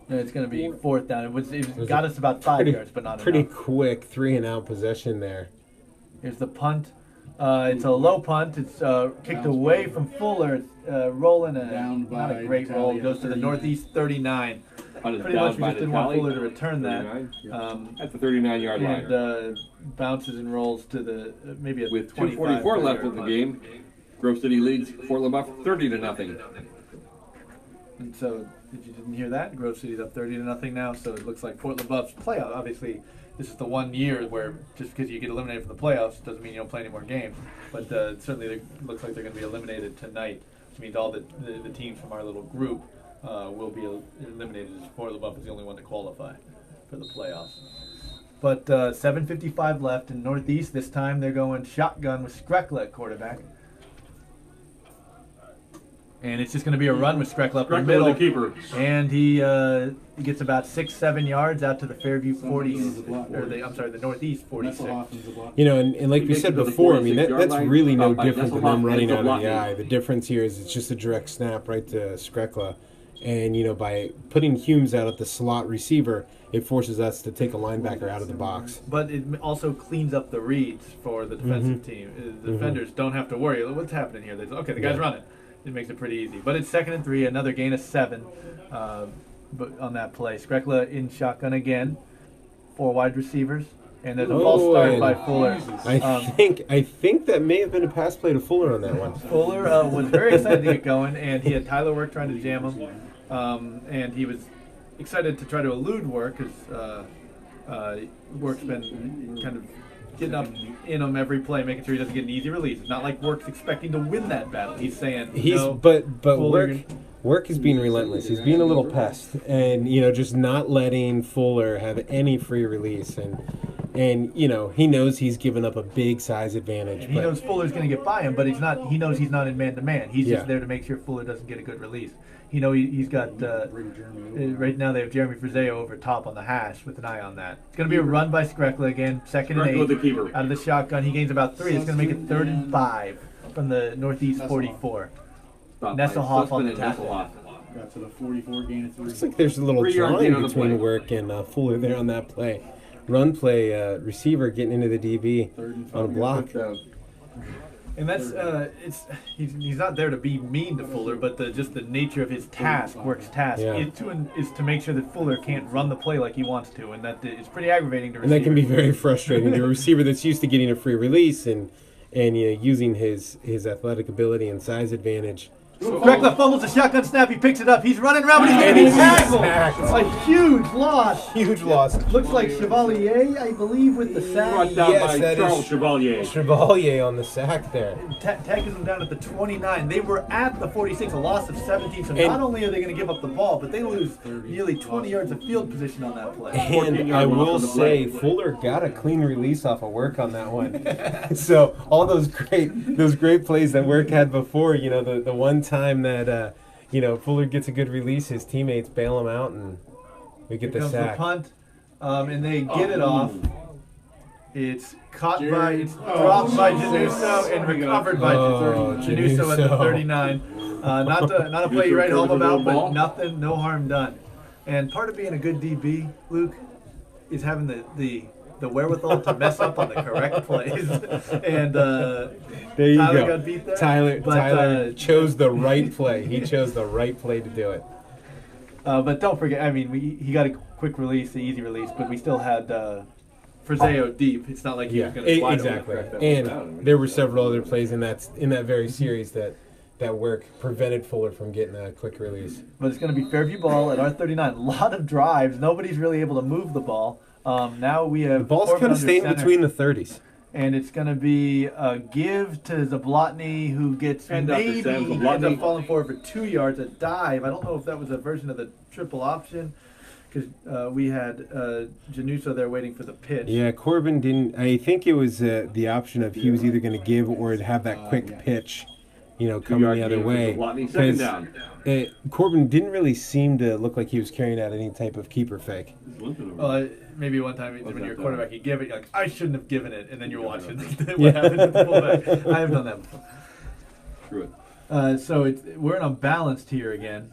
Speaker 1: it's going to be 4th down. It got us about 5 yards, but not
Speaker 2: Pretty
Speaker 1: enough.
Speaker 2: quick 3-and-out possession there.
Speaker 1: Here's the punt. It's a low punt. It's kicked away from Fuller. It's rolling
Speaker 4: Down
Speaker 1: not a
Speaker 4: by
Speaker 1: great roll. It goes to the
Speaker 4: 39.
Speaker 1: Northeast 39.
Speaker 5: Punt is
Speaker 1: Pretty
Speaker 5: down
Speaker 1: much we
Speaker 5: by
Speaker 1: just didn't want Fuller to return that.
Speaker 5: 39. At the 39-yard line.
Speaker 1: And bounces and rolls to the maybe a
Speaker 5: With
Speaker 1: 25,
Speaker 5: 2:44 left
Speaker 1: 30-yard
Speaker 5: of the
Speaker 1: punt.
Speaker 5: game, Grove City leads Fort LaBeouf 30-0.
Speaker 1: And so, if you didn't hear that, Grove City's up 30-0 now. So it looks like Fort LaBeouf's playoff. Obviously, this is the 1 year where just because you get eliminated from the playoffs doesn't mean you don't play any more games. But certainly, it looks like they're going to be eliminated tonight, which means all the teams from our little group will be eliminated. As Fort LaBeouf is the only one to qualify for the playoffs. But 7:55 left in Northeast. This time they're going shotgun with Skrekla at quarterback. And it's just going to be a run with Skrekla up the
Speaker 3: Skrekla
Speaker 1: middle.
Speaker 3: the keeper.
Speaker 1: And he gets about 6-7 yards out to the Fairview 40, the Northeast 46.
Speaker 2: And like we said
Speaker 5: to the
Speaker 2: before, I mean,
Speaker 5: 46-yard
Speaker 2: that's
Speaker 5: line,
Speaker 2: really no
Speaker 5: by
Speaker 2: different than
Speaker 5: Nesselhoff
Speaker 2: them running
Speaker 5: and
Speaker 2: out of the
Speaker 5: blocking.
Speaker 2: eye. The difference here is it's just a direct snap right to Skrekla. And, by putting Humes out at the slot receiver, it forces us to take a linebacker out of the box.
Speaker 1: But it also cleans up the reads for the defensive team. The defenders don't have to worry. What's happening here? Okay, the guy's running. It makes it pretty easy. But it's 2nd and 3, another gain of 7 but on that play. Skrekla in shotgun again, 4 wide receivers. And there's a false start by Fuller.
Speaker 2: I think that may have been a pass play to Fuller on that one.
Speaker 1: Fuller was very excited to get going, and he had Tyler Work trying to jam him. And he was excited to try to elude Work because Work's been kind of getting up in him every play, making sure he doesn't get an easy release. It's not like Work's expecting to win that battle. He's saying,
Speaker 2: But
Speaker 1: Fuller,
Speaker 2: Work is being relentless. He's being a little pest, and just not letting Fuller have any free release, and he knows he's given up a big size advantage.
Speaker 1: And he knows Fuller's going to get by him, but he knows he's not in man-to-man. He's just there to make sure Fuller doesn't get a good release. He's got right now they have Jeremy Friseo over top on the hash with an eye on that. It's going to be a run by Skrekla again, second and 8
Speaker 3: the keeper.
Speaker 1: out of the shotgun. He gains about 3. It's going to make it 3rd and 5 from the Northeast 44. Nesselhoff on the tackle.
Speaker 4: Got to the 44, gain of 3.
Speaker 2: Looks like there's a little
Speaker 3: 3-yard
Speaker 2: drawing
Speaker 3: gain on the
Speaker 2: between
Speaker 3: play.
Speaker 2: Work and Fuller there on that play. Run play, receiver getting into the DB
Speaker 4: 3rd and 5.
Speaker 2: on a block.
Speaker 1: And that's he's not there to be mean to Fuller, but just the nature of his task, Work's task, is to make sure that Fuller can't run the play like he wants to, and that it's pretty aggravating to
Speaker 2: And that can be very frustrating to a receiver that's used to getting a free release and using his athletic ability and size advantage.
Speaker 1: Skrekla fumbles the shotgun snap. He picks it up. He's running around, but he's
Speaker 2: And
Speaker 1: getting
Speaker 2: he's
Speaker 1: tackled.
Speaker 2: sacked.
Speaker 1: A huge loss.
Speaker 2: Huge loss.
Speaker 1: Looks like Chevalier, I believe, with the sack.
Speaker 3: Brought down
Speaker 2: Yes,
Speaker 3: by
Speaker 2: that
Speaker 3: Charles
Speaker 2: is-
Speaker 3: Chevalier.
Speaker 2: Chevalier on the sack there.
Speaker 1: Tackles them down at the 29. They were at the 46, a loss of 17. So
Speaker 2: And-
Speaker 1: not only are they going to give up the ball, but they lose nearly 20 yards of field position on that play.
Speaker 2: And
Speaker 3: 14-yard
Speaker 2: I
Speaker 3: loss
Speaker 2: will
Speaker 3: on the play.
Speaker 2: say, Fuller got a clean release off of Work on that one. So all those great plays that Work had before, the one time that Fuller gets a good release, his teammates bail him out, and we get the
Speaker 1: Comes the
Speaker 2: sack.
Speaker 1: punt, and they get it off. It's caught it's dropped by Januso and recovered by Januso at the
Speaker 2: Januso.
Speaker 1: 39. Not a play you write home
Speaker 3: Januso
Speaker 1: about, but
Speaker 3: ball.
Speaker 1: nothing, no harm done. And part of being a good DB, Luke, is having the wherewithal to mess up on the correct plays. And
Speaker 2: There you
Speaker 1: Tyler
Speaker 2: go.
Speaker 1: got beat there.
Speaker 2: Tyler
Speaker 1: But,
Speaker 2: chose the right play. He chose the right play to do it.
Speaker 1: but don't forget, I mean, he got a quick release, the easy release, but we still had Friseo deep. It's not like he was going to slide
Speaker 2: exactly.
Speaker 1: over.
Speaker 2: And there were several other plays in that very series that Work prevented Fuller from getting a quick release.
Speaker 1: But it's going to be Fairview ball at our 39. A lot of drives. Nobody's really able to move the ball. Now we have
Speaker 2: The ball's
Speaker 1: Corbin
Speaker 2: kind of
Speaker 1: under
Speaker 2: staying
Speaker 1: center,
Speaker 2: between the 30s.
Speaker 1: and it's going to be a give to Zablotny, who gets
Speaker 3: Hand up to
Speaker 1: maybe
Speaker 3: Sam
Speaker 1: ends
Speaker 3: Zablotny.
Speaker 1: up falling forward for 2 yards. A dive. I don't know if that was a version of the triple option, because we had Januso there waiting for the pitch.
Speaker 2: Yeah, Corbin didn't. I think it was the option of he was either going to give or have that quick pitch, coming the other way.
Speaker 3: Second down.
Speaker 2: Corbin didn't really seem to look like he was carrying out any type of keeper fake.
Speaker 1: Maybe one time when
Speaker 3: that
Speaker 1: you're a
Speaker 3: done?
Speaker 1: quarterback, you give it, you're like, I shouldn't have given it, and then you're watching what happens with the fullback. I have done that before.
Speaker 3: Screw it.
Speaker 1: So we're in unbalanced here again,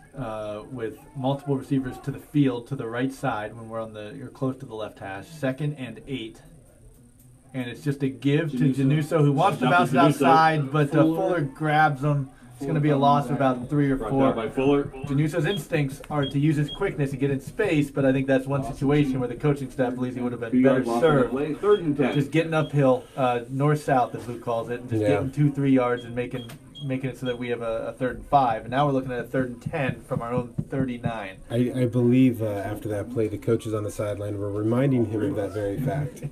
Speaker 1: with multiple receivers to the field to the right side when you're close to the left hash. 2nd and 8, and it's just a give to Januso, who wants to bounce it outside, but Fuller grabs him. It's going to be a loss of about 3 or
Speaker 3: Brought
Speaker 1: 4.
Speaker 3: down by Fuller.
Speaker 1: Januso's instincts are to use his quickness and get in space, but I think that's one situation where the coaching staff believes he would have been
Speaker 3: 2
Speaker 1: better
Speaker 3: yards loss on the
Speaker 1: served.
Speaker 3: play. 3rd and 10.
Speaker 1: Just getting uphill, north-south, as Luke calls it, and just
Speaker 2: Yeah.
Speaker 1: getting 2-3 yards and making it so that we have a 3rd and 5. And now we're looking at a 3rd and 10 from our own 39.
Speaker 2: I believe after that play, the coaches on the sideline were reminding him of that very fact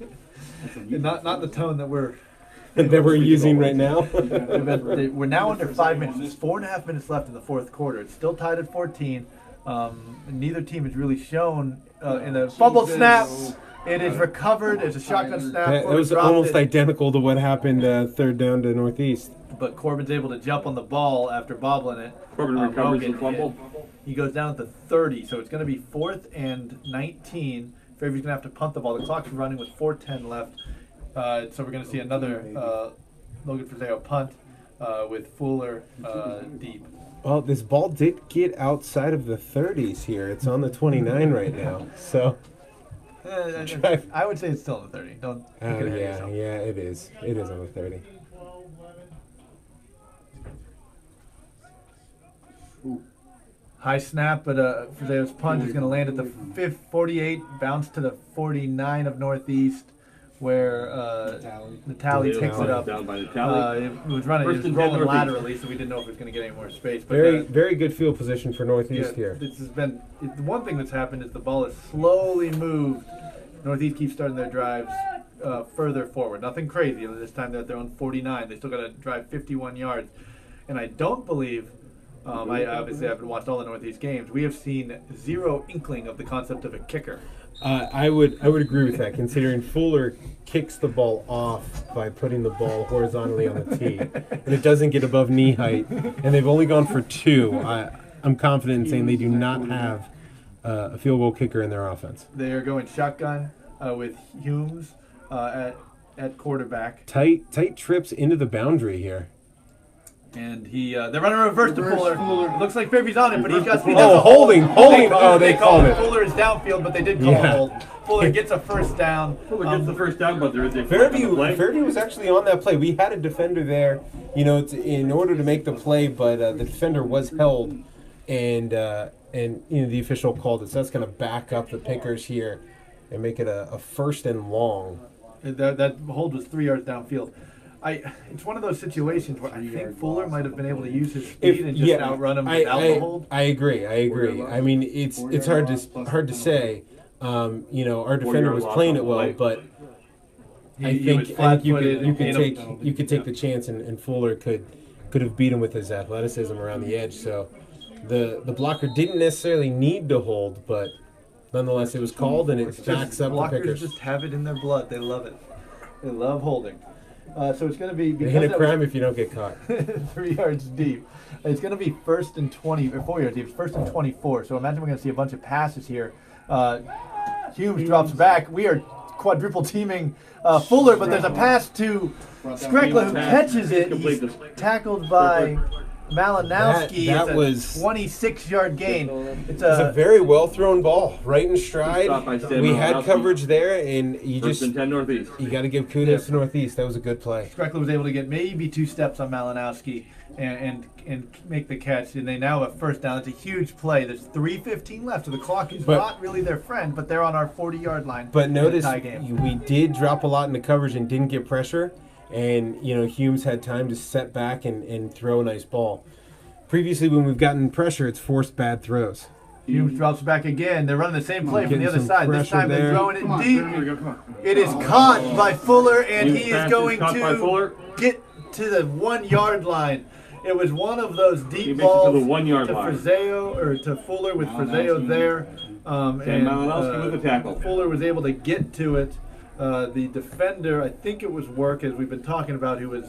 Speaker 1: And not the tone that we're
Speaker 2: that we're using right now.
Speaker 1: we're now under 5 minutes. There's 4.5 minutes left in the fourth quarter. It's still tied at 14. Neither team has really shown in the fumble snap. It is recovered. It's a shotgun snap.
Speaker 2: That
Speaker 1: Corbin
Speaker 2: was
Speaker 1: dropped
Speaker 2: almost
Speaker 1: it,
Speaker 2: identical to what happened 3rd down to Northeast.
Speaker 1: but Corbin's able to jump on the ball after bobbling it.
Speaker 3: Corbin recovers
Speaker 1: Rogan
Speaker 3: the fumble.
Speaker 1: hit. He goes down at the 30, so it's going to be 4th and 19. Fairview's going to have to punt the ball. The clock's running with 4:10 left. So we're going to see another Logan Friseo punt with Fuller deep.
Speaker 2: Well, this ball did get outside of the 30s here. It's on the 29 right now. So,
Speaker 1: I would say it's still in the 30. Don't. you
Speaker 2: oh
Speaker 1: could hurt
Speaker 2: yeah,
Speaker 1: yourself.
Speaker 2: yeah, it is. It is on the 30.
Speaker 1: High snap, but Friseo's punt is going to land at the 48, bounce to the 49 of Northeast, where Natali picks it up.
Speaker 3: Down by Natali.
Speaker 1: It was running,
Speaker 3: First
Speaker 1: it was
Speaker 3: and 10
Speaker 1: rolling
Speaker 3: Northeast.
Speaker 1: laterally, so we didn't know if it was going to get any more space. But
Speaker 2: Very good field position for Northeast here.
Speaker 1: This has been the one thing that's happened is the ball has slowly moved. Northeast keeps starting their drives further forward. Nothing crazy. This time they're at their own 49. They still got to drive 51 yards, and I don't believe I obviously haven't watched all the Northeast games. We have seen zero inkling of the concept of a kicker.
Speaker 2: I would agree with that, considering Fuller kicks the ball off by putting the ball horizontally on the tee, and it doesn't get above knee height, and they've only gone for 2. I'm confident in saying they do not have a field goal kicker in their offense.
Speaker 1: They are going shotgun with Humes at quarterback.
Speaker 2: Tight trips into the boundary here.
Speaker 1: And they're running a reverse to Fuller. It looks like Fairview's on it, but he does
Speaker 2: holding. Oh, they called it.
Speaker 1: Fuller is downfield, but they did call a hold. Fuller gets a first down.
Speaker 3: Fuller gets the first down, but there is a flag on the play.
Speaker 2: Fairview was actually on that play. We had a defender there, in order to make the play, but the defender was held, and the official called it. So that's going to back up the Pickers here and make it a first and long.
Speaker 1: That hold was 3 yards downfield. It's one of those situations where I think Fuller might have been able to use his speed and just outrun him without the hold.
Speaker 2: I agree. I mean, it's hard to say. Our defender was playing it well, but I think you could take the chance, and Fuller could have beat him with his athleticism around the edge. So the blocker didn't necessarily need to hold, but nonetheless, it was called, and it backs up the Pickers.
Speaker 1: Blockers just have it in their blood. They love it. They love holding. So it's going to be...
Speaker 2: They hit a crime if you don't get caught.
Speaker 1: 3 yards deep. It's going to be 1st and 20, or 4 yards deep. 1st and 24. So imagine we're going to see a bunch of passes here. Humes drops back. We are quadruple teaming Fuller, but there's a pass to Skrekla, who catches it. He's tackled by Malinowski.
Speaker 2: That was
Speaker 1: 26-yard gain. It's
Speaker 2: a very well thrown ball, right in stride. We had
Speaker 3: Malinowski.
Speaker 2: coverage there, and you
Speaker 3: First and 10 Northeast.
Speaker 2: You got to give kudos to Northeast. That was a good play.
Speaker 1: Skrekla was able to get maybe 2 steps on Malinowski and make the catch, and they now have first down. It's a huge play. There's 3:15 left, so the clock is not really their friend, but they're on our 40-yard line.
Speaker 2: But notice
Speaker 1: tie game.
Speaker 2: we did drop a lot in the coverage and didn't get pressure, and Humes had time to set back and throw a nice ball. Previously, when we've gotten pressure, it's forced bad throws.
Speaker 1: Humes drops back again. They're running the same play from the other
Speaker 2: some
Speaker 1: side. This
Speaker 2: pressure
Speaker 1: time they're
Speaker 2: there.
Speaker 1: throwing it deep. It is caught by Fuller, and he is going
Speaker 3: to
Speaker 1: get to the 1-yard line. It was one of those deep
Speaker 3: He makes
Speaker 1: balls
Speaker 3: it to the 1-yard line.
Speaker 1: Frizeo, or to Fuller with Frizeo there. And
Speaker 3: Malinowski with the tackle.
Speaker 1: Fuller was able to get to it. The defender, I think it was Work, as we've been talking about, who was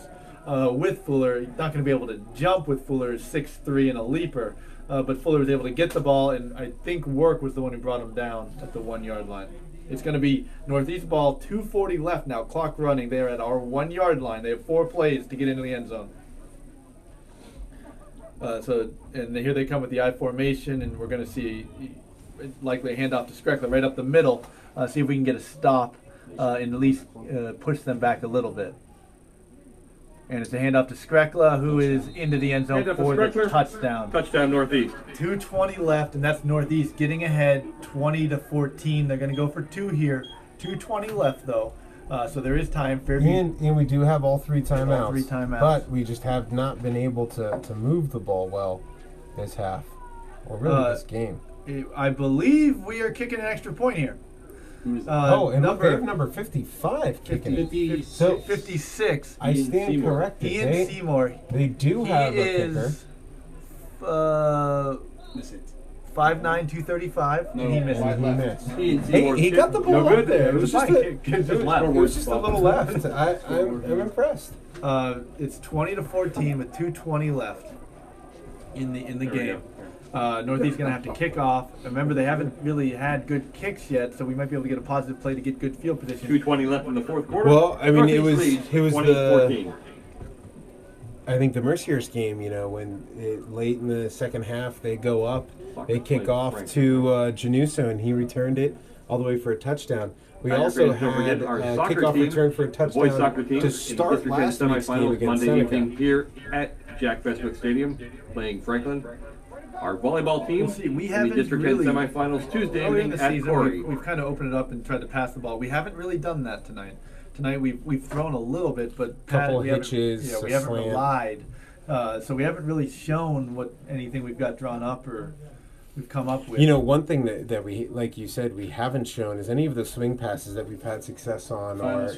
Speaker 1: with Fuller. He's not going to be able to jump with Fuller, 6'3" and a leaper. But Fuller was able to get the ball, and I think Work was the one who brought him down at the 1-yard line. It's going to be Northeast ball, 2:40 left now, clock running. They're at our 1-yard line. They have 4 plays to get into the end zone. And here they come with the I formation, and we're going to see likely a handoff to Skrekla right up the middle. See if we can get a stop and at least push them back a little bit. And it's a handoff to Skrekla, who is into the end zone for the touchdown.
Speaker 3: Touchdown Northeast.
Speaker 1: 2:20 left, and that's Northeast getting ahead 20-14. They're going to go for 2 here. 2:20 left, though. So there is time. Fairview.
Speaker 2: And we do have all 3 timeouts.
Speaker 1: All 3 timeouts.
Speaker 2: But we just have not been able to move the ball well this half, or really this game.
Speaker 1: I believe we are kicking an extra point here.
Speaker 2: And they have number 55 kicking it. So
Speaker 1: 56.
Speaker 2: I stand corrected.
Speaker 1: Ian Seymour.
Speaker 2: They do have a kicker.
Speaker 1: 5'9", 235, and he missed.
Speaker 2: He got the ball up there. It was just a little left. I'm impressed.
Speaker 1: It's 20-14 with 2:20 left in the game. Northeast going to have to kick off. Remember, they haven't really had good kicks yet, so we might be able to get a positive play to get good field position.
Speaker 3: 2:20 left in the 4th quarter.
Speaker 2: Well, I mean, it was
Speaker 3: 20-14.
Speaker 2: I think the Mercier's game, when late in the second half they go up, they kick off to Januso, and he returned it all the way for a touchdown. We also had a kickoff return for a touchdown to start last week's game against
Speaker 3: Monday evening
Speaker 2: Seneca.
Speaker 3: here at Jack Beswick Stadium, playing Franklin. Our volleyball team
Speaker 1: We'll see. We
Speaker 3: in the
Speaker 1: haven't
Speaker 3: District
Speaker 1: really
Speaker 3: 10 semifinals Tuesday
Speaker 1: early in
Speaker 3: evening
Speaker 1: the
Speaker 3: at
Speaker 1: season,
Speaker 3: Corey.
Speaker 1: we've kind of opened it up and tried to pass the ball. We haven't really done that tonight. Tonight we've thrown a little bit, but
Speaker 2: Couple
Speaker 1: we
Speaker 2: hitches,
Speaker 1: haven't, we
Speaker 2: a
Speaker 1: haven't
Speaker 2: slant.
Speaker 1: relied. So we haven't really shown anything we've got drawn up or we've come up with.
Speaker 2: One thing that we, like you said, we haven't shown is any of the swing passes that we've had success on are,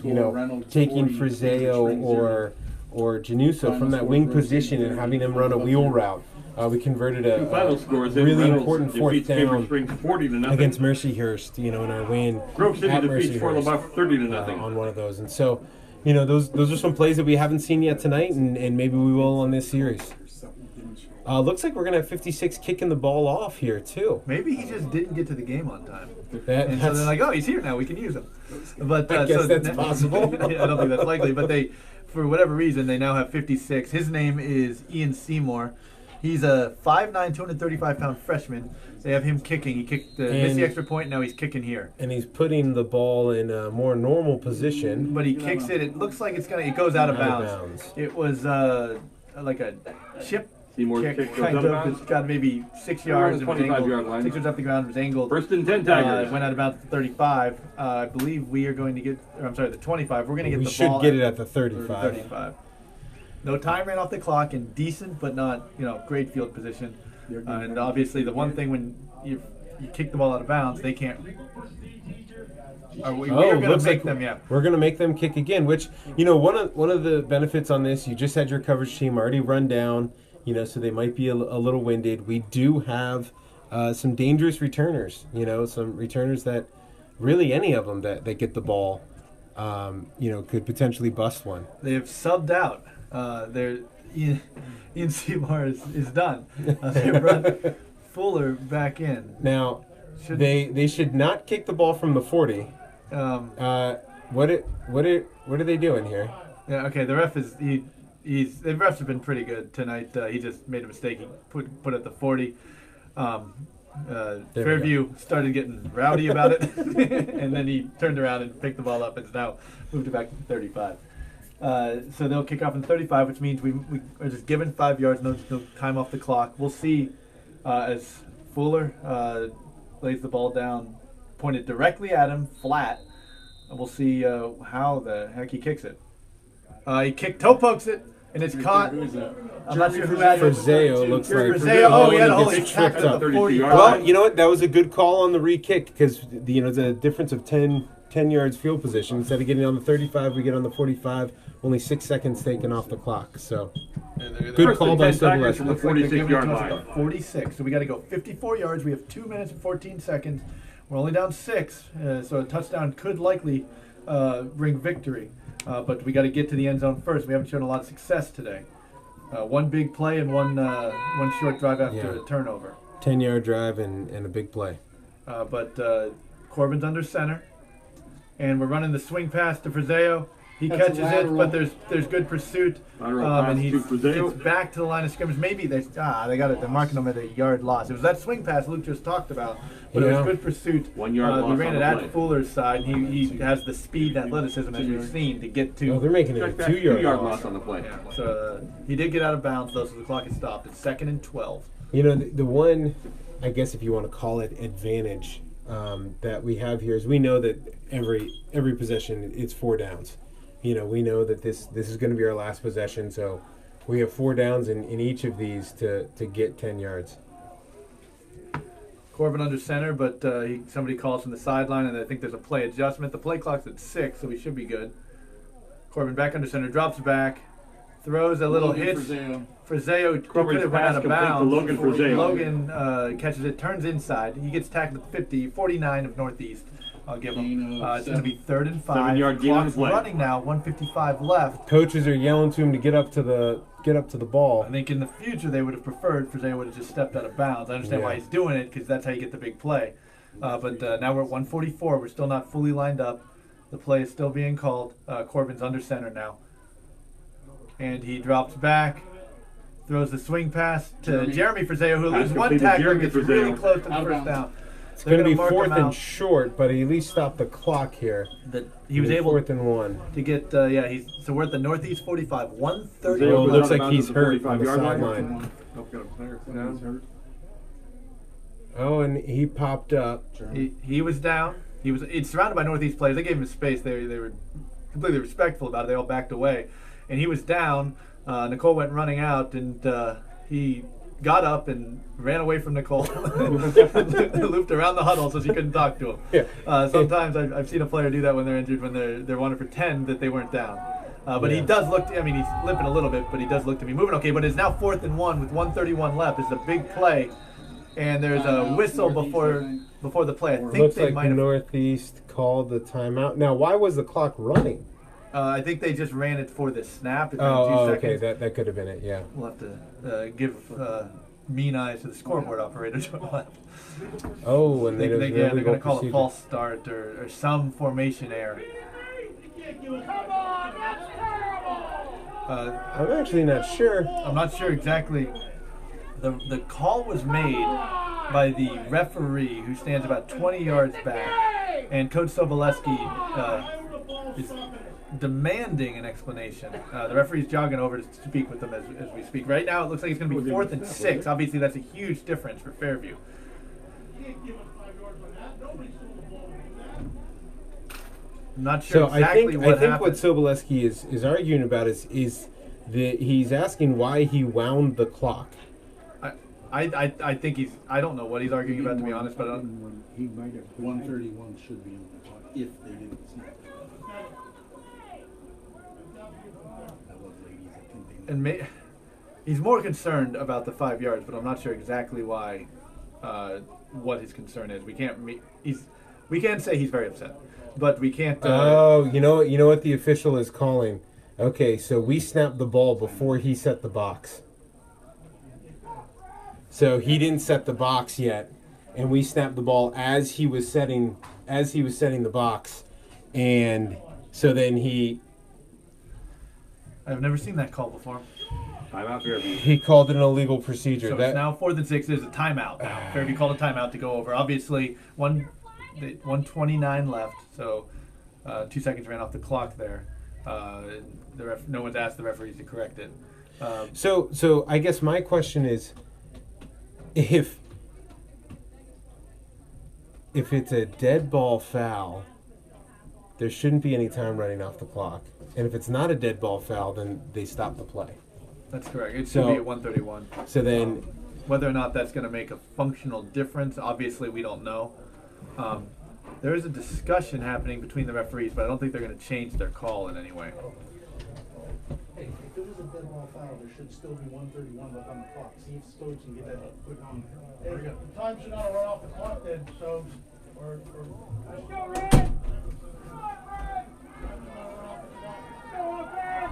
Speaker 2: taking Frizeo or Januso from that wing position and having them run a wheel route. We converted
Speaker 3: Two final
Speaker 2: a
Speaker 3: scores.
Speaker 2: really
Speaker 3: Reynolds
Speaker 2: important fourth
Speaker 3: defeats Cambridge
Speaker 2: down
Speaker 3: Springs 40-0
Speaker 2: against Mercyhurst, in our win
Speaker 3: Grove City
Speaker 2: at
Speaker 3: defeats Fort
Speaker 2: Mercyhurst,
Speaker 3: LaBeouf 30-0.
Speaker 2: on one of those. And so, those are some plays that we haven't seen yet tonight, and maybe we will on this series. Looks like we're going to have 56 kicking the ball off here, too.
Speaker 1: Maybe he just didn't get to the game on time. And so
Speaker 2: That's-
Speaker 1: they're like, oh, he's here now. We can use him. But
Speaker 2: I guess
Speaker 1: so
Speaker 2: that's possible.
Speaker 1: I don't think that's likely. But for whatever reason, they now have 56. His name is Ian Seymour. He's a 5'9", 235-pound freshman. They have him kicking. He missed the extra point. Now he's kicking here.
Speaker 2: And he's putting the ball in a more normal position.
Speaker 1: But he kicks it. It looks like it goes out of bounds. It was like a chip.
Speaker 3: Seymour's
Speaker 1: Kick
Speaker 3: kick goes
Speaker 1: kind
Speaker 3: out
Speaker 1: of.
Speaker 3: of bounds.
Speaker 1: It's got maybe 6
Speaker 3: We're on
Speaker 1: yards.
Speaker 3: the
Speaker 1: It was
Speaker 3: 25-yard
Speaker 1: angled.
Speaker 3: line.
Speaker 1: 6 yards off the ground. It was angled.
Speaker 3: First and 10 Tigers.
Speaker 1: It went out about the 35. I believe we are going to get. Or I'm sorry, the 25. We're going to get
Speaker 2: We
Speaker 1: the
Speaker 2: should
Speaker 1: ball.
Speaker 2: get it at the 35.
Speaker 1: 35. No time ran off the clock in decent but not great field position. And obviously the one thing when you kick the ball out of bounds, they can't. We are going to
Speaker 2: looks
Speaker 1: make
Speaker 2: like
Speaker 1: them. Yeah.
Speaker 2: We're going to make them kick again, which, one of the benefits on this, you just had your coverage team already run down, so they might be a little winded. We do have some dangerous returners, some returners that really any of them that get the ball, could potentially bust one.
Speaker 1: They have subbed out. Ian Seymour is done. They run Fuller back in.
Speaker 2: Now, they should not kick the ball from the 40. What are they doing here?
Speaker 1: Yeah. Okay. The ref is the refs have been pretty good tonight. He just made a mistake. He put at the 40. Fairview started getting rowdy about it, and then he turned around and picked the ball up and has now moved it back to 35. So they'll kick off in 35, which means we are just given 5 yards, no time off the clock. We'll see as Fuller lays the ball down, pointed directly at him, flat. And we'll see how the heck he kicks it. He toe pokes it, and it's caught. I'm not sure who had it.
Speaker 2: Frazeo looks like.
Speaker 1: Frazeo. Oh, he had a
Speaker 2: gets
Speaker 1: whole
Speaker 2: tripped
Speaker 1: tripped
Speaker 2: up.
Speaker 1: up. 40
Speaker 2: Well, you know what? That was a good call on the re-kick because the difference of 10 yards field position. Instead of getting on the 35, we get on the 45. Only 6 seconds taken off the clock. So good call by
Speaker 3: Tigers from the
Speaker 2: Silverwest.
Speaker 3: 46-yard line.
Speaker 1: 46. So we got to go 54 yards. We have 2 minutes and 14 seconds. We're only down 6, so a touchdown could likely bring victory. But we got to get to the end zone first. We haven't shown a lot of success today. One big play and one short drive after a turnover.
Speaker 2: 10-yard drive and a big play.
Speaker 1: But Corbin's under center, and we're running the swing pass to Frazeo. He catches it, but there's good pursuit, and he gets back to the line of scrimmage. Maybe they got it. They're marking him at a yard loss. It was that swing pass Luke just talked about, but it was good pursuit.
Speaker 3: 1 yard loss.
Speaker 1: We ran
Speaker 3: on
Speaker 1: it
Speaker 3: the
Speaker 1: at
Speaker 3: play.
Speaker 1: Fuller's side. He has the speed and athleticism as we've seen to get to.
Speaker 2: Oh, they're making it a
Speaker 3: Check that
Speaker 2: 2-yard
Speaker 3: loss on the play.
Speaker 1: Yeah, so he did get out of bounds though, so the clock is stopped. It's 2nd and 12.
Speaker 2: The one, I guess if you want to call it advantage that we have here is we know that every possession it's 4 downs. We know that this is going to be our last possession, so we have 4 downs in each of these to get 10 yards.
Speaker 1: Corbin under center, but somebody calls from the sideline, and I think there's a play adjustment. The play clock's at 6, so we should be good. Corbin back under center, drops back, throws a little hitch. Frazeo could have run out of bounds.
Speaker 3: Logan Frazeo.
Speaker 1: Logan catches it, turns inside. He gets tackled at 50, 49 of Northeast. I'll give him. It's going to be 3rd and 5.
Speaker 3: 7-yard gain on the
Speaker 1: Clock's
Speaker 3: play.
Speaker 1: running now. 1:55 left.
Speaker 2: Coaches are yelling to him to get up to the ball.
Speaker 1: I think in the future they would have preferred Frazeo would have just stepped out of bounds. I understand why he's doing it because that's how you get the big play. But now we're at 1:44. We're still not fully lined up. The play is still being called. Corbin's under center now. And he drops back, throws the swing pass to Jeremy Frazeo, who
Speaker 3: Pass
Speaker 1: loses one
Speaker 3: completed,
Speaker 1: tackle,
Speaker 3: Jeremy
Speaker 1: gets really
Speaker 3: Frazeo.
Speaker 1: close to the first down.
Speaker 2: It's
Speaker 1: They're
Speaker 2: going to be
Speaker 1: gonna mark
Speaker 2: 4th
Speaker 1: him
Speaker 2: and
Speaker 1: out.
Speaker 2: short, but he at least stopped the clock here.
Speaker 1: He was able
Speaker 2: 4th and 1.
Speaker 1: to get, so we're at the Northeast 45, 1:30.
Speaker 2: Well, it looks like
Speaker 3: Out of
Speaker 2: he's
Speaker 3: the
Speaker 2: hurt on the
Speaker 3: 45-yard line.
Speaker 2: sideline.
Speaker 3: Nope, got a player down.
Speaker 2: Oh, and he popped up.
Speaker 1: He was down. It's surrounded by Northeast players. They gave him space. They were completely respectful about it. They all backed away, and he was down. Nicole went running out, and he got up and ran away from Nicole, looped around the huddle so she couldn't talk to him.
Speaker 2: Yeah.
Speaker 1: Sometimes I've seen a player do that when they're injured, when they're wanted for 10 that they weren't down. But he does look. I mean, he's limping a little bit, but he does look to be moving okay. But it's now 4th and 1 with 1:31 left. It's a big play, and there's a whistle before the play. I think
Speaker 2: Looks
Speaker 1: they
Speaker 2: like
Speaker 1: might
Speaker 2: the
Speaker 1: have.
Speaker 2: Northeast called the timeout. Now, why was the clock running?
Speaker 1: I think they just ran it for the snap. It's
Speaker 2: Oh,
Speaker 1: 2
Speaker 2: okay.
Speaker 1: seconds.
Speaker 2: That could have been it. Yeah.
Speaker 1: We'll have to give mean eyes to the scoreboard operator.
Speaker 2: Oh, and
Speaker 1: they're
Speaker 2: there's
Speaker 1: going to
Speaker 2: illegal
Speaker 1: call a
Speaker 2: procedure.
Speaker 1: false start or some formation error.
Speaker 6: Come on, that's terrible!
Speaker 2: I'm actually not sure.
Speaker 1: I'm not sure exactly. The call was made by the referee, who stands about 20 yards back, and Coach Soboleski is demanding an explanation. The referee's jogging over to speak with them as we speak. Right now, it looks like it's going to be 4th and 6. Obviously, that's a huge difference for Fairview. I'm not sure
Speaker 2: So
Speaker 1: exactly
Speaker 2: I
Speaker 1: what
Speaker 2: think
Speaker 1: happened.
Speaker 2: what Soboleski is arguing about is that he's asking why he wound the clock.
Speaker 1: I think I don't know what he's arguing about, to be honest, but I don't.
Speaker 4: He might have 131 should be on the clock if they didn't snap it. That was ladies. I think they
Speaker 1: And he's more concerned about the 5 yards, but I'm not sure exactly why. What his concern is. We can't say he's very upset, but we can't.
Speaker 2: You know what the official is calling. Okay, so we snapped the ball before he set the box. So he didn't set the box yet, and we snapped the ball as he was setting the box, and so then
Speaker 1: I've never seen that call before.
Speaker 3: Timeout Fairview.
Speaker 2: he called it an illegal procedure.
Speaker 1: So it's now 4th and 6. There's a timeout now. Fairview called a timeout to go over. Obviously, 1:29 left, so 2 seconds ran off the clock there. No one's asked the referees to correct it.
Speaker 2: So I guess my question is, if it's a dead ball foul, there shouldn't be any time running off the clock. And if it's not a dead ball foul, then they stop the play.
Speaker 1: That's correct. It should
Speaker 2: So-
Speaker 1: be at 1:31.
Speaker 2: So then,
Speaker 1: Whether or not that's going to make a functional difference, obviously we don't know. There is a discussion happening between the referees, but I don't think they're going to change their call in any way.
Speaker 4: Hey, if it was a dead ball foul, there should still be 131 left on the clock. See if Stokes can get that put on.
Speaker 6: Hey, the time should not run off the clock then, so, let's go, Red! Come on, Red! Go on, Red!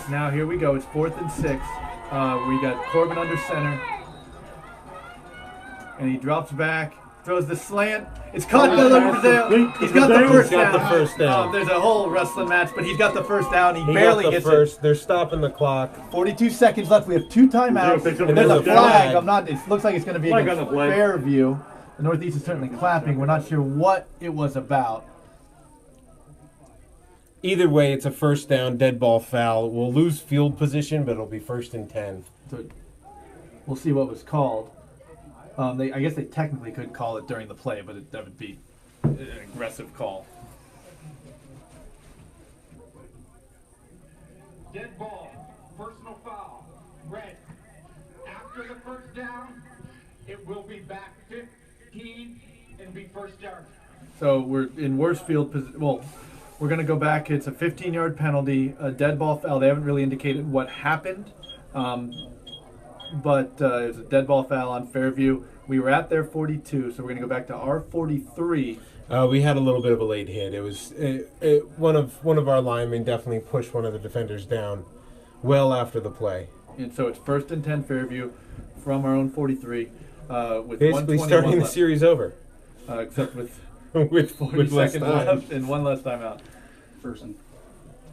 Speaker 1: Now here we go. It's 4th and 6. We got Corbin under center, and he drops back, throws the slant. It's caught by Logan Brazil. He's got the first
Speaker 2: got
Speaker 1: down.
Speaker 2: the first down.
Speaker 1: There's a whole wrestling match, but he's got the first down. He
Speaker 2: he
Speaker 1: barely
Speaker 2: got the
Speaker 1: gets
Speaker 2: first. They're stopping the clock.
Speaker 1: it. 42 seconds left. We have 2 timeouts.
Speaker 3: Picks up
Speaker 1: And there's a
Speaker 2: the flag.
Speaker 1: flag. It looks like it's going to be
Speaker 3: Flag
Speaker 1: against
Speaker 3: on the play.
Speaker 1: Fairview. The Northeast is certainly clapping. We're not sure what it was about.
Speaker 2: Either way, it's a first down, dead ball foul. We'll lose field position, but it'll be 1st and 10.
Speaker 1: So we'll see what was called. I guess they technically could call it during the play, but that would be an aggressive call.
Speaker 6: Dead ball, personal foul, red. After the first down, it will be back 15 and be first down.
Speaker 1: So we're in worse field position. Well, we're going to go back. It's a 15-yard penalty, a dead ball foul. They haven't really indicated what happened, but it was a dead ball foul on Fairview. We were at their 42, so we're going to go back to our 43.
Speaker 2: We had a little bit of a late hit. It was one of our linemen definitely pushed one of the defenders down well after the play.
Speaker 1: And so it's 1st and 10 Fairview from our own 43 with
Speaker 2: Basically
Speaker 1: 1:21
Speaker 2: starting the
Speaker 1: left,
Speaker 2: series over
Speaker 1: except with
Speaker 2: with
Speaker 1: 40
Speaker 2: less
Speaker 1: seconds
Speaker 2: time.
Speaker 1: left and one less timeout.
Speaker 4: First and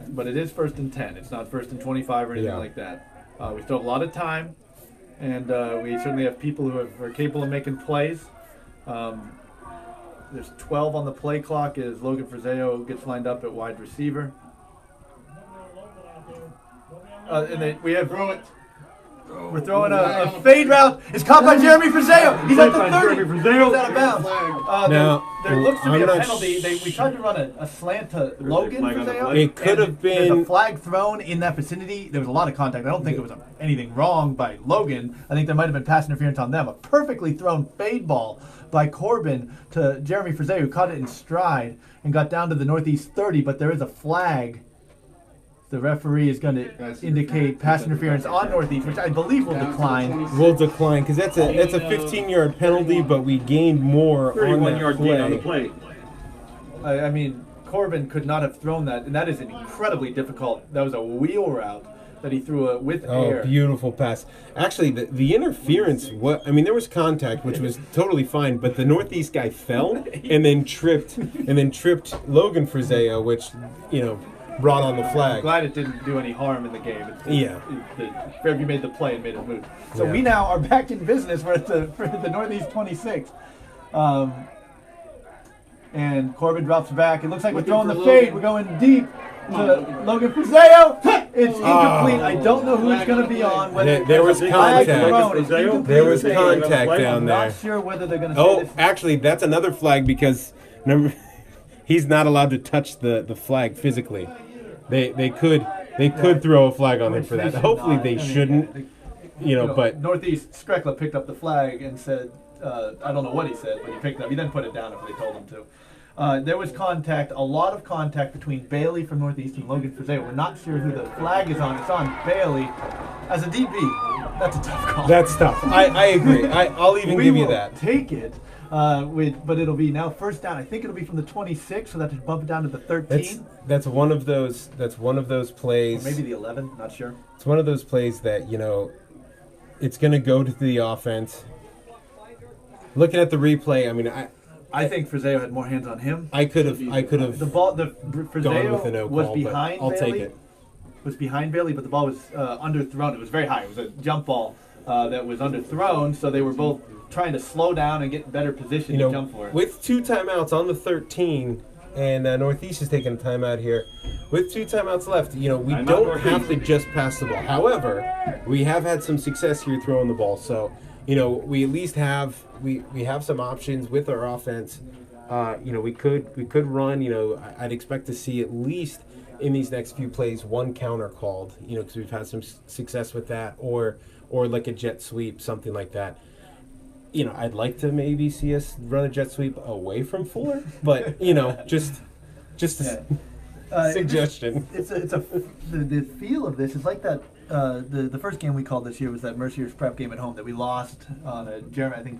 Speaker 1: But it is 1st and 10. It's not 1st and 25 or anything
Speaker 2: Yeah.
Speaker 1: like that. We still have a lot of time, and we certainly have people who are capable of making plays. There's 12 on the play clock as Logan Frazeo gets lined up at wide receiver. We have we're throwing a fade route. It's caught by Jeremy Frazeo. He's at the 30. He's out of bounds.
Speaker 2: Now,
Speaker 1: there looks to be
Speaker 2: I'm
Speaker 1: a
Speaker 2: not
Speaker 1: penalty. We tried to run a slant to Logan
Speaker 3: flag on the
Speaker 1: Frazeo.
Speaker 3: play.
Speaker 2: It could have
Speaker 1: There's a
Speaker 2: been.
Speaker 1: flag thrown in that vicinity. There was a lot of contact. I don't think it was anything wrong by Logan. I think there might have been pass interference on them. A perfectly thrown fade ball by Corbin to Jeremy Frazeo, who caught it in stride and got down to the Northeast 30, but there is a flag the referee is going to indicate pass interference on Northeast, which I believe will decline.
Speaker 2: Will decline because that's a 15-yard penalty, but we gained more on
Speaker 3: 31
Speaker 2: that
Speaker 3: yard gain on the play.
Speaker 1: I mean, Corbin could not have thrown that, and that is incredibly difficult. That was a wheel route that he threw with air.
Speaker 2: Oh, beautiful pass. Actually, the interference, there was contact, which was totally fine, but the Northeast guy fell and then tripped Logan Frizeo, which, brought on the
Speaker 1: I'm
Speaker 2: flag.
Speaker 1: glad it didn't do any harm in the game. Fairview made the play and made it move. So
Speaker 2: Yeah.
Speaker 1: we now are back in business. We're at the Northeast 26. And Corbin drops back. It looks like we're throwing the fade. We're going deep to Logan Frizeo. It's incomplete. I don't know who it's going to be on.
Speaker 2: There was contact. There was
Speaker 1: I'm
Speaker 2: contact down there.
Speaker 1: not sure whether they're going to say
Speaker 2: Oh,
Speaker 1: this.
Speaker 2: actually, that's another flag because remember, he's not allowed to touch the flag physically. They could throw a flag on him for that. Hopefully they shouldn't. But
Speaker 1: Northeast Skrekla picked up the flag and said, I don't know what he said, but he picked it up. He then put it down if they told him to. There was contact, a lot of contact between Bailey from Northeast and Logan Frizeo. We're not sure who the flag is on. It's on Bailey. As a DB, that's a tough call.
Speaker 2: that's tough. I agree. I'll even
Speaker 1: We
Speaker 2: give you
Speaker 1: will
Speaker 2: that.
Speaker 1: take it, but it'll be now first down. I think it'll be from the 26, so that should bump it down to the 13.
Speaker 2: That's one of those. That's one of those plays.
Speaker 1: Or maybe the 11, not sure.
Speaker 2: It's one of those plays that it's going to go to the offense. Looking at the replay,
Speaker 1: I think Frizeo had more hands on him.
Speaker 2: I could have
Speaker 1: The ball,
Speaker 2: gone with a
Speaker 1: Frizeo
Speaker 2: no
Speaker 1: was
Speaker 2: call,
Speaker 1: behind
Speaker 2: but I'll
Speaker 1: Bailey.
Speaker 2: take it.
Speaker 1: Was behind Bailey, but the ball was underthrown. It was very high. It was a jump ball that was underthrown, so they were both trying to slow down and get better position to jump for it.
Speaker 2: With 2 timeouts on the 13, and Northeast is taking a timeout here. With 2 timeouts left, we don't have to just pass the ball. However, we have had some success here throwing the ball, so we at least have we have some options with our offense. We could run. I'd expect to see at least in these next few plays one counter called. Because we've had some success with that, or like a jet sweep, something like that. I'd like to maybe see us run a jet sweep away from Fuller, but just a suggestion.
Speaker 1: The feel of this is like that. The first game we called this year was that Mercier's prep game at home that we lost on a Jeremy.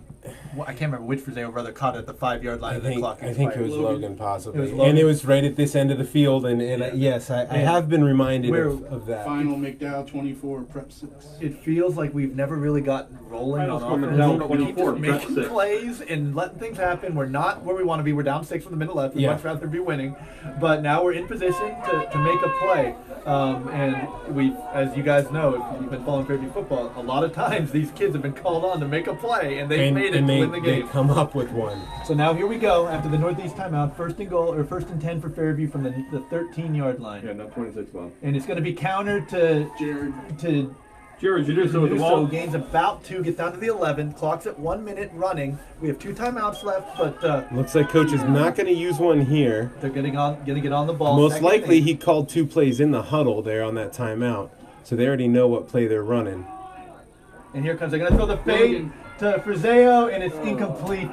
Speaker 1: I can't remember which Frizeo brother caught it at the 5-yard line of the clock.
Speaker 2: I think it was Logan possibly,
Speaker 1: It was Logan.
Speaker 2: and it was right at this end of the field. And yes, I have been reminded of that.
Speaker 4: Final McDowell 24, prep 6.
Speaker 1: It feels like we've never really gotten rolling
Speaker 3: Final
Speaker 1: on
Speaker 3: score,
Speaker 1: offense.
Speaker 3: McDowell
Speaker 1: We keep
Speaker 3: 24,
Speaker 1: just
Speaker 3: prep
Speaker 1: making
Speaker 3: 6.
Speaker 1: plays and letting things happen. We're not where we want to be. We're down 6 with the minute left. We'd
Speaker 2: Yeah.
Speaker 1: much rather be winning. But now we're in position to make a play. And we've, as you guys know, if you've been following Fairview football, a lot of times these kids have been called on to make a play, and they've made it to win the
Speaker 2: They
Speaker 1: game.
Speaker 2: come up with one.
Speaker 1: So now here we go after the Northeast timeout. First and goal, or first and 10 for Fairview from the 13-yard line.
Speaker 3: Yeah, not 26, Bob.
Speaker 1: And it's going to be countered to
Speaker 3: Jared, you do so with the ball.
Speaker 1: gains about 2, gets down to the 11. Clock's at 1 minute running. We have 2 timeouts left, but
Speaker 2: Looks like coach is not going to use one here.
Speaker 1: they're going to get on the ball.
Speaker 2: Most
Speaker 1: Second
Speaker 2: likely
Speaker 1: and
Speaker 2: he called 2 plays in the huddle there on that timeout, so they already know what play they're running.
Speaker 1: And here comes, they're going to throw the fade to Frizeo, and it's incomplete.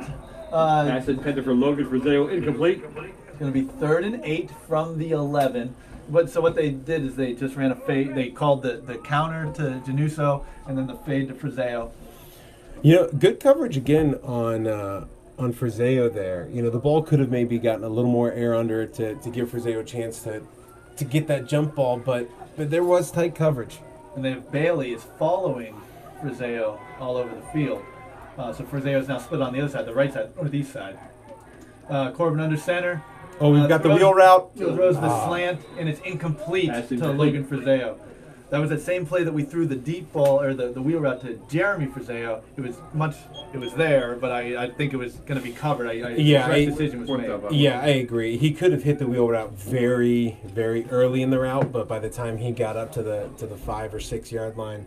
Speaker 3: Pass intended for Logan Frizeo, incomplete.
Speaker 1: It's going to be 3rd and 8 from the 11. So what they did is they just ran a fade. They called the counter to Januso, and then the fade to Frizeo.
Speaker 2: Good coverage again on Frizeo there. The ball could have maybe gotten a little more air under it to give Frizeo a chance to get that jump ball, but there was tight coverage.
Speaker 1: And then Bailey is following Frizeo all over the field. So Frizeo is now split on the other side, the right side, or the east side. Corbin under center.
Speaker 2: Oh, we've got the
Speaker 1: throws-
Speaker 2: wheel route.
Speaker 1: Throws the slant, and it's incomplete
Speaker 3: That's
Speaker 1: to
Speaker 3: incomplete.
Speaker 1: Logan Frizeo. That was that same play that we threw the deep ball, or the wheel route to Jeremy Frizeo. It was there, but I think it was going to be covered. The correct decision was made.
Speaker 2: Yeah, I agree. He could have hit the wheel route very, very early in the route, but by the time he got up to the 5 or 6 yard line,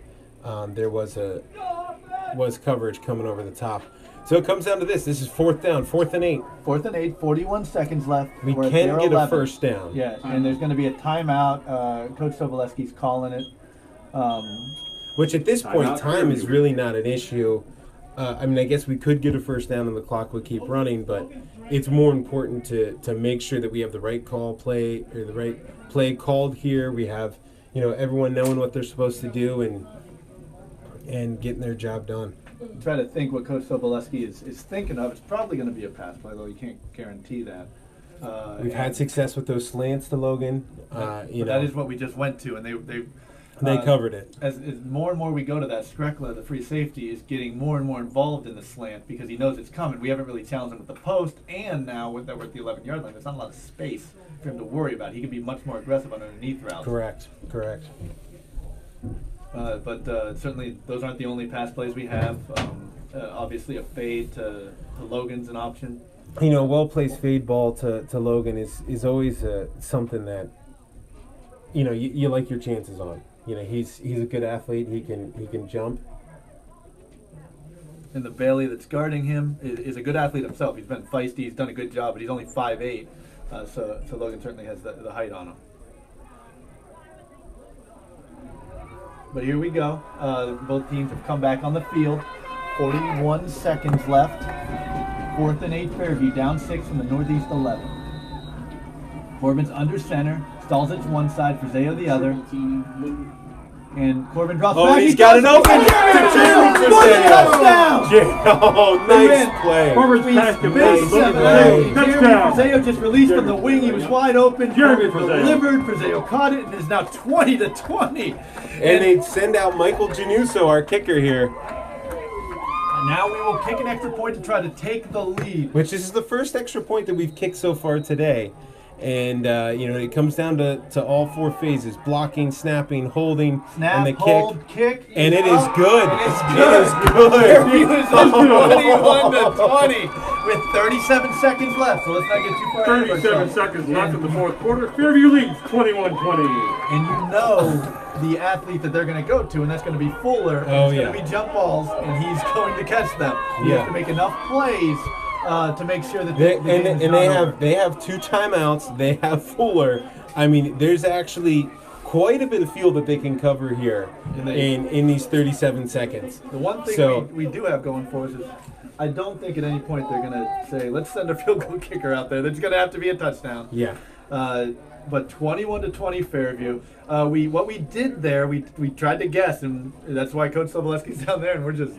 Speaker 2: there was coverage coming over the top. So it comes down to this. This is 4th down, 4th and 8.
Speaker 1: 4th and 8, 41 seconds left.
Speaker 2: We
Speaker 1: We're at
Speaker 2: can
Speaker 1: their
Speaker 2: get
Speaker 1: 11.
Speaker 2: a first down.
Speaker 1: Yeah, and there's going to be a timeout. Coach Sobolewski's calling it.
Speaker 2: Which at this point,
Speaker 3: Timeout,
Speaker 2: time is
Speaker 3: Fairview.
Speaker 2: really not an issue. I mean, I guess we could get a first down and the clock would keep running, but it's more important to make sure that we have the right play called here. We have, everyone knowing what they're supposed to do and getting their job done.
Speaker 1: Try to think what Coach Sobolewski is thinking of. It's probably going to be a pass play, though you can't guarantee that.
Speaker 2: We've had success with those slants to Logan.
Speaker 1: That is what we just went to, and
Speaker 2: they covered it.
Speaker 1: As more and more we go to that, Skrekla, the free safety, is getting more and more involved in the slant because he knows it's coming. We haven't really challenged him with the post, and now that we're at the 11-yard line, there's not a lot of space for him to worry about. He can be much more aggressive on underneath routes.
Speaker 2: Correct.
Speaker 1: But certainly those aren't the only pass plays we have. Obviously a fade to Logan's an option.
Speaker 2: Well-placed fade ball to Logan is always something that, you like your chances on. He's a good athlete. He can jump.
Speaker 1: And the Bailey that's guarding him is a good athlete himself. He's been feisty. He's done a good job, but he's only 5'8", so Logan certainly has the height on him. But here we go. Both teams have come back on the field. 41 seconds left. 4th and 8 Fairview, down 6 from the Northeast 11. Corbin's under center, stalls it to one side, Frazeo the other. And Corbin drops back.
Speaker 2: He's got it open!
Speaker 1: Touchdown!
Speaker 2: Nice play.
Speaker 5: Corbin's passed him.
Speaker 1: Touchdown! Frazeo just released from the wing. He was wide open.
Speaker 5: Jeremy
Speaker 1: Corbin
Speaker 5: Frazeo.
Speaker 1: delivered. Frazeo caught it and is now 20-20.
Speaker 2: And they send out Michael Januso, our kicker here.
Speaker 1: Now we will kick an extra point to try to take the lead.
Speaker 2: Which is the first extra point that we've kicked so far today. And, it comes down to all 4 phases: blocking, snapping, holding,
Speaker 1: Snap,
Speaker 2: and the
Speaker 1: hold, kick.
Speaker 2: And it is good.
Speaker 1: It is
Speaker 2: Fairview
Speaker 1: is up 21-20 with 37 seconds left. So let's not get too far ahead of
Speaker 5: 37
Speaker 1: ourselves.
Speaker 5: seconds left in the fourth quarter. Fairview leads 21-20.
Speaker 1: And the athlete that they're going to go to, and that's going to be Fuller. And it's going to be jump balls, and he's going to catch them. He has to make enough plays to make sure that
Speaker 2: they have 2 timeouts. They have Fuller. I mean, there's actually quite a bit of field that they can cover here in these 37 seconds.
Speaker 1: The one thing we do have going for us is I don't think at any point they're going to say, let's send a field goal kicker out there. There's going to have to be a touchdown.
Speaker 2: Yeah.
Speaker 1: But 21-20 Fairview. What we did there, we tried to guess, and that's why Coach Sobolewski's down there, and we're just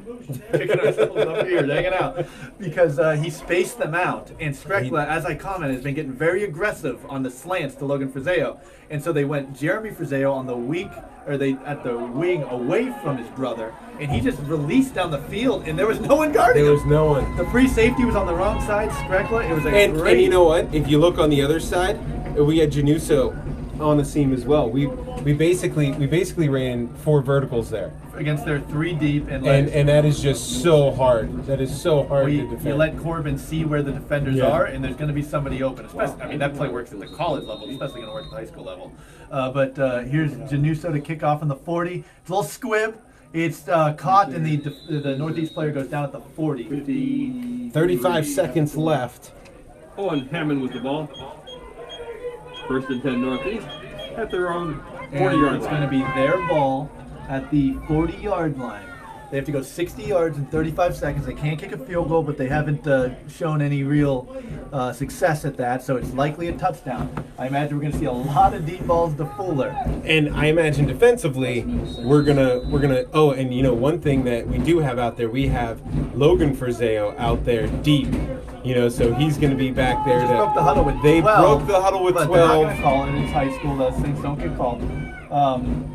Speaker 1: kicking ourselves up here, hanging out, because he spaced them out. And Skrekla, as I commented, has been getting very aggressive on the slants to Logan Frazeo, and so they went Jeremy Frazeo on the wing away from his brother, and he just released down the field, and there was no one guarding him.
Speaker 2: There was no one.
Speaker 1: The free safety was on the wrong side. Skrekla, it was great.
Speaker 2: And you know what? If you look on the other side, we had Januso on the seam as well. We basically ran 4 verticals there
Speaker 1: against their 3 deep and
Speaker 2: that is just so hard. That is so hard to defend.
Speaker 1: You let Corbin see where the defenders are, and there's going to be somebody open. Especially, that play works at the college level, especially going to work at the high school level. But here's Januso to kick off on the 40. It's a little squib. It's caught, and the Northeast player goes down at the 40.
Speaker 2: 35 seconds left.
Speaker 3: Owen Hammond with the ball. 1st and 10 Northeast at their own 40-yard line.
Speaker 1: It's going to be their ball at the 40-yard line. They have to go 60 yards in 35 seconds. They can't kick a field goal, but they haven't shown any real success at that, so it's likely a touchdown. I imagine we're going to see a lot of deep balls to Fuller.
Speaker 2: And I imagine defensively, we're gonna. Oh, and one thing that we do have out there, we have Logan Frazeo out there deep. So he's going to be back there.
Speaker 1: Broke the huddle with 12.
Speaker 2: They broke the huddle with 12.
Speaker 1: They're not going to call it. It's high school. Those things don't get called.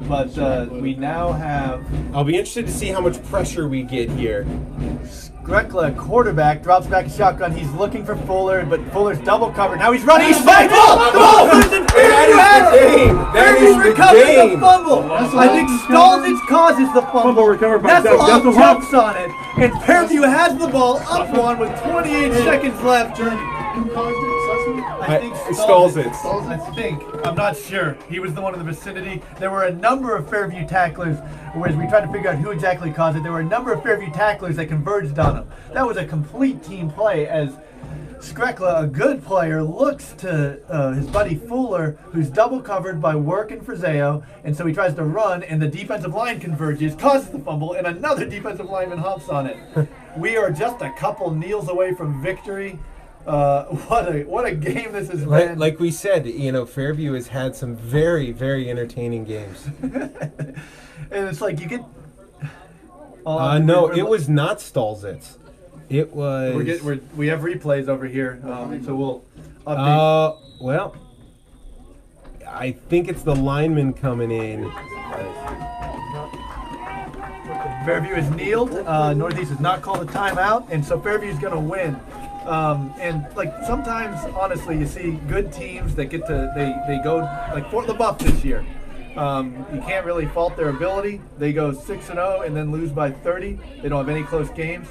Speaker 1: But we now have...
Speaker 2: I'll be interested to see how much pressure we get here.
Speaker 1: Skrekla, quarterback, drops back a shotgun. He's looking for Fuller, but Fuller's double covered. Now he's running. He's fighting. The ball goes in Fairview.
Speaker 2: That is the
Speaker 1: recovers
Speaker 2: game.
Speaker 1: the fumble. I think Stalzich causes the fumble.
Speaker 5: Recovered by
Speaker 1: Nesselhoff jumps on it, and Fairview has the ball up one with 28 seconds left. I think
Speaker 2: Stalzich.
Speaker 1: I think. I'm not sure. He was the one in the vicinity. There were a number of Fairview tacklers, whereas we tried to figure out who exactly caused it. There were a number of Fairview tacklers that converged on him. That was a complete team play as Skrekla, a good player, looks to his buddy Fuller, who's double covered by Work and Frazeo, and so he tries to run, and the defensive line converges, causes the fumble, and another defensive lineman hops on it. We are just a couple kneels away from victory. What a game this has been.
Speaker 2: Like we said, Fairview has had some very, very entertaining games.
Speaker 1: And it's like you get.
Speaker 2: No, it was not Stolzitz. It was.
Speaker 1: We have replays over here, so we'll update.
Speaker 2: Well, I think it's the lineman coming in.
Speaker 1: Fairview has kneeled. Northeast has not called a timeout, and so Fairview's going to win. And like sometimes, honestly, you see good teams that get to they go like Fort LaBeouf this year. You can't really fault their ability. They go 6-0 and then lose by 30. They don't have any close games.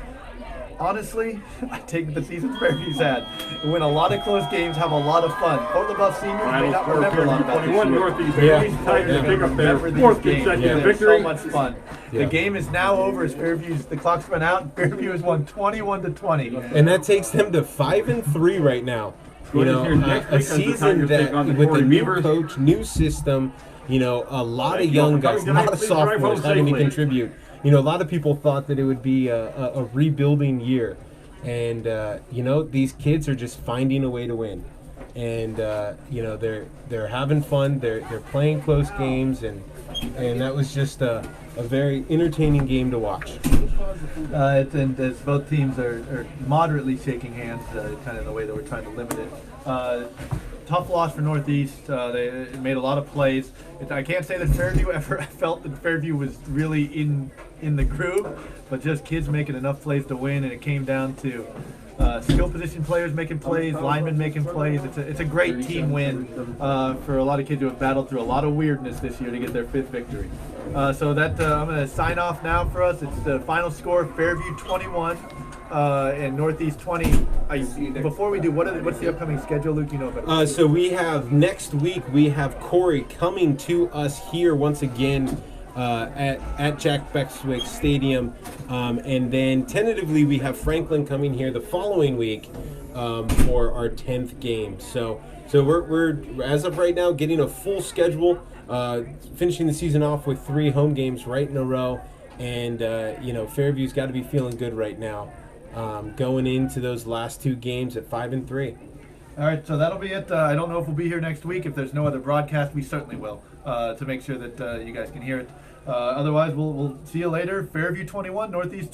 Speaker 1: Honestly, I take the season Fairview's had. They win a lot of close games, have a lot of fun. Fort LaBeouf seniors may not remember a lot about this
Speaker 3: 21
Speaker 1: year.
Speaker 3: Northeast.
Speaker 2: Yeah.
Speaker 3: These Tigers pick up their
Speaker 1: Remember these
Speaker 3: fourth
Speaker 1: games.
Speaker 3: consecutive
Speaker 1: They're
Speaker 3: victory.
Speaker 1: so much fun.
Speaker 2: Yeah.
Speaker 1: The game is now over as the clock's run out. Fairview has won 21-20.
Speaker 2: And that takes them to 5-3 right now.
Speaker 3: Good to hear next
Speaker 2: A
Speaker 3: week as the
Speaker 2: season
Speaker 3: Tigers
Speaker 2: that
Speaker 3: take on the
Speaker 2: with a
Speaker 3: Corey
Speaker 2: new
Speaker 3: Beavers.
Speaker 2: coach, new system, a lot
Speaker 3: Thank
Speaker 2: of
Speaker 3: you all
Speaker 2: young
Speaker 3: for
Speaker 2: guys, a
Speaker 3: coming
Speaker 2: lot
Speaker 3: tonight.
Speaker 2: of
Speaker 3: Please drive
Speaker 2: sophomores
Speaker 3: home
Speaker 2: having to
Speaker 3: safely.
Speaker 2: contribute. A lot of people thought that it would be a rebuilding year. And, these kids are just finding a way to win. And, they're having fun. They're playing close games. And that was just a very entertaining game to watch.
Speaker 1: As both teams are moderately shaking hands, kind of the way that we're trying to limit it. Tough loss for Northeast. They made a lot of plays. I can't say that Fairview ever felt that Fairview was really in the groove, but just kids making enough plays to win, and it came down to skill position players making plays, linemen making plays. It's a great team win for a lot of kids who have battled through a lot of weirdness this year to get their 5th victory. So that I'm going to sign off now for us. It's the final score: Fairview 21 and Northeast 20. Before we do, what's the upcoming schedule, Luke? You know about it.
Speaker 2: So we have next week. We have Corey coming to us here once again at Jack Beckswick Stadium, and then tentatively we have Franklin coming here the following week for our 10th game. So we're as of right now getting a full schedule, finishing the season off with 3 home games right in a row, and Fairview's got to be feeling good right now, going into those last 2 games at 5-3.
Speaker 1: All right, so that'll be it. I don't know if we'll be here next week. If there's no other broadcast, we certainly will, to make sure that you guys can hear it. Otherwise, we'll see you later. Fairview 21, Northeast 20.